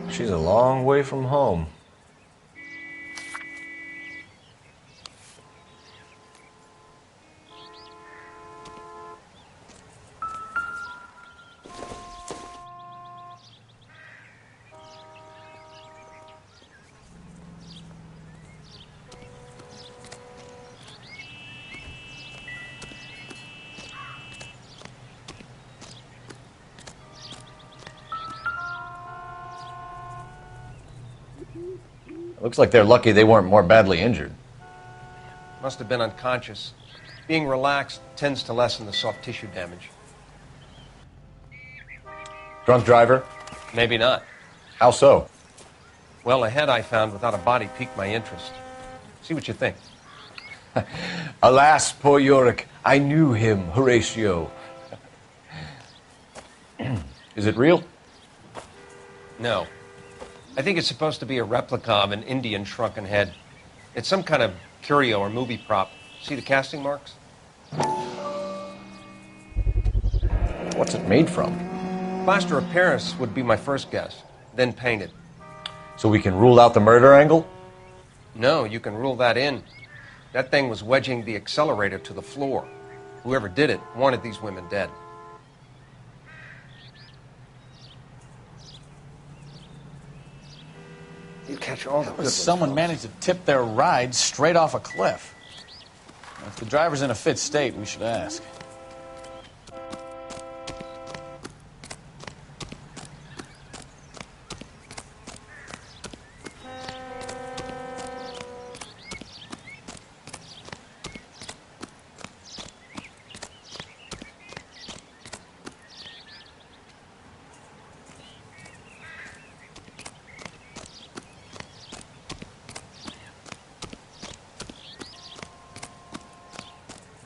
She's a long way from home. Looks like they're lucky they weren't more badly injured. Must have been unconscious. Being relaxed tends to lessen the soft tissue damage. Drunk driver? Maybe not. How so? Well, a head I found without a body piqued my interest. See what you think. Alas, poor Yorick, I knew him, Horatio. Is it real? No. I think it's supposed to be a replica of an Indian shrunken head. It's some kind of curio or movie prop. See the casting marks? What's it made from? Plaster of Paris would be my first guess, then painted. So we can rule out the murder angle? No, you can rule that in. That thing was wedging the accelerator to the floor. Whoever did it wanted these women dead. You catch all the good ones. Someone managed to tip their ride straight off a cliff. If the driver's in a fit state, we should ask.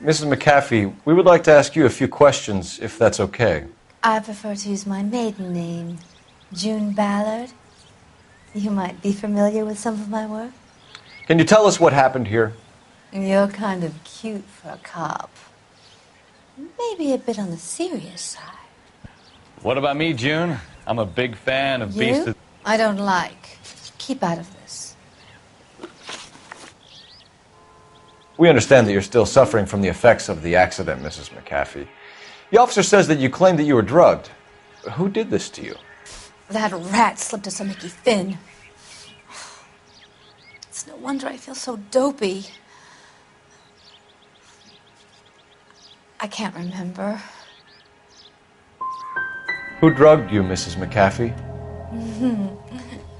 Mrs. McAfee, we would like to ask you a few questions, if that's okay. I prefer to use my maiden name. June Ballard. You might be familiar with some of my work. Can you tell us what happened here? You're kind of cute for a cop. Maybe a bit on the serious side. What about me, June? I'm a big fan of Beast You? of... I don't like. Keep out of this. We understand that you're still suffering from the effects of the accident, Mrs. McAfee. The officer says that you claimed that you were drugged. Who did this to you? That rat slipped us a Mickey Finn. It's no wonder I feel so dopey. I can't remember. Who drugged you, Mrs. McAfee?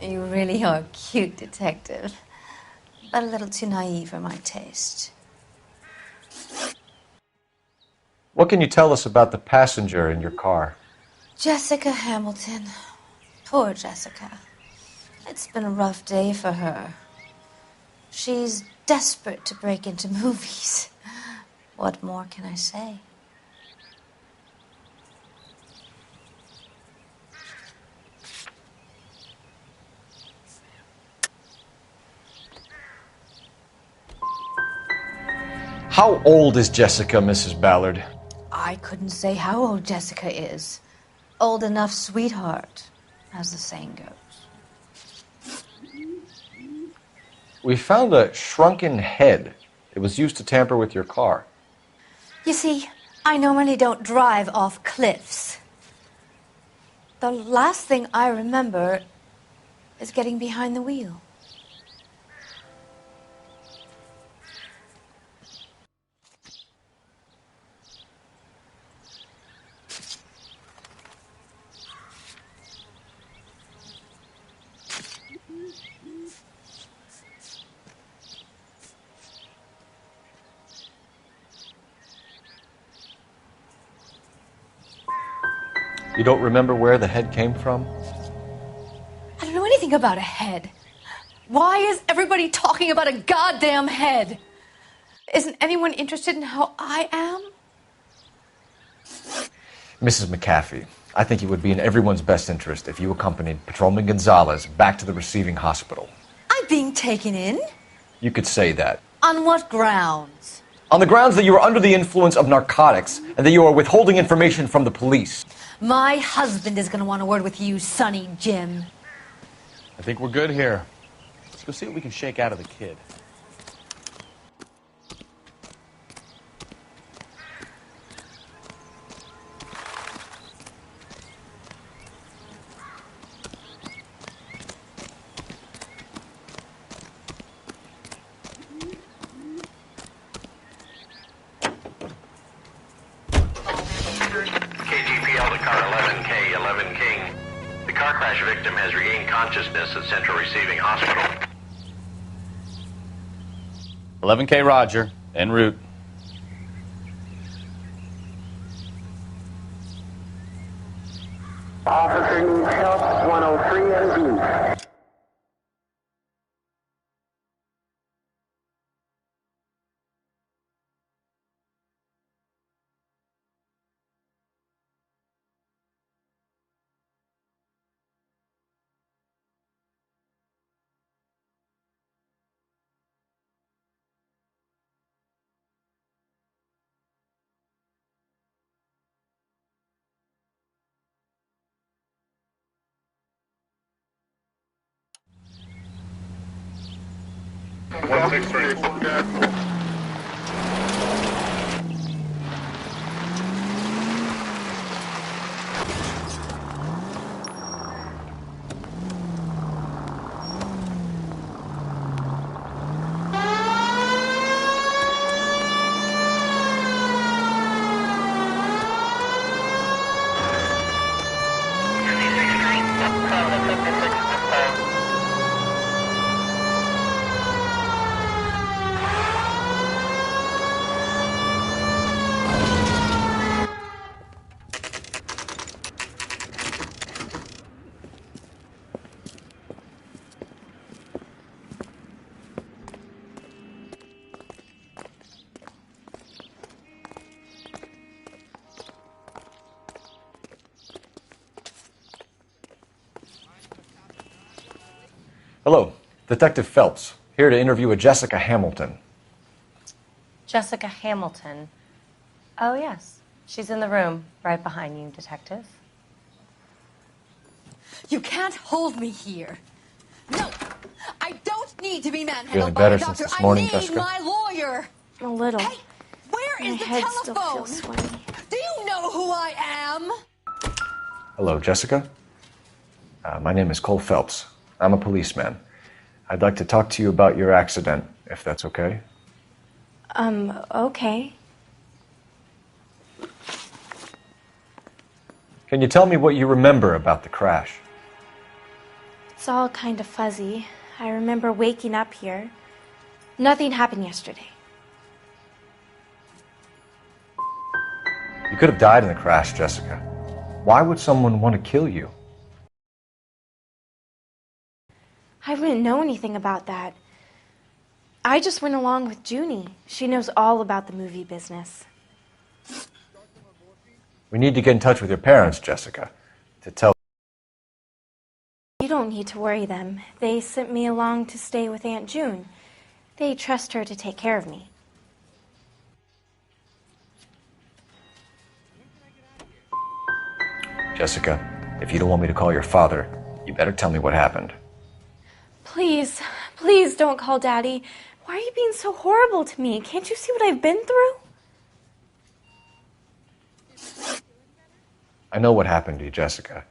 You really are a cute detective, but a little too naive for my taste. What can you tell us about the passenger in your car? Jessica Hamilton. Poor Jessica. It's been a rough day for her. She's desperate to break into movies. What more can I say? How old is Jessica, Mrs. Ballard? I couldn't say how old Jessica is. Old enough, sweetheart, as the saying goes. We found a shrunken head. It was used to tamper with your car. You see, I normally don't drive off cliffs. The last thing I remember is getting behind the wheel. You don't remember where the head came from? I don't know anything about a head. Why is everybody talking about a goddamn head? Isn't anyone interested in how I am? Mrs. McAfee, I think it would be in everyone's best interest if you accompanied Patrolman Gonzalez back to the receiving hospital. I'm being taken in? You could say that. On what grounds? On the grounds that you are under the influence of narcotics and that you are withholding information from the police. My husband is going to want a word with you, Sonny Jim. I think we're good here. Let's go see what we can shake out of the kid. KGPL to car 11K, 11 King. The car crash victim has regained consciousness at Central Receiving Hospital. 11K Roger, en route. Officer needs help, 103 and B. Hello, Detective Phelps, here to interview a Jessica Hamilton. Jessica Hamilton. Oh, yes. She's in the room right behind you, Detective. You can't hold me here. No, I don't need to be Feeling manhandled by better a since doctor. this morning, I need Jessica? my lawyer. A little. Hey, where is My the head still telephone? feels sweaty. Do you know who I am? Hello, Jessica. My name is Cole Phelps. I'm a policeman. I'd like to talk to you about your accident, if that's okay. Okay. Can you tell me what you remember about the crash? It's all kind of fuzzy. I remember waking up here. Nothing happened yesterday. You could have died in the crash, Jessica. Why would someone want to kill you? I wouldn't know anything about that. I just went along with Junie. She knows all about the movie business. We need to get in touch with your parents, Jessica, to tell. You don't need to worry them. They sent me along to stay with Aunt June. They trust her to take care of me. Jessica, if you don't want me to call your father, you better tell me what happened. Please, please don't call Daddy. Why are you being so horrible to me? Can't you see what I've been through? I know what happened to you, Jessica.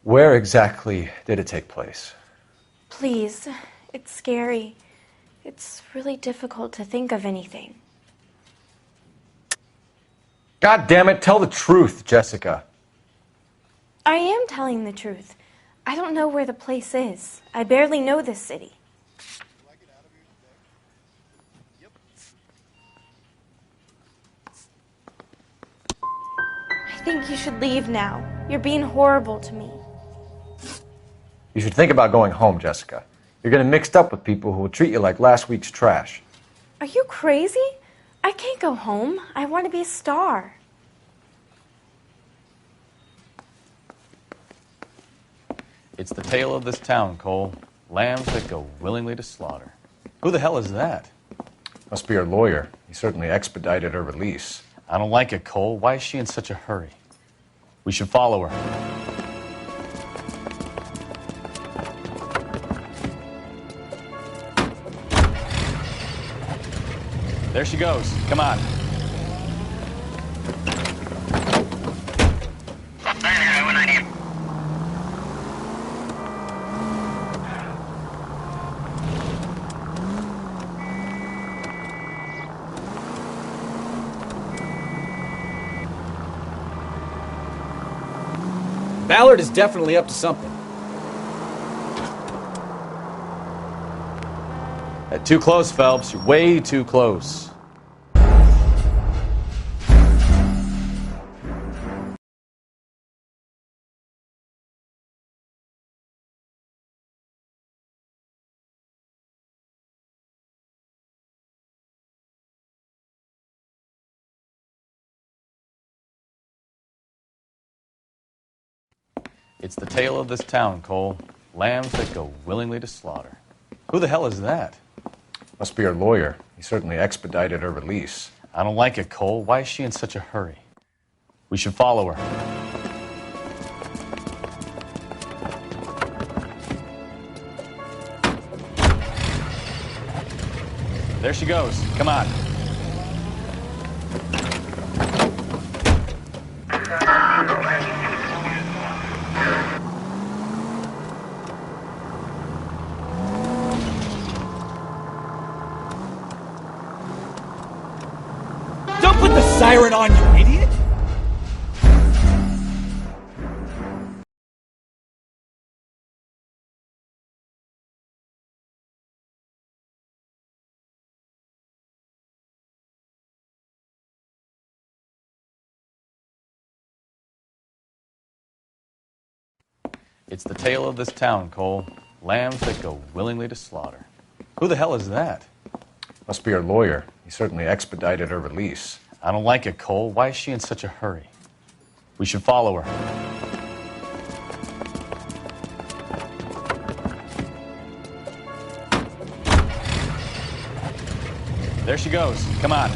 Where exactly did it take place? Please, it's scary. It's really difficult to think of anything. God damn it, tell the truth, Jessica. I am telling the truth. I don't know where the place is. I barely know this city. I think you should leave now. You're being horrible to me. You should think about going home, Jessica. You're getting mixed up with people who will treat you like last week's trash. Are you crazy? I can't go home. I want to be a star. It's the tale of this town, Cole. Lambs that go willingly to slaughter. Who the hell is that? Must be her lawyer. He certainly expedited her release. I don't like it, Cole. Why is she in such a hurry? We should follow her. There she goes. Come on. Ballard is definitely up to something. Too close, Phelps. You're way too close. It's the tale of this town, Cole. Lambs that go willingly to slaughter. Who the hell is that? Must be her lawyer. He certainly expedited her release. I don't like it, Cole. Why is she in such a hurry? We should follow her. There she goes. Come on. Don't put the siren on, you idiot! It's the tale of this town, Cole. Lambs that go willingly to slaughter. Who the hell is that? Must be her lawyer. He certainly expedited her release. I don't like it, Cole. Why is she in such a hurry? We should follow her. There she goes. Come on.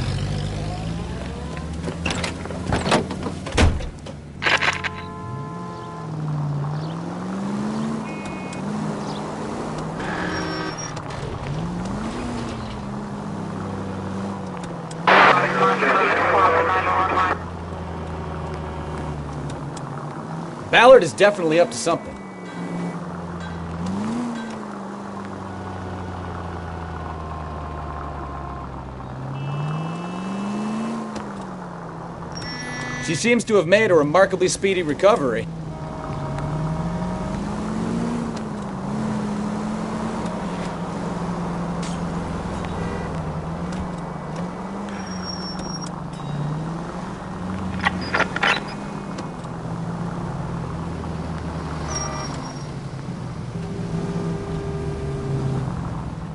Ballard is definitely up to something. She seems to have made a remarkably speedy recovery.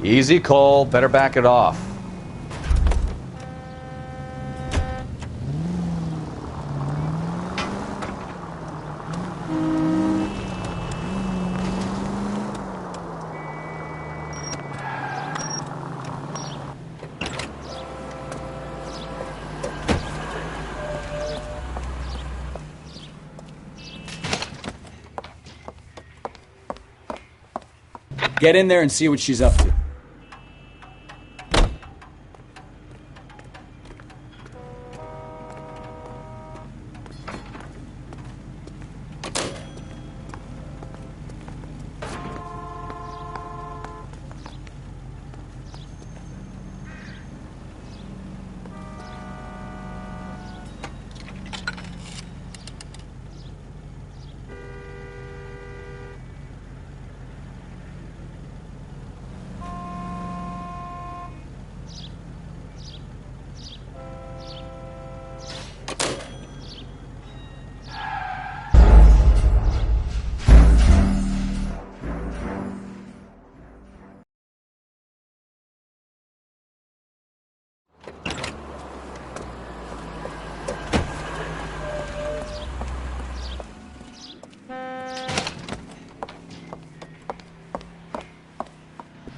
Easy, Cole. Better back it off. Get in there and see what she's up to.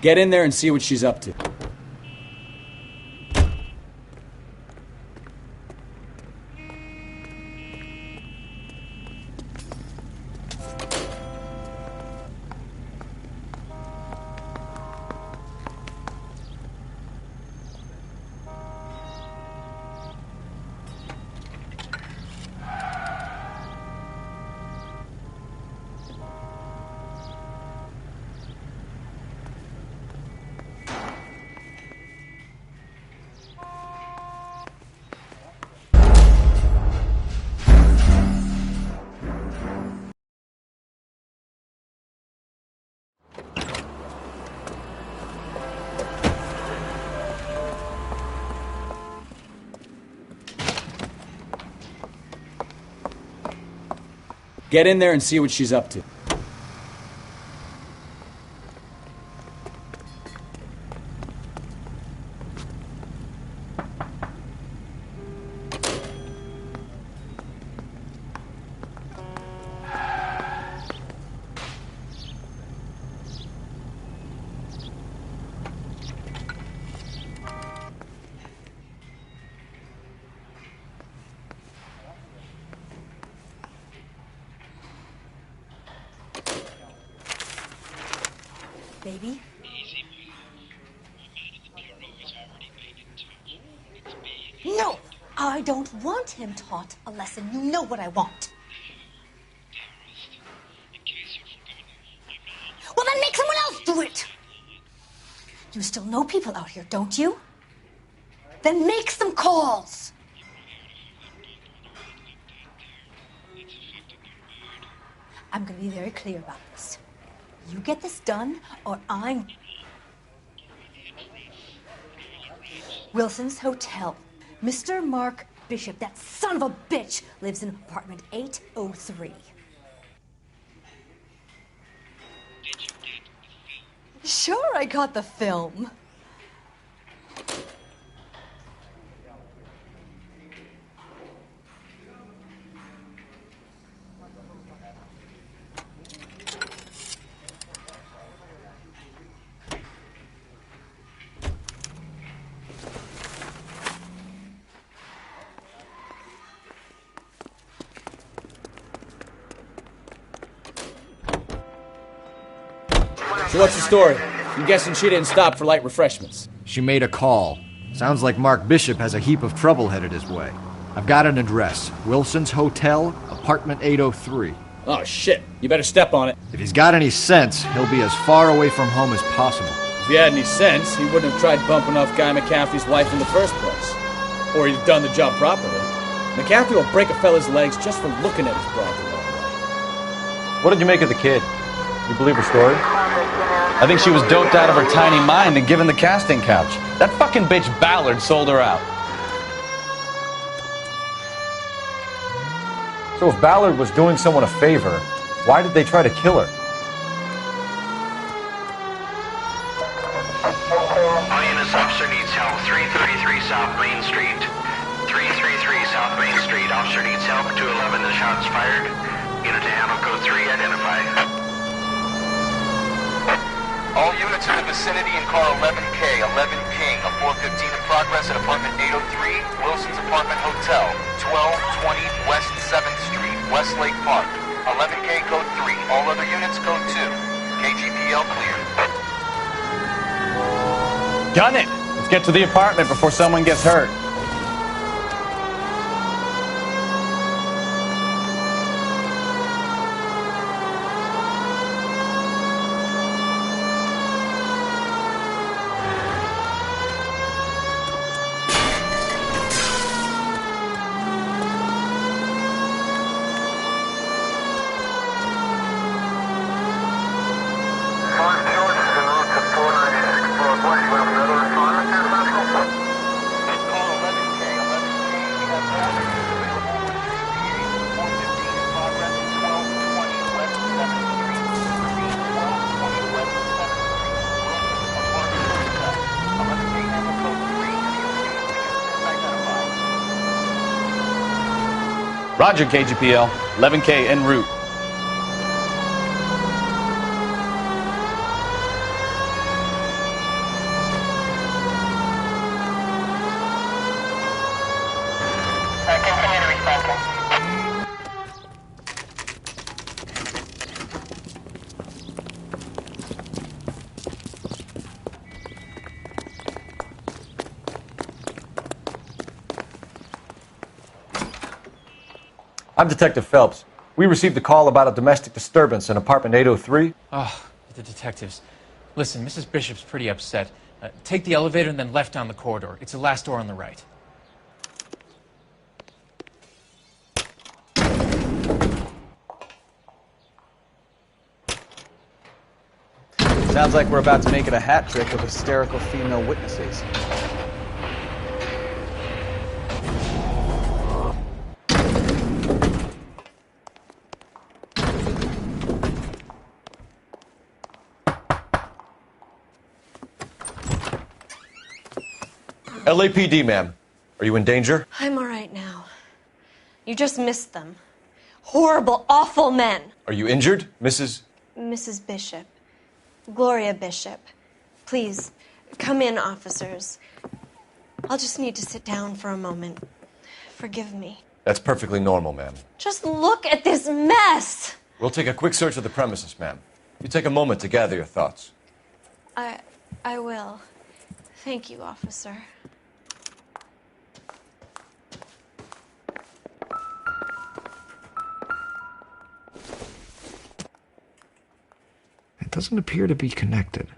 Get in there and see what she's up to. Get in there and see what she's up to. Baby? No! I don't want him taught a lesson. You know what I want. Well, then make someone else do it! You still know people out here, don't you? Then make some calls! I'm gonna be very clear about this. You get this done, or I'm... Wilson's Hotel. Mr. Mark Bishop, that son of a bitch, lives in apartment 803. Sure, I got the film. So what's the story? I'm guessing she didn't stop for light refreshments. She made a call. Sounds like Mark Bishop has a heap of trouble headed his way. I've got an address. Wilson's Hotel, apartment 803. Oh, shit. You better step on it. If he's got any sense, he'll be as far away from home as possible. If he had any sense, he wouldn't have tried bumping off Guy McCaffrey's wife in the first place. Or he'd have done the job properly. McCaffrey will break a fella's legs just for looking at his broad the wrong way. What did you make of the kid? You believe her story? I think she was doped out of her tiny mind and given the casting couch. That fucking bitch Ballard sold her out. So if Ballard was doing someone a favor, why did they try to kill her? All units, officer needs help. 333 South Main Street. 333 South Main Street. Officer needs help. 211, the shots fired. Unit to handle code 3, identify. All units in the vicinity in car 11K, 11 ping, a 415 in progress at apartment 803, Wilson's Apartment Hotel, 1220 West 7th Street, Westlake Park. 11K code 3, all other units code 2. KGPL clear. Gun it! Let's get to the apartment before someone gets hurt. Roger, KGPL. 11K en route. Continue to respond. I'm Detective Phelps. We received a call about a domestic disturbance in apartment 803. Oh, the detectives. Listen, Mrs. Bishop's pretty upset. Take the elevator and then left down the corridor. It's the last door on the right. Sounds like we're about to make it a hat trick of hysterical female witnesses. LAPD, ma'am. Are you in danger? I'm all right now. You just missed them. Horrible, awful men. Are you injured, Mrs. Mrs. Bishop. Gloria Bishop. Please, come in, officers. I'll just need to sit down for a moment. Forgive me. That's perfectly normal, ma'am. Just look at this mess! We'll take a quick search of the premises, ma'am. You take a moment to gather your thoughts. I will. Thank you, officer. It doesn't appear to be connected.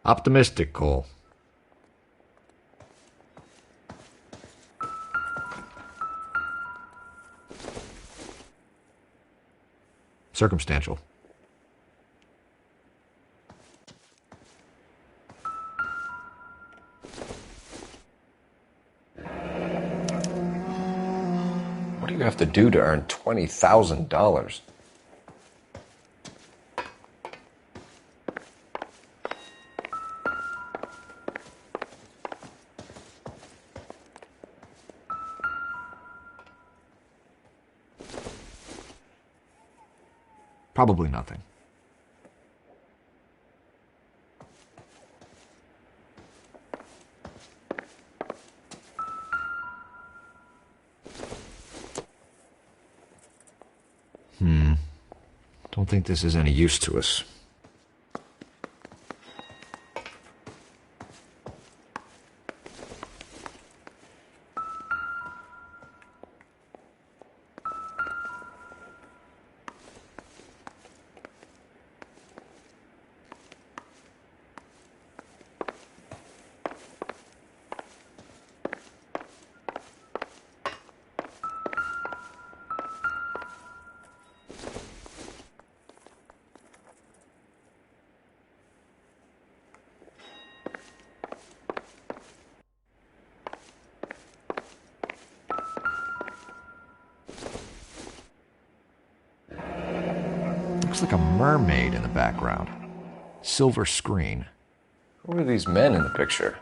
Optimistic, Cole. Circumstantial. What do you have to do to earn $20,000? Probably nothing. Don't think this is any use to us. Looks like a mermaid in the background. Silver screen. Who are these men in the picture?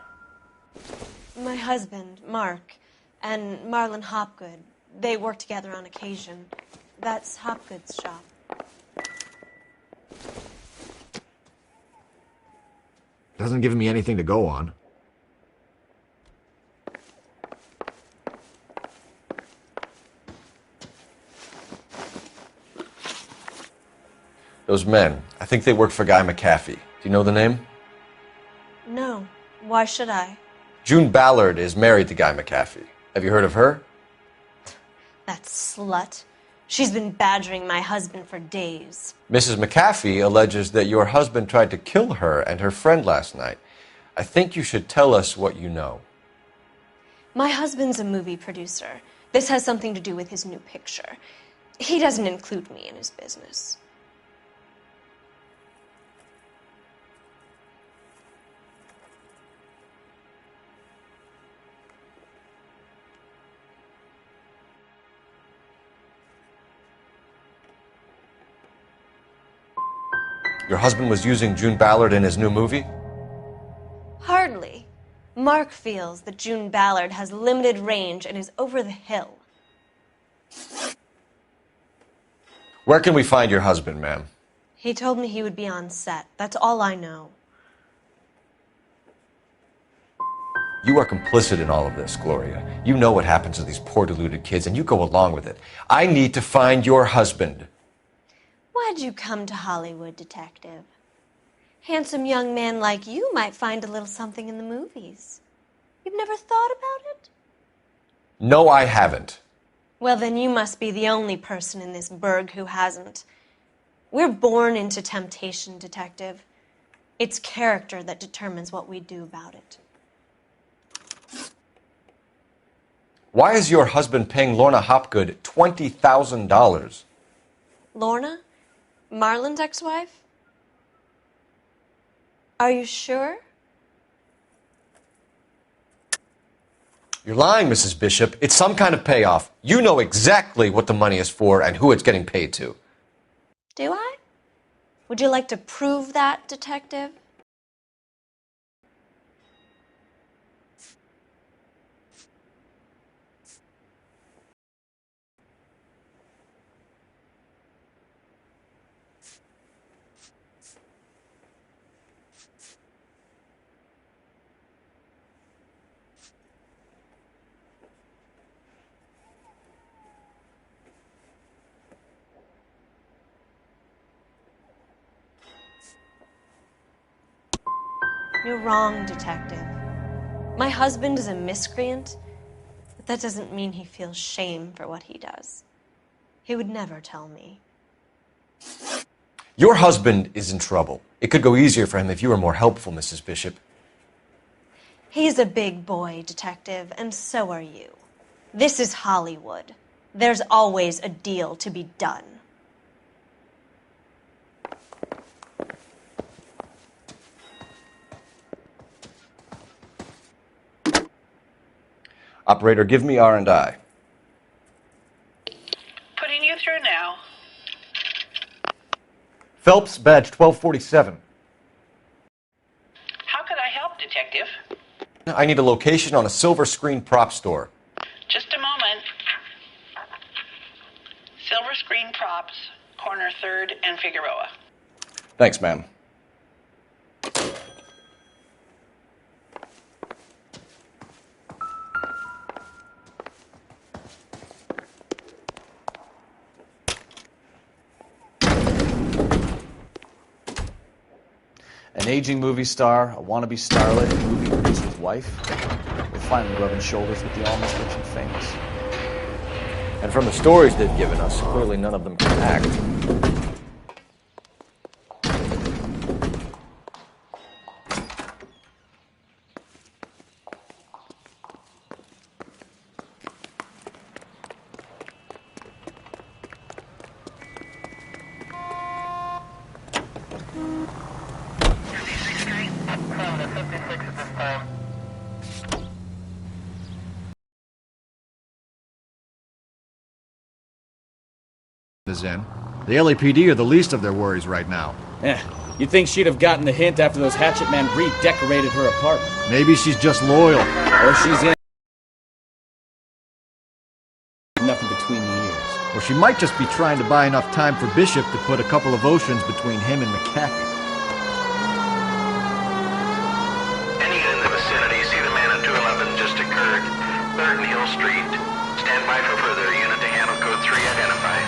My husband, Mark, and Marlon Hopgood. They work together on occasion. That's Hopgood's shop. Doesn't give me anything to go on. Those men, I think they work for Guy McAfee. Do you know the name? No. Why should I? June Ballard is married to Guy McAfee. Have you heard of her? That slut. She's been badgering my husband for days. Mrs. McAfee alleges that your husband tried to kill her and her friend last night. I think you should tell us what you know. My husband's a movie producer. This has something to do with his new picture. He doesn't include me in his business. Your husband was using June Ballard in his new movie? Hardly. Mark feels that June Ballard has limited range and is over the hill. Where can we find your husband, ma'am? He told me he would be on set. That's all I know. You are complicit in all of this, Gloria. You know what happens to these poor deluded kids, and you go along with it. I need to find your husband. Why'd you come to Hollywood, detective? Handsome young man like you might find a little something in the movies. You've never thought about it? No, I haven't. Well, then you must be the only person in this burg who hasn't. We're born into temptation, detective. It's character that determines what we do about it. Why is your husband paying Lorna Hopgood $20,000? Lorna? Marlon's ex-wife? Are you sure? You're lying, Mrs. Bishop. It's some kind of payoff. You know exactly what the money is for and who it's getting paid to. Do I? Would you like to prove that, detective? You're wrong, detective. My husband is a miscreant, but that doesn't mean he feels shame for what he does. He would never tell me. Your husband is in trouble. It could go easier for him if you were more helpful, Mrs. Bishop. He's a big boy, detective, and so are you. This is Hollywood. There's always a deal to be done. Operator, give me R&I. Putting you through now. Phelps, badge 1247. How could I help, Detective? I need a location on a silver screen prop store. Just a moment. Silver Screen Props, corner 3rd and Figueroa. Thanks, ma'am. An aging movie star, a wannabe starlet, a movie producer's wife. We're finally rubbing shoulders with the almost rich and famous. And from the stories they've given us, clearly none of them can act. Is in. The LAPD are the least of their worries right now. You'd think she'd have gotten the hint after those hatchet men redecorated her apartment. Maybe she's just loyal. Or she's in. Nothing between the ears. Or she might just be trying to buy enough time for Bishop to put a couple of oceans between him and McCaffrey. Any unit in the vicinity, see the man at 211 just occurred. 3rd Neal Street. Stand by for further. Unit to handle code 3 identified.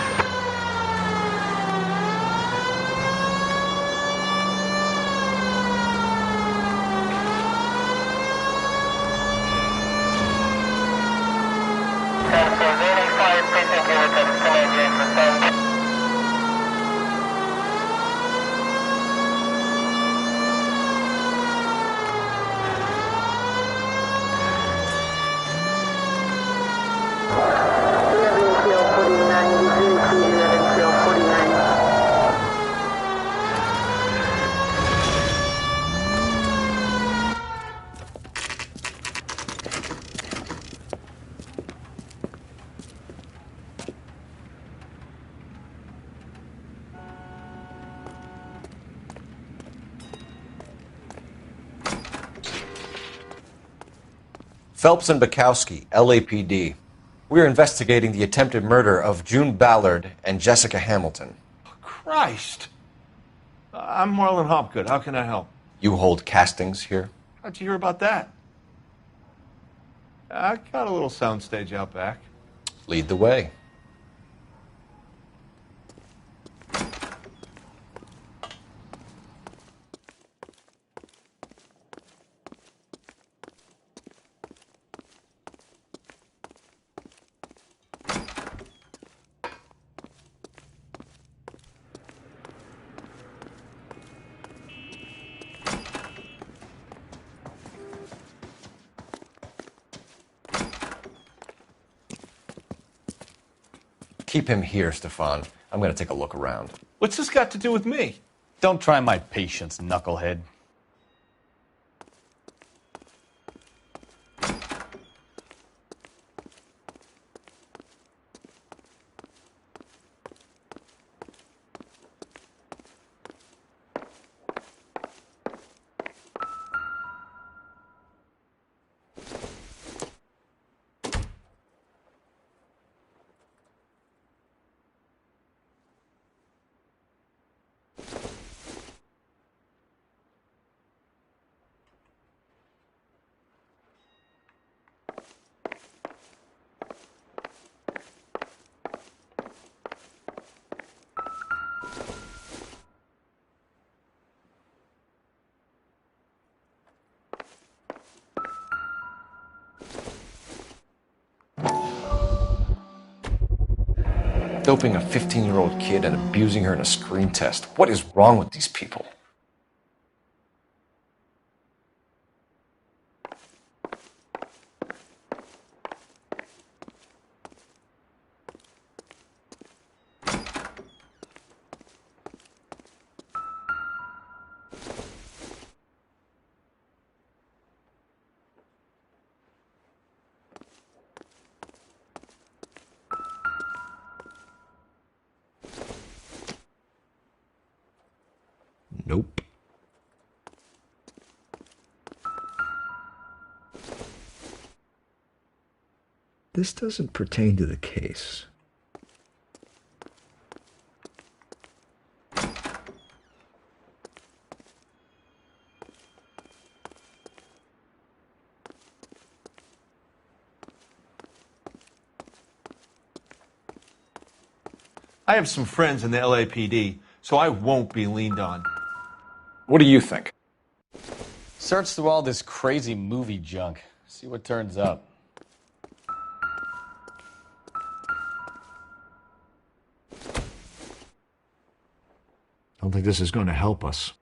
Phelps and Bukowski, LAPD. We are investigating the attempted murder of June Ballard and Jessica Hamilton. Christ! I'm Marlon Hopgood. How can I help? You hold castings here? How'd you hear about that? I got a little soundstage out back. Lead the way. Keep him here, Stefan. I'm going to take a look around. What's this got to do with me? Don't try my patience, knucklehead. Doping a 15-year-old kid and abusing her in a screen test. What is wrong with these people? Nope. This doesn't pertain to the case. I have some friends in the LAPD, so I won't be leaned on. What do you think? search through all this crazy movie junk. See what turns up. I don't think this is going to help us.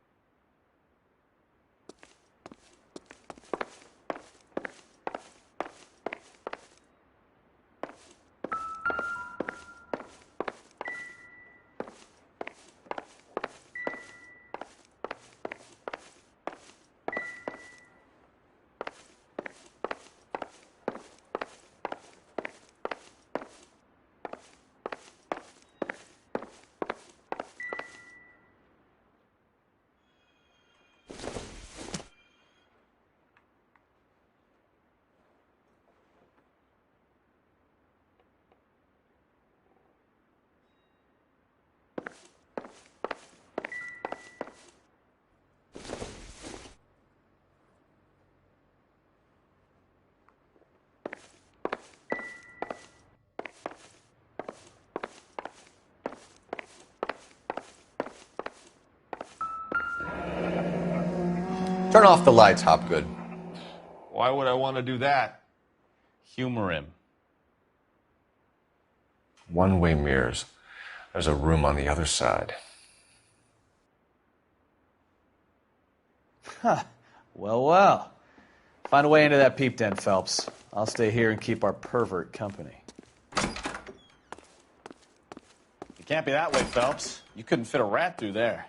Turn off the lights, Hopgood. Why would I want to do that? Humor him. One-way mirrors. There's a room on the other side. Huh. Well, well. Find a way into that peep den, Phelps. I'll stay here and keep our pervert company. It can't be that way, Phelps. You couldn't fit a rat through there.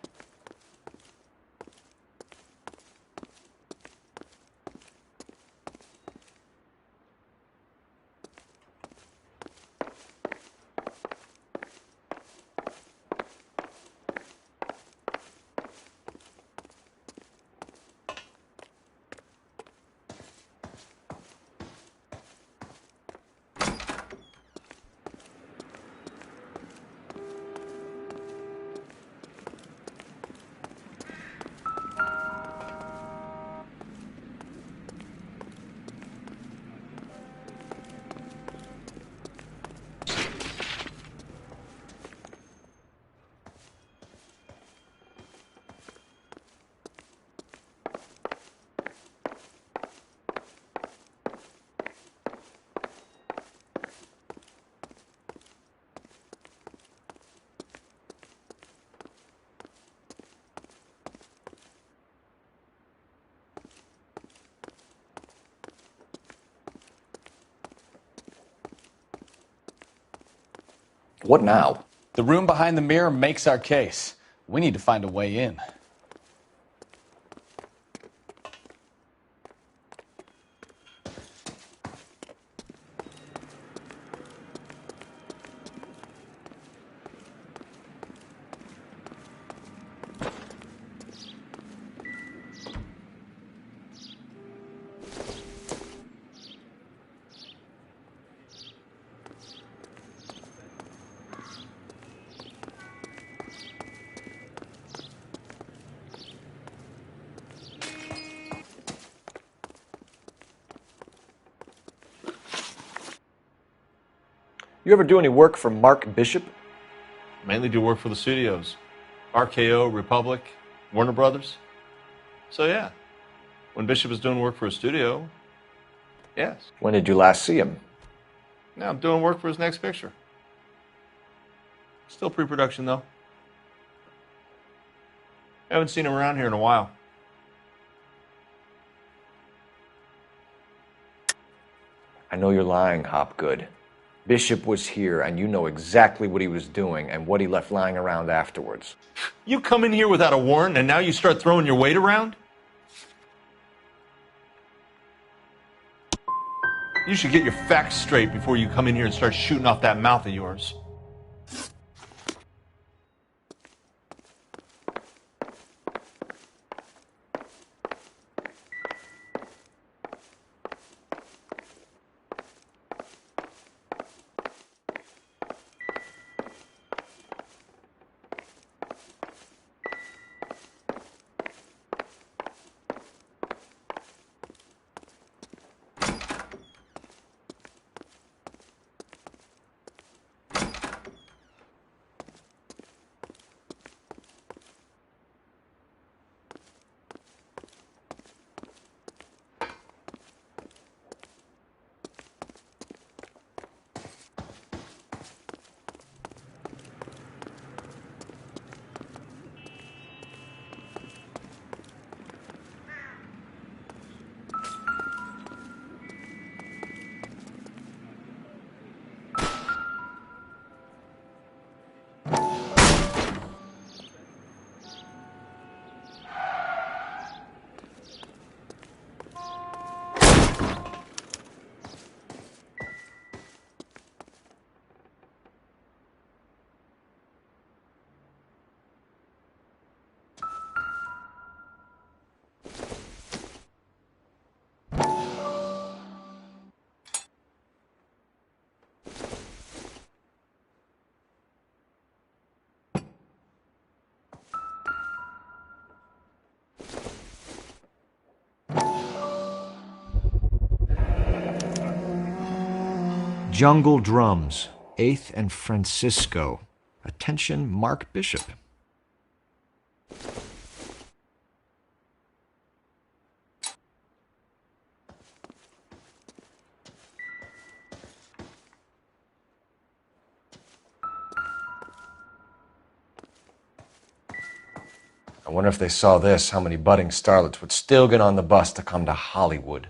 What now? The room behind the mirror makes our case. We need to find a way in. You ever do any work for Mark Bishop? Mainly do work for the studios. RKO, Republic, Warner Brothers. So yeah, when Bishop is doing work for a studio, yes. When did you last see him? Now I'm doing work for his next picture. Still pre-production though. Haven't seen him around here in a while. I know you're lying, Hopgood. Bishop was here, and you know exactly what he was doing and what he left lying around afterwards. You come in here without a warrant, and now you start throwing your weight around? You should get your facts straight before you come in here and start shooting off that mouth of yours. Jungle Drums, 8th and Francisco. Attention, Mark Bishop. I wonder if they saw this, how many budding starlets would still get on the bus to come to Hollywood.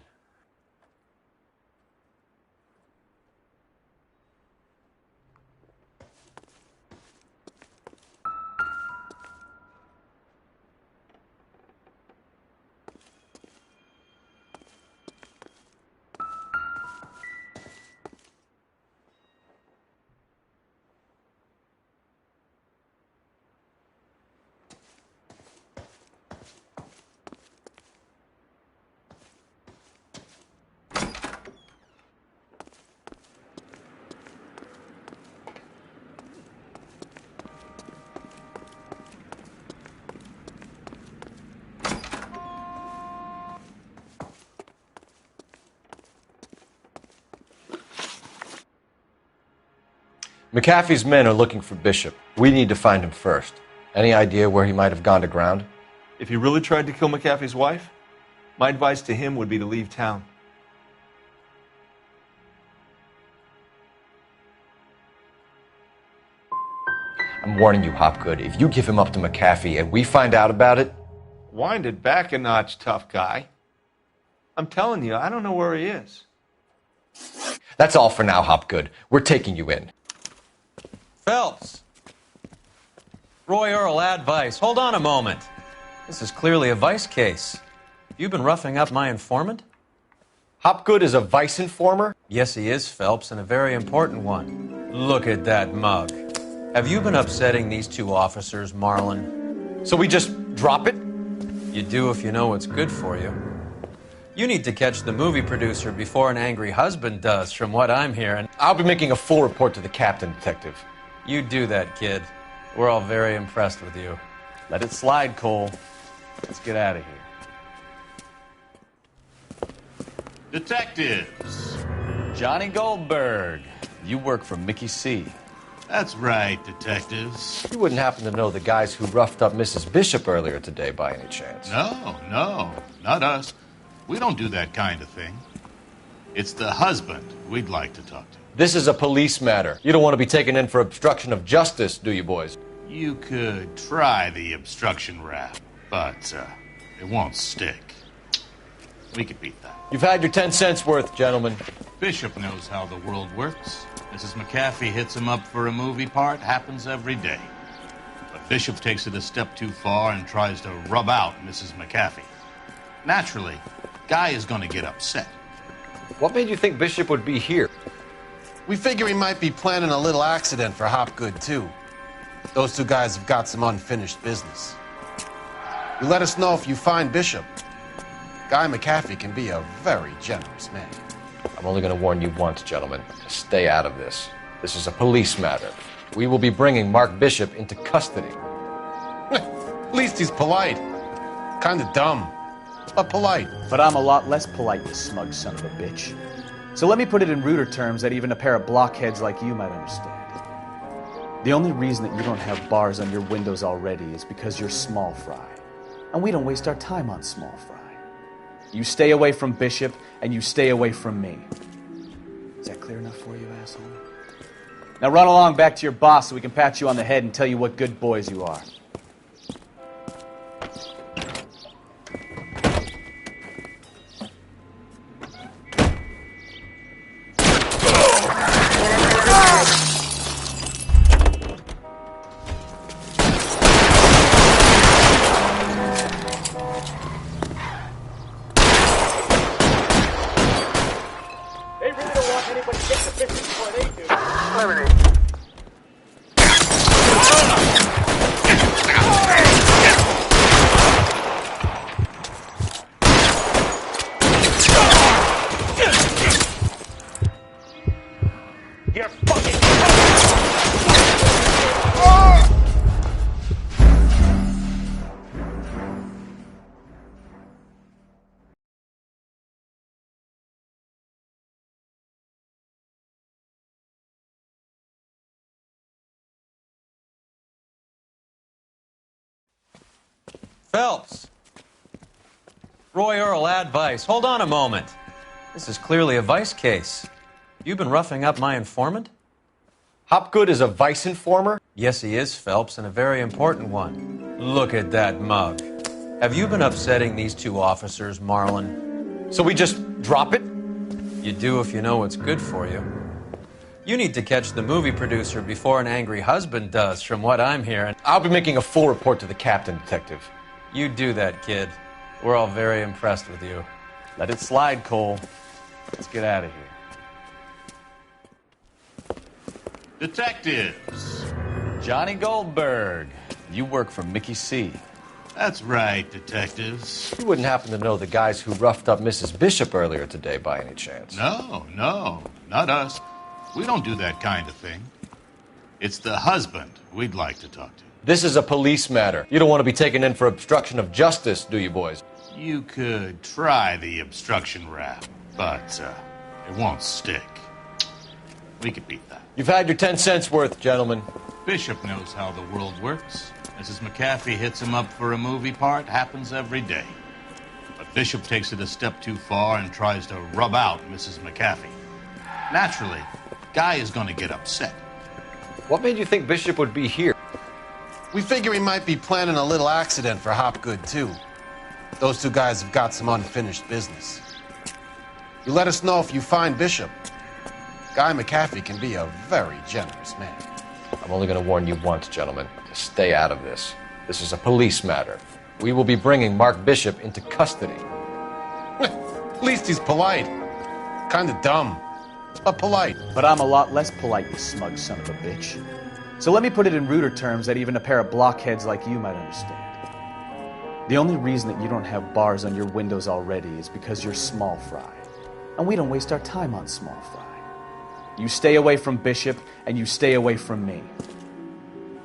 McAfee's men are looking for Bishop. We need to find him first. Any idea where he might have gone to ground? If he really tried to kill McAfee's wife, my advice to him would be to leave town. I'm warning you, Hopgood. If you give him up to McAfee and we find out about it... Wind it back a notch, tough guy. I'm telling you, I don't know where he is. That's all for now, Hopgood. We're taking you in. Phelps. Roy Earl, advice. Hold on a moment. This is clearly a vice case. You've been roughing up my informant? Hopgood is a vice informer? Yes, he is, Phelps, and a very important one. Look at that mug. Have you been upsetting these two officers, Marlin? So we just drop it? You do if you know what's good for you. You need to catch the movie producer before an angry husband does, from what I'm hearing. I'll be making a full report to the captain, Detective. You do that, kid. We're all very impressed with you. Let it slide, Cole. Let's get out of here. Detectives. Johnny Goldberg. You work for Mickey C. That's right, detectives. You wouldn't happen to know the guys who roughed up Mrs. Bishop earlier today by any chance? No, not us. We don't do that kind of thing. It's the husband we'd like to talk to. This is a police matter. You don't want to be taken in for obstruction of justice, do you, boys? You could try the obstruction rap, but it won't stick. We could beat that. You've had your 10 cents worth, gentlemen. Bishop knows how the world works. Mrs. McAfee hits him up for a movie part. Happens every day. But Bishop takes it a step too far and tries to rub out Mrs. McAfee. Naturally, Guy is going to get upset. What made you think Bishop would be here? We figure he might be planning a little accident for Hopgood, too. Those two guys have got some unfinished business. You let us know if you find Bishop. Guy McAfee can be a very generous man. I'm only going to warn you once, gentlemen. Stay out of this. This is a police matter. We will be bringing Mark Bishop into custody. At least he's polite. Kind of dumb, but polite. But I'm a lot less polite, you smug son of a bitch. So let me put it in ruder terms that even a pair of blockheads like you might understand. The only reason that you don't have bars on your windows already is because you're small fry. And we don't waste our time on small fry. You stay away from Bishop, and you stay away from me. Is that clear enough for you, asshole? Now run along back to your boss so we can pat you on the head and tell you what good boys you are. Phelps. Roy Earl, ad vice. Hold on a moment. This is clearly a vice case. You've been roughing up my informant? Hopgood is a vice informer? Yes, he is, Phelps, and a very important one. Look at that mug. Have you been upsetting these two officers, Marlin? So we just drop it? You do if you know what's good for you. You need to catch the movie producer before an angry husband does, from what I'm hearing. I'll be making a full report to the captain, Detective. You do that, kid. We're all very impressed with you. Let it slide, Cole. Let's get out of here. Detectives. Johnny Goldberg. You work for Mickey C. That's right, detectives. You wouldn't happen to know the guys who roughed up Mrs. Bishop earlier today by any chance? No, not us. We don't do that kind of thing. It's the husband we'd like to talk to. This is a police matter. You don't want to be taken in for obstruction of justice, do you, boys? You could try the obstruction rap, but it won't stick. We could beat that. You've had your 10 cents worth, gentlemen. Bishop knows how the world works. Mrs. McAfee hits him up for a movie part. Happens every day. But Bishop takes it a step too far and tries to rub out Mrs. McAfee. Naturally, Guy is going to get upset. What made you think Bishop would be here? We figure he might be planning a little accident for Hopgood, too. Those two guys have got some unfinished business. You let us know if you find Bishop. Guy McAfee can be a very generous man. I'm only going to warn you once, gentlemen, to stay out of this. This is a police matter. We will be bringing Mark Bishop into custody. At least he's polite. Kind of dumb, but polite. But I'm a lot less polite, you smug son of a bitch. So let me put it in ruder terms that even a pair of blockheads like you might understand. The only reason that you don't have bars on your windows already is because you're small fry. And we don't waste our time on small fry. You stay away from Bishop, and you stay away from me.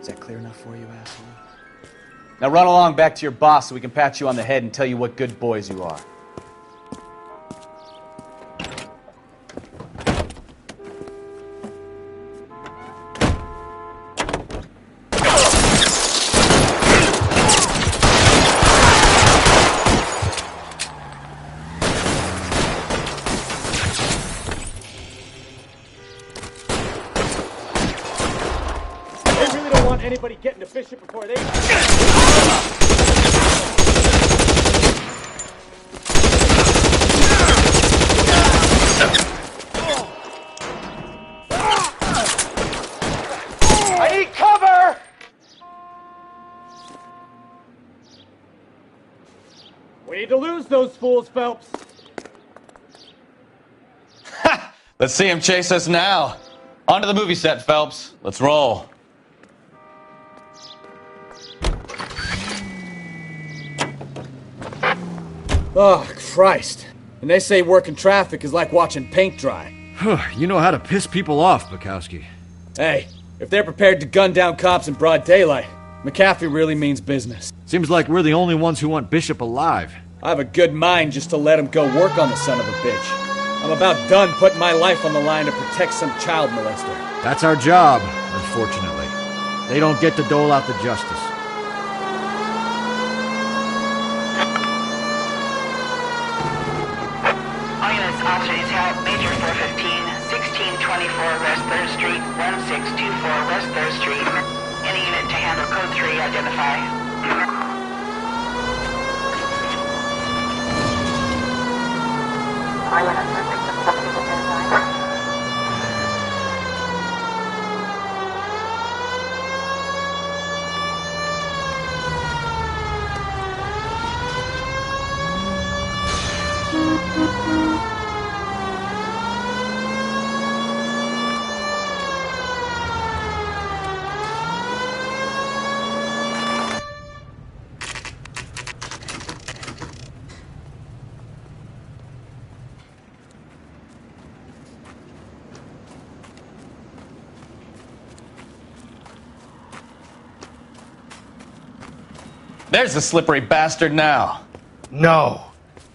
Is that clear enough for you, asshole? Now run along back to your boss so we can pat you on the head and tell you what good boys you are. Anybody getting to Bishop before they... I need cover! We need to lose those fools, Phelps. Let's see him chase us now. Onto the movie set, Phelps. Let's roll. Oh, Christ. And they say working traffic is like watching paint dry. You know how to piss people off, Bukowski. Hey, if they're prepared to gun down cops in broad daylight, McAfee really means business. Seems like we're the only ones who want Bishop alive. I have a good mind just to let him go work on the son of a bitch. I'm about done putting my life on the line to protect some child molester. That's our job, unfortunately. They don't get to dole out the justice. Officer detail, Major 415, 1624 West 3rd Street, 1624 West 3rd Street. Any unit to handle code 3, identify. There's the slippery bastard now. No.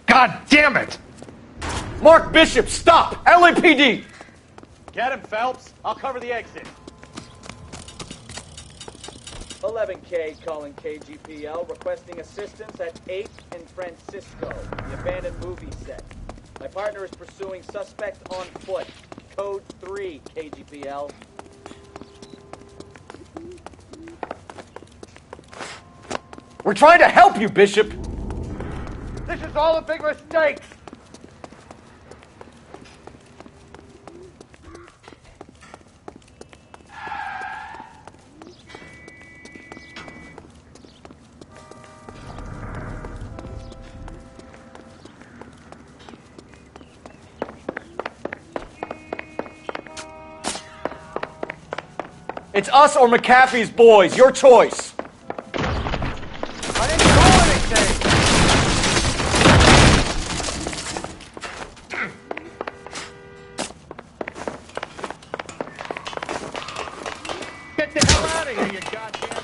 God damn it! Mark Bishop, stop! LAPD! Get him, Phelps. I'll cover the exit. 11K calling KGPL, requesting assistance at 8th and Francisco, the abandoned movie set. My partner is pursuing suspect on foot. Code 3, KGPL. We're trying to help you, Bishop! This is all a big mistake! It's us or McAfee's boys. Your choice. I didn't do anything! Get the hell out of here, you goddamn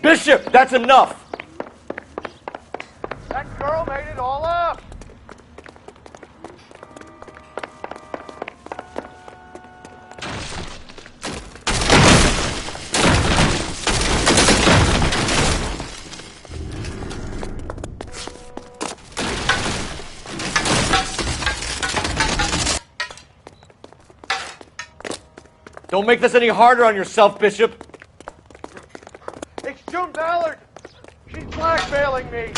Bishop, that's enough! That girl made it all up! Don't make this any harder on yourself, Bishop. It's June Ballard! She's blackmailing me!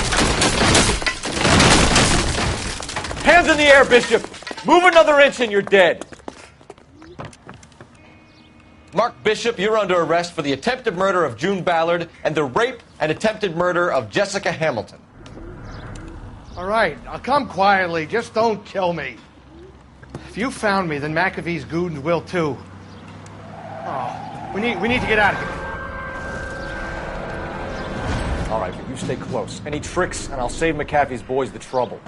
Hands in the air, Bishop! Move another inch and you're dead. Mark Bishop, you're under arrest for the attempted murder of June Ballard and the rape and attempted murder of Jessica Hamilton. All right, I'll come quietly. Just don't kill me. If you found me, then McAfee's goons will too. Oh, we need to get out of here. All right, but you stay close. Any tricks, and I'll save McAfee's boys the trouble.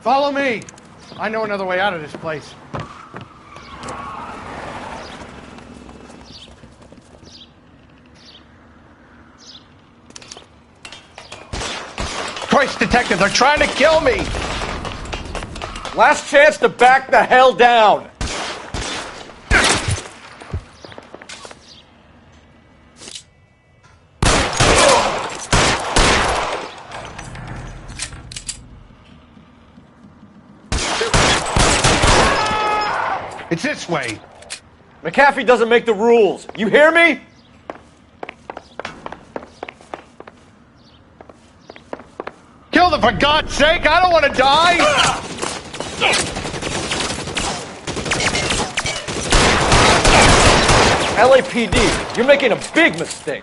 Follow me. I know another way out of this place. Christ, detective, they're trying to kill me! Last chance to back the hell down! It's this way. McAfee doesn't make the rules. You hear me? Kill them, for God's sake! I don't want to die! LAPD, you're making a big mistake.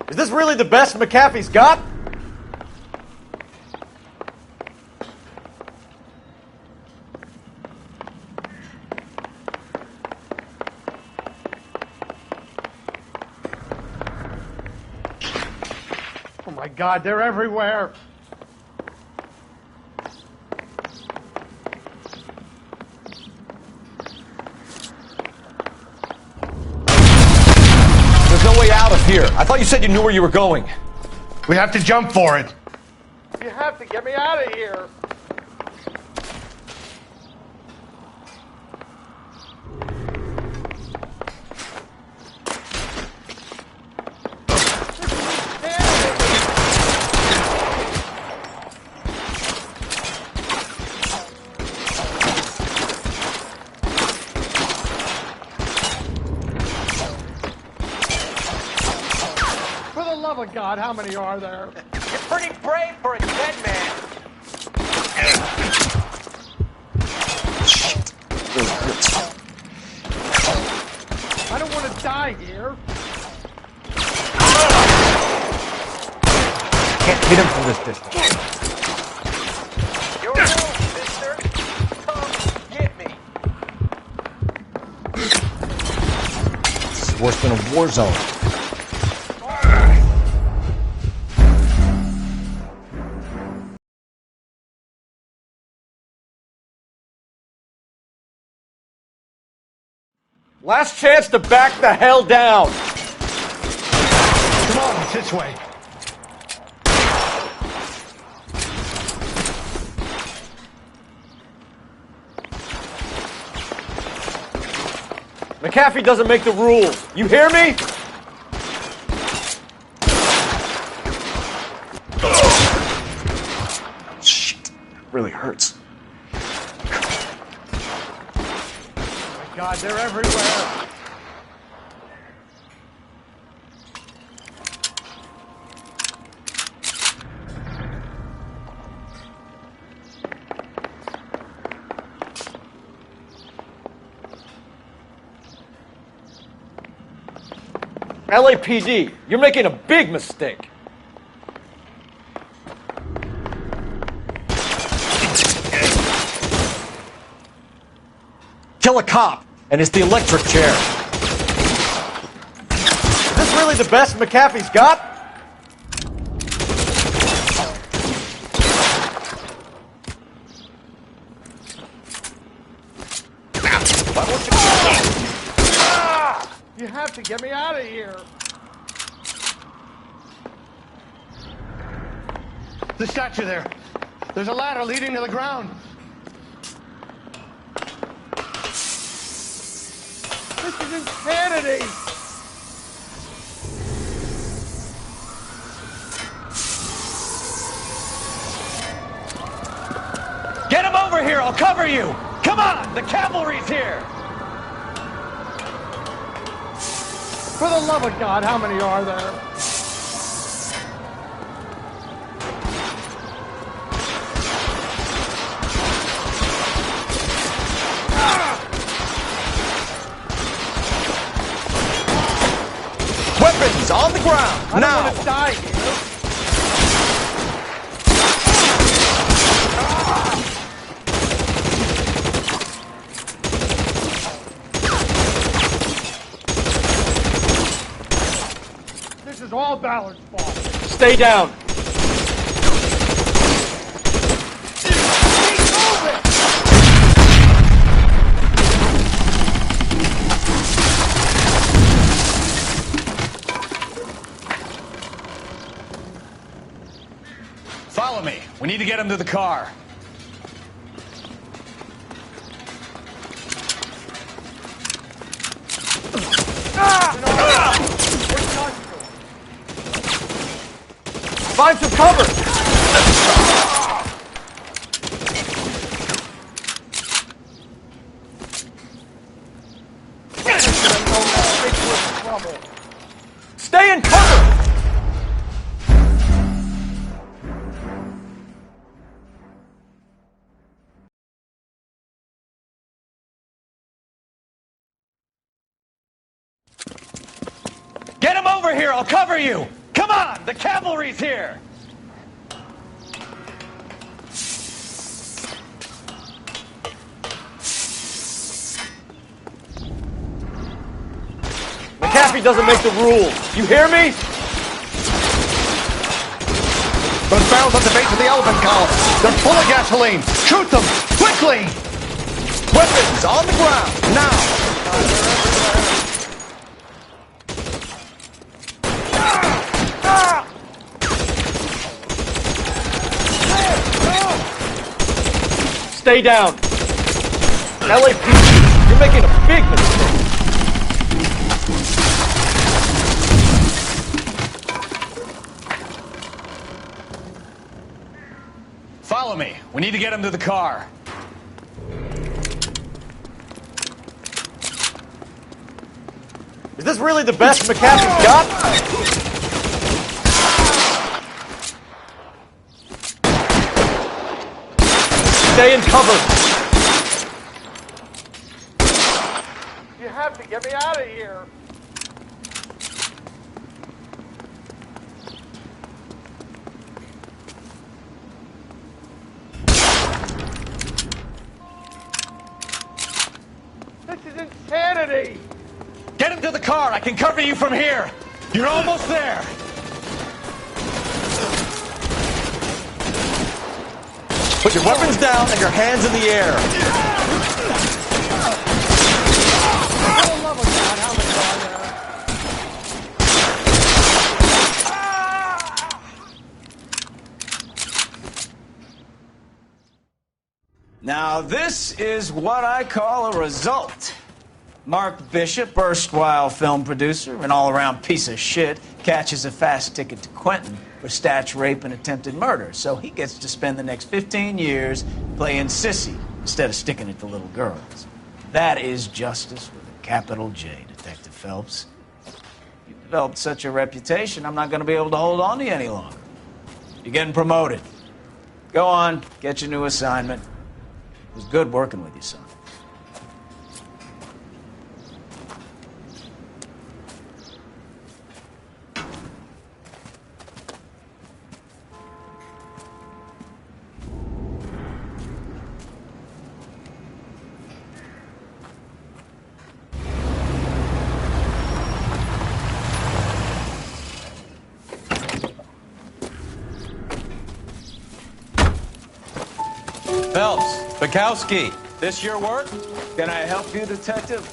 Is this really the best McAfee's got? Oh my God, they're everywhere! There's no way out of here. I thought you said you knew where you were going. We have to jump for it. You have to get me out of here. For the love of God, how many are there? You're pretty brave for a dead man. I don't want to die here. Can't hit him from this distance. You're alone, mister. Come get me. This is worse than a war zone. Last chance to back the hell down. Come on, it's this way. McAfee doesn't make the rules. You hear me? Shit. Really hurts. Oh my God, they're everywhere. LAPD, you're making a big mistake. Kill a cop, and it's the electric chair. Is this really the best McAfee's got? You have to get me out of here. The statue there. There's a ladder leading to the ground. This is insanity. Get him over here, I'll cover you! Come on, the cavalry's here! For the love of God, how many are there? Weapons on the ground, I don't now! want to die here. This is all Ballard's fault. Stay down. Follow me. We need to get him to the car. Find some cover. Stay in cover. Get him over here, I'll cover you! Come on, the cavalry's here! McAfee doesn't make the rules. You hear me? Those barrels at the base of the elephant column. They're full of gasoline. Shoot them! Quickly! Weapons on the ground, now! Stay down. LAPD, you're making a big mistake. Follow me. We need to get him to the car. Is this really the best McAfee's got? Stay in cover. You have to get me out of here. This is insanity. Get him to the car. I can cover you from here. You're almost there. Put your weapons down and your hands in the air. For the love Now, this is what I call a result. Mark Bishop, erstwhile film producer, an all-around piece of shit, catches a fast ticket to Quentin for statch rape and attempted murder. So he gets to spend the next 15 years playing sissy instead of sticking it to little girls. That is justice with a capital J, Detective Phelps. You've developed such a reputation, I'm not going to be able to hold on to you any longer. You're getting promoted. Go on, get your new assignment. It was good working with you, son. Phelps, Bukowski, this your work? Can I help you, Detective?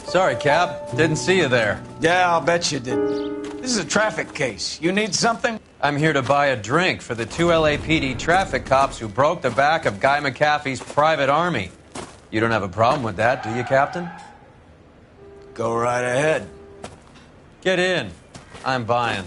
Sorry, Cap. Didn't see you there. Yeah, I'll bet you didn't. This is a traffic case. You need something? I'm here to buy a drink for the 2 LAPD traffic cops who broke the back of Guy McAfee's private army. You don't have a problem with that, do you, Captain? Go right ahead. Get in. I'm buying.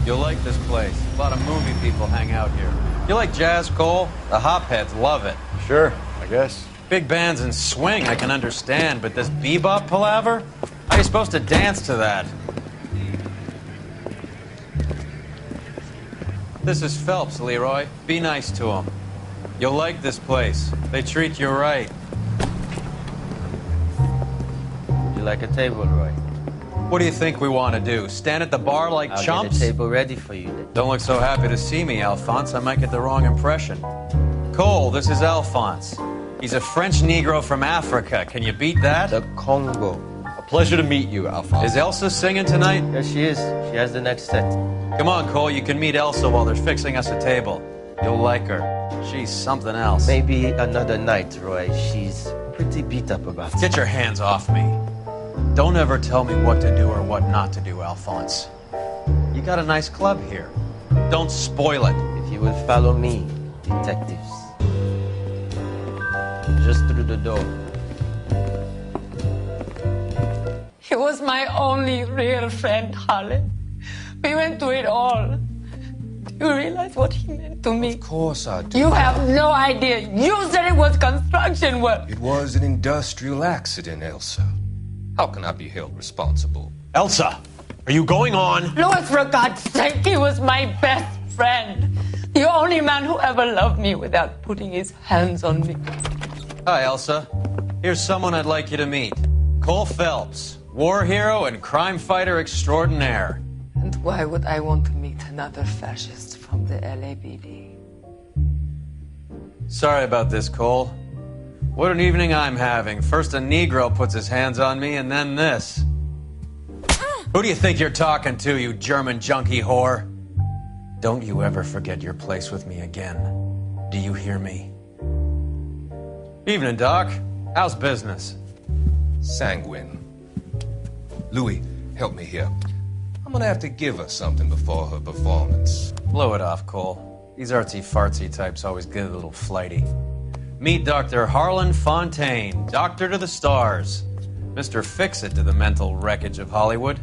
You'll like this place. A lot of movie people hang out here. You like jazz, Cole? The hopheads love it. Sure, I guess. Big bands and swing I can understand, but this bebop palaver? How are you supposed to dance to that? This is Phelps, Leroy. Be nice to him. You'll like this place. They treat you right. You like a table, Roy? What do you think we want to do? Stand at the bar like I'll chumps? get a table ready for you then. Don't look so happy to see me, Alphonse. I might get the wrong impression. Cole, this is Alphonse. He's a French Negro from Africa. Can you beat that? The Congo. A pleasure to meet you, Alphonse. Is Elsa singing tonight? Yes, she is. She has the next set. Come on, Cole. You can meet Elsa while they're fixing us a table. You'll like her. She's something else. Maybe another night, Roy. She's pretty beat up about it. Get your hands off me. Don't ever tell me what to do or what not to do, Alphonse. You got a nice club here. Don't spoil it. If you will follow me, detectives. Just through the door. He was my only real friend, Harlan. We went through it all. Do you realize what he meant to me? Of course I do. You have no idea. You said it was construction work. It was an industrial accident, Elsa. How can I be held responsible? Elsa, are you going on? Louis, for God's sake, he was my best friend. The only man who ever loved me without putting his hands on me. Hi, Elsa. Here's someone I'd like you to meet. Cole Phelps, war hero and crime fighter extraordinaire. And why would I want to meet another fascist from the LAPD? Sorry about this, Cole. What an evening I'm having. First a Negro puts his hands on me, and then this. Who do you think you're talking to, you German junkie whore? Don't you ever forget your place with me again. Do you hear me? Evening, Doc. How's business? Sanguine. Louis, help me here. I'm gonna have to give her something before her performance. Blow it off, Cole. These artsy-fartsy types always get a little flighty. Meet Dr. Harlan Fontaine, doctor to the stars. Mr. Fix-It to the mental wreckage of Hollywood.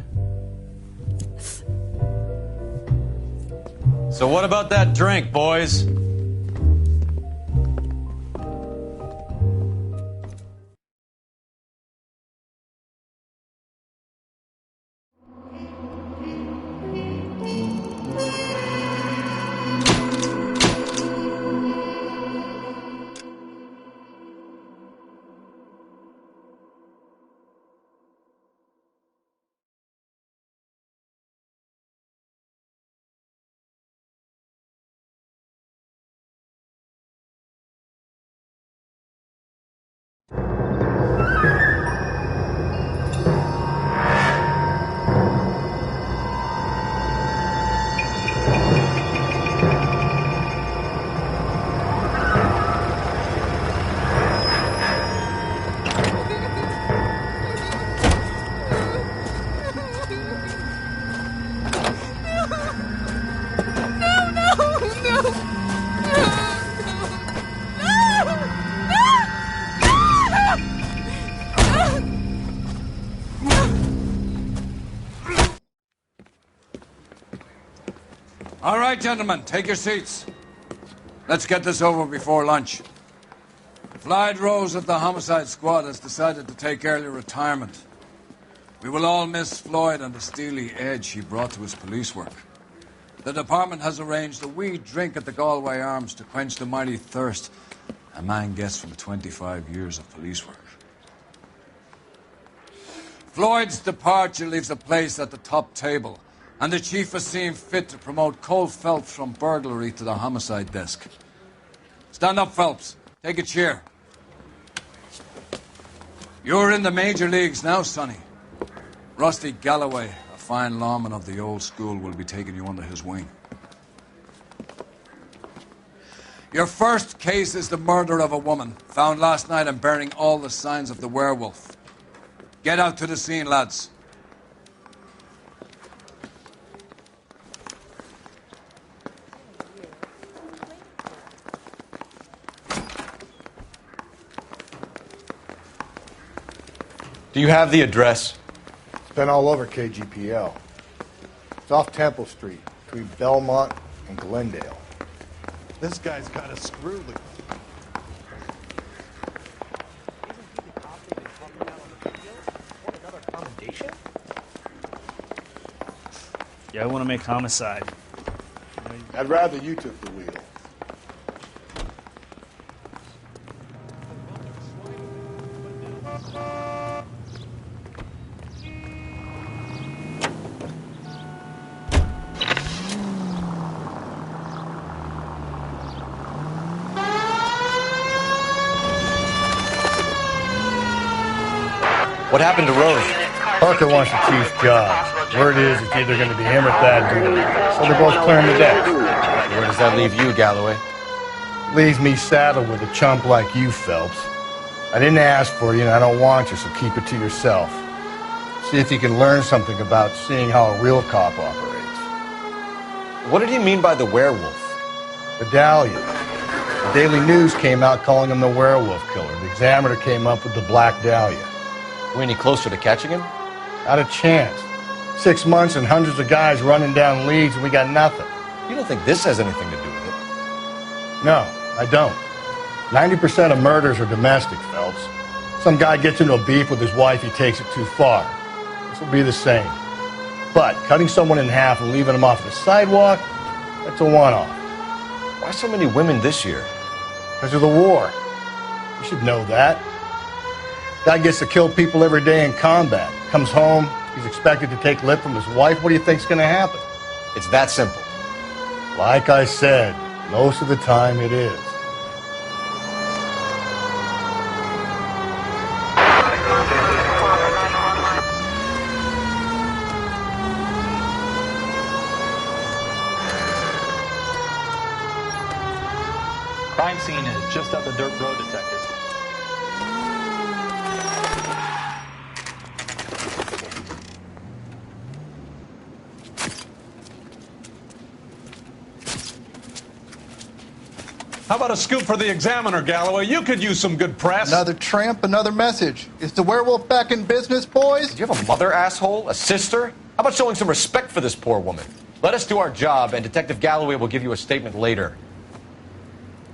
So what about that drink, boys? All right, gentlemen, take your seats. Let's get this over before lunch. Floyd Rose of the Homicide Squad has decided to take early retirement. We will all miss Floyd and the steely edge he brought to his police work. The department has arranged a wee drink at the Galway Arms to quench the mighty thirst a man gets from 25 years of police work. Floyd's departure leaves a place at the top table, and the chief has seen fit to promote Cole Phelps from burglary to the homicide desk. Stand up, Phelps. Take a chair. You're in the major leagues now, Sonny. Rusty Galloway, a fine lawman of the old school, will be taking you under his wing. Your first case is the murder of a woman, found last night and bearing all the signs of the werewolf. Get out to the scene, lads. Do you have the address? It's been all over KGPL. It's off Temple Street, between Belmont and Glendale. This guy's got a screw loose. Yeah, I want to make homicide. I'd rather you took the wheel. What happened to Rose? Parker wants the chief's job. Word is it's either going to be him or Thad Dooley. So they're both clearing the deck. Where does that leave you, Galloway? Leaves me saddled with a chump like you, Phelps. I didn't ask for you, and I don't want you, so keep it to yourself. See if you can learn something about seeing how a real cop operates. What did he mean by the werewolf? Medallion. The Daily News came out calling him the werewolf killer. The Examiner came up with the Black Dahlia. Are we any closer to catching him? Not a chance. 6 months and hundreds of guys running down leads, and we got nothing. You don't think this has anything to do with it? No, I don't. 90% of murders are domestic, Phelps. Some guy gets into a beef with his wife, he takes it too far. This will be the same. But cutting someone in half and leaving them off the sidewalk, that's a one-off. Why so many women this year? Because of the war. You should know that. Guy gets to kill people every day in combat. Comes home, he's expected to take lip from his wife. What do you think's going to happen? It's that simple. Like I said, most of the time it is. Crime scene is just up the dirt road, Detective. How about a scoop for the Examiner, Galloway? You could use some good press. Another tramp, another message. Is the werewolf back in business, boys? Do you have a mother, asshole? A sister? How about showing some respect for this poor woman? Let us do our job, and Detective Galloway will give you a statement later.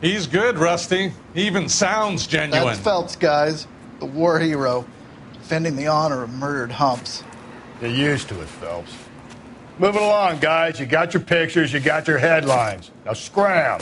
He's good, Rusty. He even sounds genuine. That's Phelps, guys. The war hero. Defending the honor of murdered humps. Get used to it, Phelps. Moving along, guys. You got your pictures, you got your headlines. Now scram.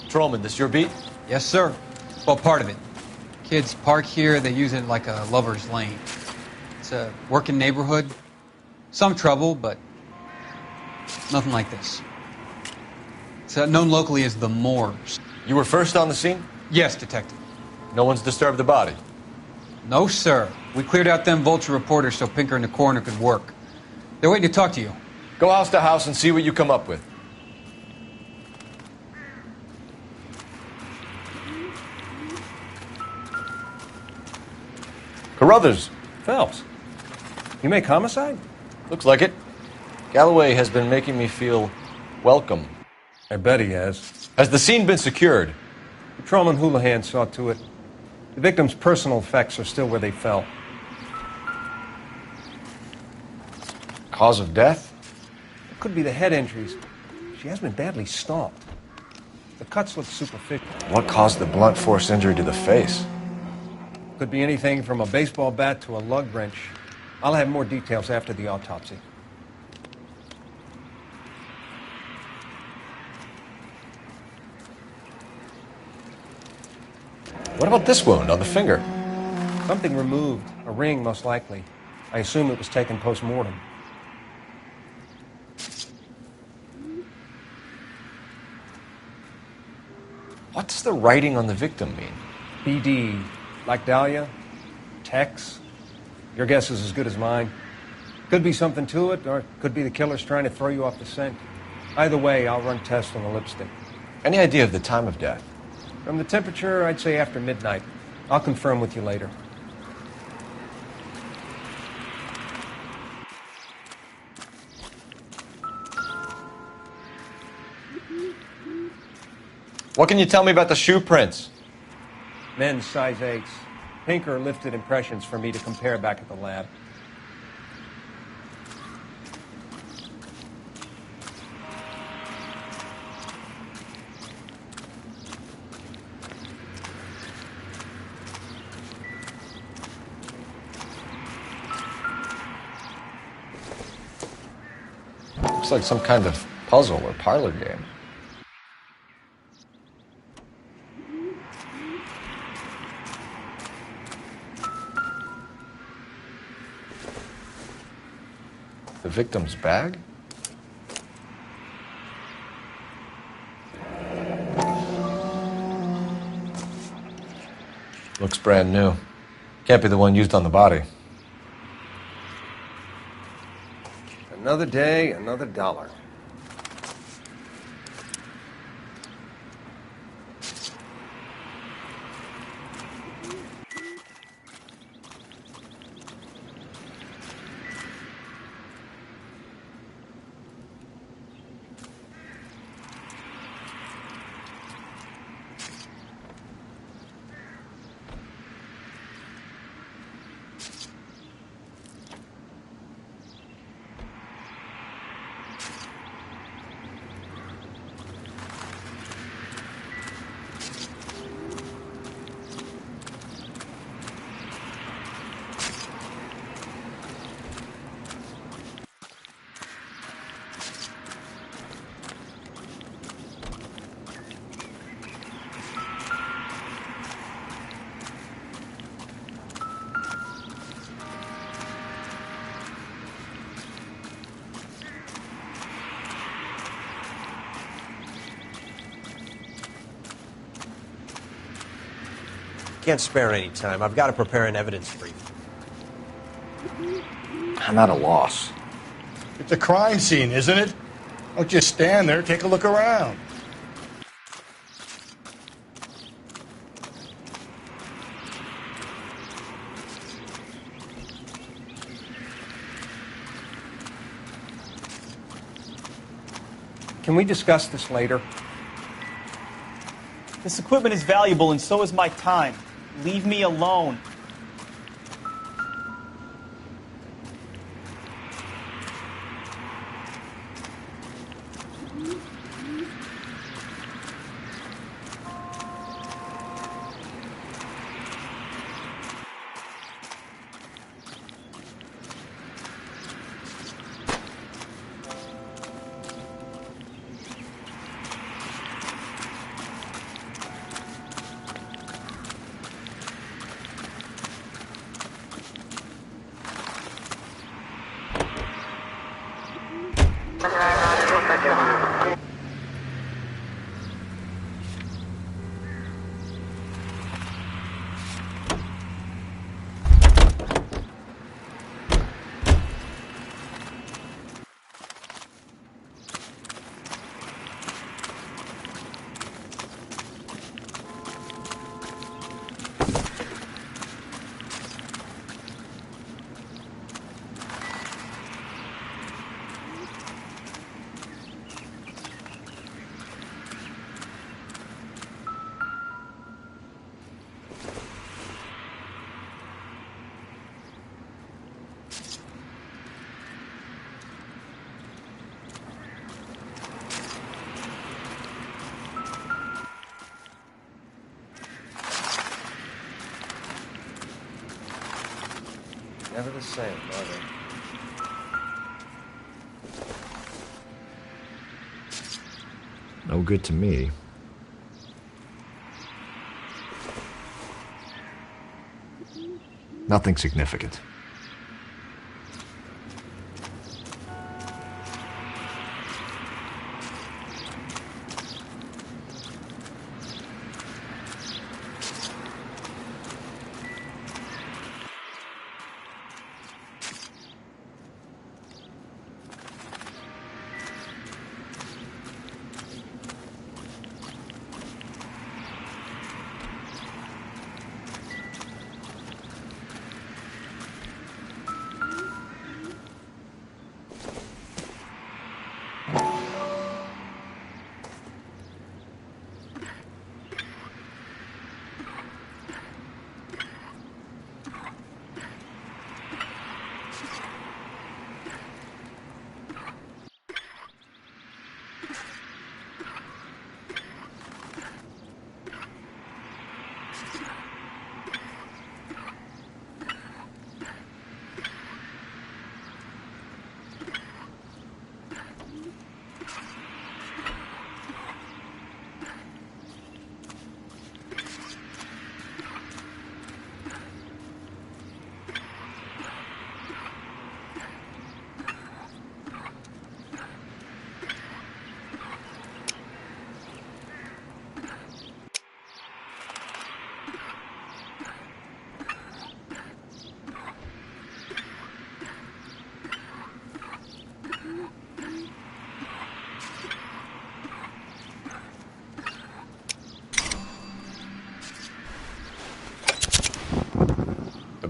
Patrolman, this your beat? Yes, sir. Well, part of it. Kids park here, they use it like a lover's lane. It's a working neighborhood. Some trouble, but nothing like this. It's known locally as the Moors. You were first on the scene? Yes, Detective. No one's disturbed the body? No, sir. We cleared out them vulture reporters so Pinker and the coroner could work. They're waiting to talk to you. Go house to house and see what you come up with. Carruthers. Phelps. You make homicide? Looks like it. Galloway has been making me feel welcome. I bet he has. Has the scene been secured? Patrolman Houlihan saw to it. The victim's personal effects are still where they fell. Cause of death? It could be the head injuries. She has been badly stomped. The cuts look superficial. What caused the blunt force injury to the face? Could be anything from a baseball bat to a lug wrench. I'll have more details after the autopsy. What about this wound on the finger? Something removed. A ring, most likely. I assume it was taken post-mortem. What does the writing on the victim mean? BD. Like Dahlia? Tex? Your guess is as good as mine. Could be something to it, or it could be the killer's trying to throw you off the scent. Either way, I'll run tests on the lipstick. Any idea of the time of death? From the temperature, I'd say after midnight. I'll confirm with you later. What can you tell me about the shoe prints? Men's size 8s. Pinker lifted impressions for me to compare back at the lab. Looks like some kind of puzzle or parlor game. The victim's bag? Looks brand new. Can't be the one used on the body. Another day, another dollar. Can't spare any time. I've got to prepare an evidence brief. I'm at a loss. It's a crime scene, isn't it? Don't just stand there. Take a look around. Can we discuss this later? This equipment is valuable, and so is my time. Leave me alone. Never the same, are they? No good to me. Nothing significant.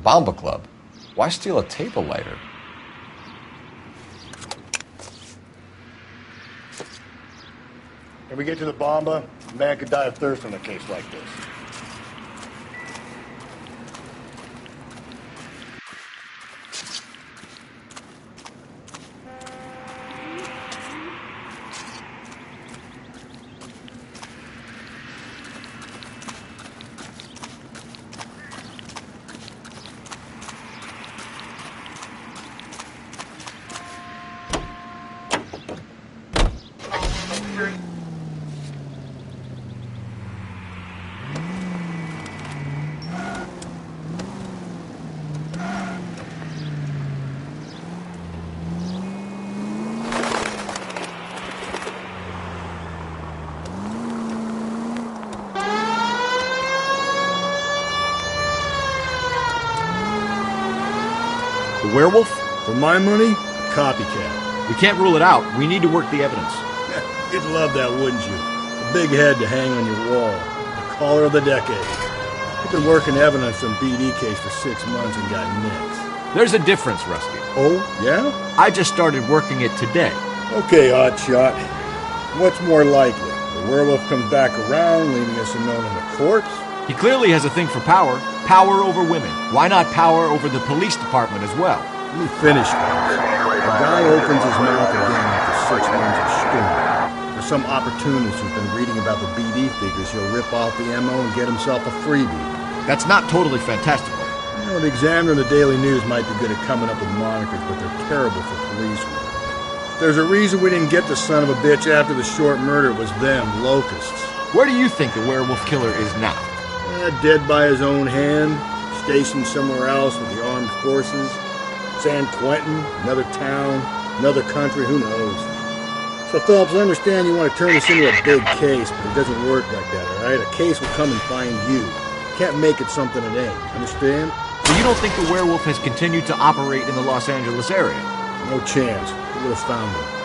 Bomba Club? Why steal a table lighter? When we get to the Bomba, a man could die of thirst in a case like this. The werewolf? For my money, a copycat. We can't rule it out. We need to work the evidence. You'd love that, wouldn't you? A big head to hang on your wall. The caller of the decade. You've been working evidence on BD case for 6 months and got nixed. There's a difference, Rusty. Oh, yeah? I just started working it today. Okay, Oddshot. What's more likely? The werewolf comes back around, leaving us unknown in the corpse? He clearly has a thing for power. Power over women. Why not power over the police department as well? Let me finish, guys. A guy opens his mouth again after 6 months of stewing. For some opportunist who's been reading about the BD figures, he'll rip off the MO and get himself a freebie. That's not totally fantastical. You know, the Examiner and the Daily News might be good at coming up with monikers, but they're terrible for police work. There's a reason we didn't get the son of a bitch after the short murder. It was them, locusts. Where do you think the werewolf killer is now? Dead by his own hand, stationed somewhere else with the armed forces. San Quentin, another town, another country, who knows? So, Phelps, I understand you want to turn this into a big case, but it doesn't work like that, all right? A case will come and find you. Can't make it something it ain't, understand? So you don't think the werewolf has continued to operate in the Los Angeles area? No chance. We would have found him.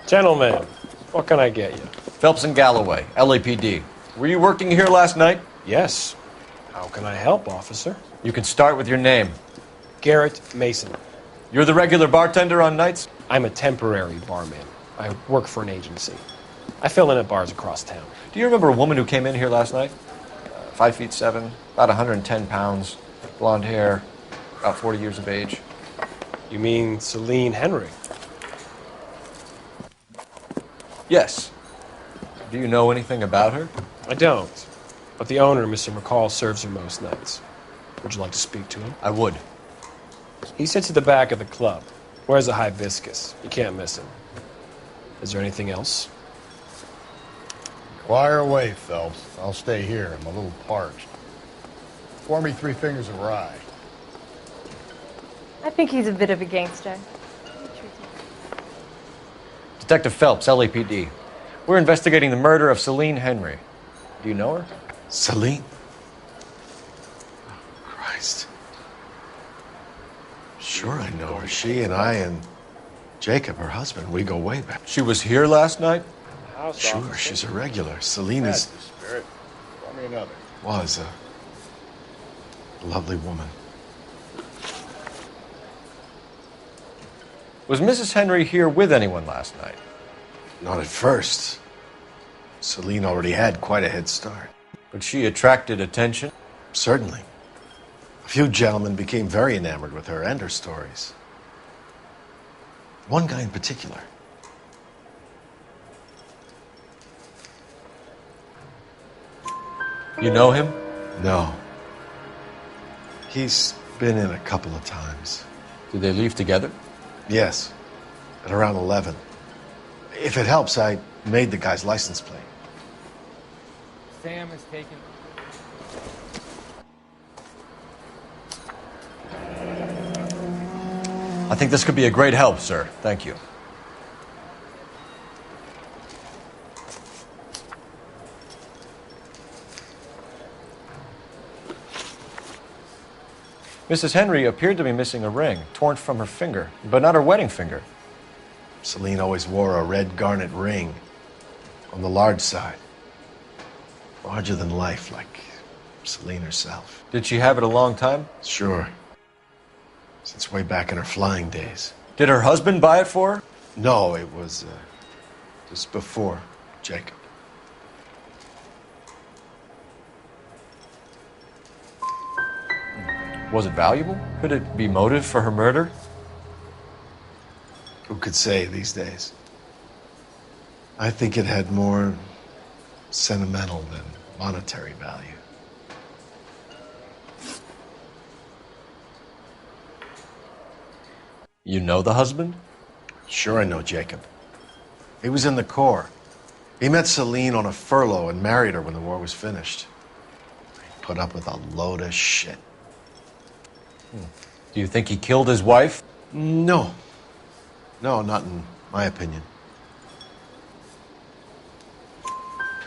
Gentlemen, what can I get you? Phelps and Galloway, LAPD. Were you working here last night? Yes. How can I help, officer? You can start with your name. Garrett Mason. You're the regular bartender on nights? I'm a temporary barman. I work for an agency. I fill in at bars across town. Do you remember a woman who came in here last night? 5'7", about 110 pounds, blonde hair, about 40 years of age. You mean Celine Henry? Yes. Do you know anything about her? I don't. But the owner, Mr. McCall, serves her most nights. Would you like to speak to him? I would. He sits at the back of the club. Wears a hibiscus. You can't miss him. Is there anything else? Fire away, Phelps. I'll stay here. I'm a little parched. Pour me 3 fingers of rye. I think he's a bit of a gangster. Detective Phelps, LAPD. We're investigating the murder of Celine Henry. Do you know her? Celine? Oh, Christ. Sure I know her. She and I and Jacob, her husband, we go way back. She was here last night? Sure, she's a regular. Celine is... That's the spirit. Pour me another. Was a lovely woman. Was Mrs. Henry here with anyone last night? Not at first. Celine already had quite a head start. But she attracted attention? Certainly. A few gentlemen became very enamored with her and her stories. One guy in particular. You know him? No. He's been in a couple of times. Did they leave together? Yes, at around 11. If it helps, I made the guy's license plate. Sam has taken... I think this could be a great help, sir. Thank you. Mrs. Henry appeared to be missing a ring, torn from her finger, but not her wedding finger. Celine always wore a red garnet ring on the large side. Larger than life, like Celine herself. Did she have it a long time? Sure. Since way back in her flying days. Did her husband buy it for her? No, it was just before Jacob. Was it valuable? Could it be motive for her murder? Who could say these days? I think it had more sentimental than monetary value. You know the husband? Sure I know Jacob. He was in the Corps. He met Celine on a furlough and married her when the war was finished. He put up with a load of shit. Do you think he killed his wife? No. No, not in my opinion.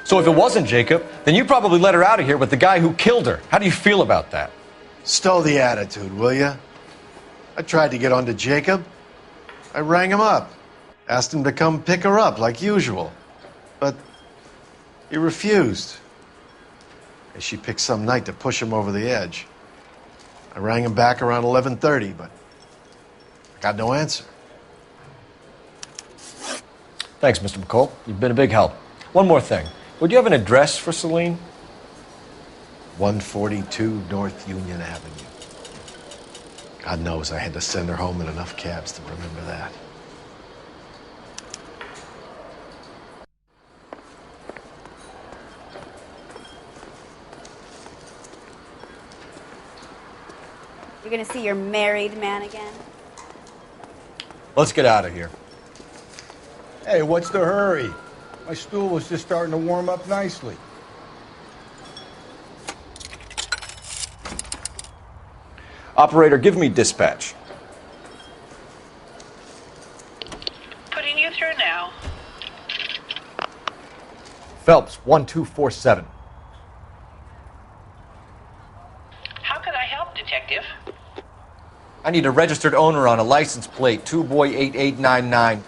So if it wasn't Jacob, then you probably let her out of here with the guy who killed her. How do you feel about that? Stow the attitude, will ya? I tried to get onto Jacob. I rang him up. Asked him to come pick her up like usual. But he refused. And she picked some night to push him over the edge. I rang him back around 11:30, but I got no answer. Thanks, Mr. McCall. You've been a big help. One more thing. Would you have an address for Celine? 142 North Union Avenue. God knows I had to send her home in enough cabs to remember that. You're gonna see your married man again? Let's get out of here. Hey, what's the hurry? My stool was just starting to warm up nicely. Operator, give me dispatch. Putting you through now. Phelps, 1247. How could I help, Detective? I need a registered owner on a license plate, 2boy8899.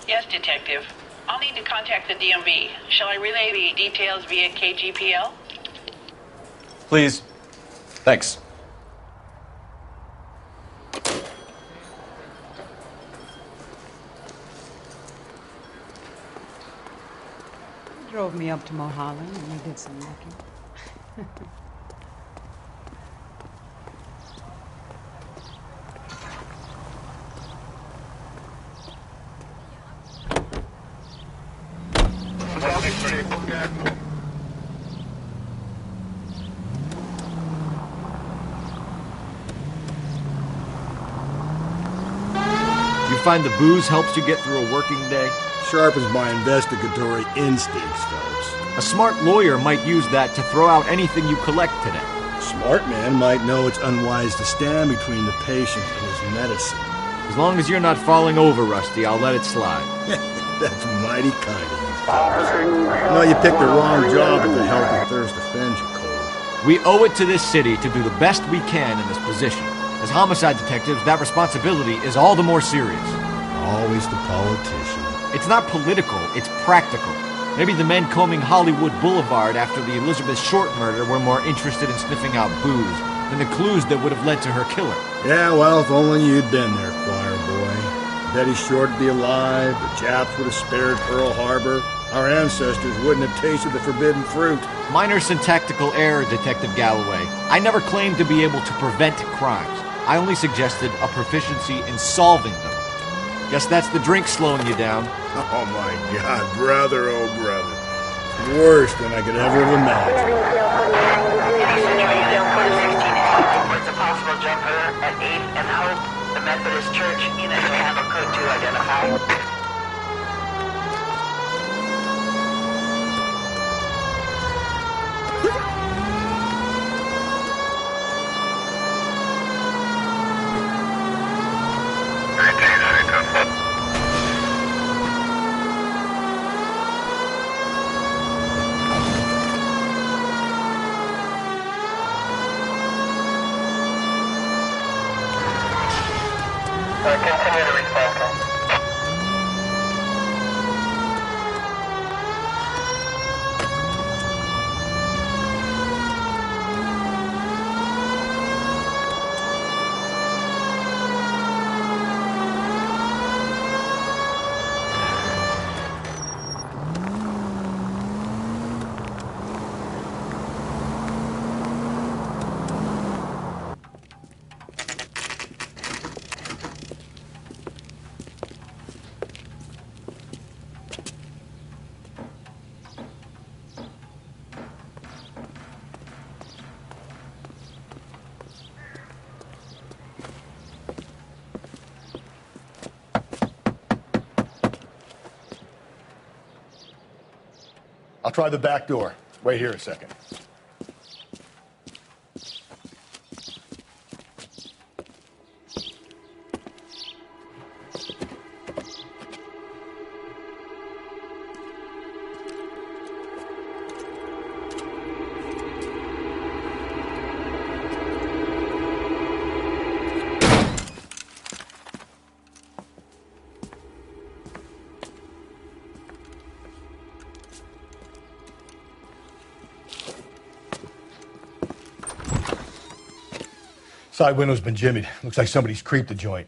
Yes, Detective. I'll need to contact the DMV. Shall I relay the details via KGPL? Please. Thanks. He drove me up to Mulholland and we did some looking. You find the booze helps you get through a working day? Sharpens my investigatory instincts, Phelps. A smart lawyer might use that to throw out anything you collect today. A smart man might know it's unwise to stand between the patient and his medicine. As long as you're not falling over, Rusty, I'll let it slide. That's mighty kind of you. No, you picked the wrong job at the Healthy Thirst offends you, Cole. We owe it to this city to do the best we can in this position. As homicide detectives, that responsibility is all the more serious. Always the politician. It's not political, it's practical. Maybe the men combing Hollywood Boulevard after the Elizabeth Short murder were more interested in sniffing out booze than the clues that would have led to her killer. Yeah, well, if only you'd been there, choir boy. Betty Short would be alive, the Japs would have spared Pearl Harbor, our ancestors wouldn't have tasted the forbidden fruit. Minor syntactical error, Detective Galloway. I never claimed to be able to prevent crimes. I only suggested a proficiency in solving them. Guess that's the drink slowing you down. Oh, my God, brother, oh, brother. Worse than I could ever have imagined. Reports a possible jumper at 8th and Hope. The Methodist Church unit will handle code 2 identified. Continue to respond. I'll try the back door. Wait here a second. Side window's been jimmied. Looks like somebody's creeped the joint.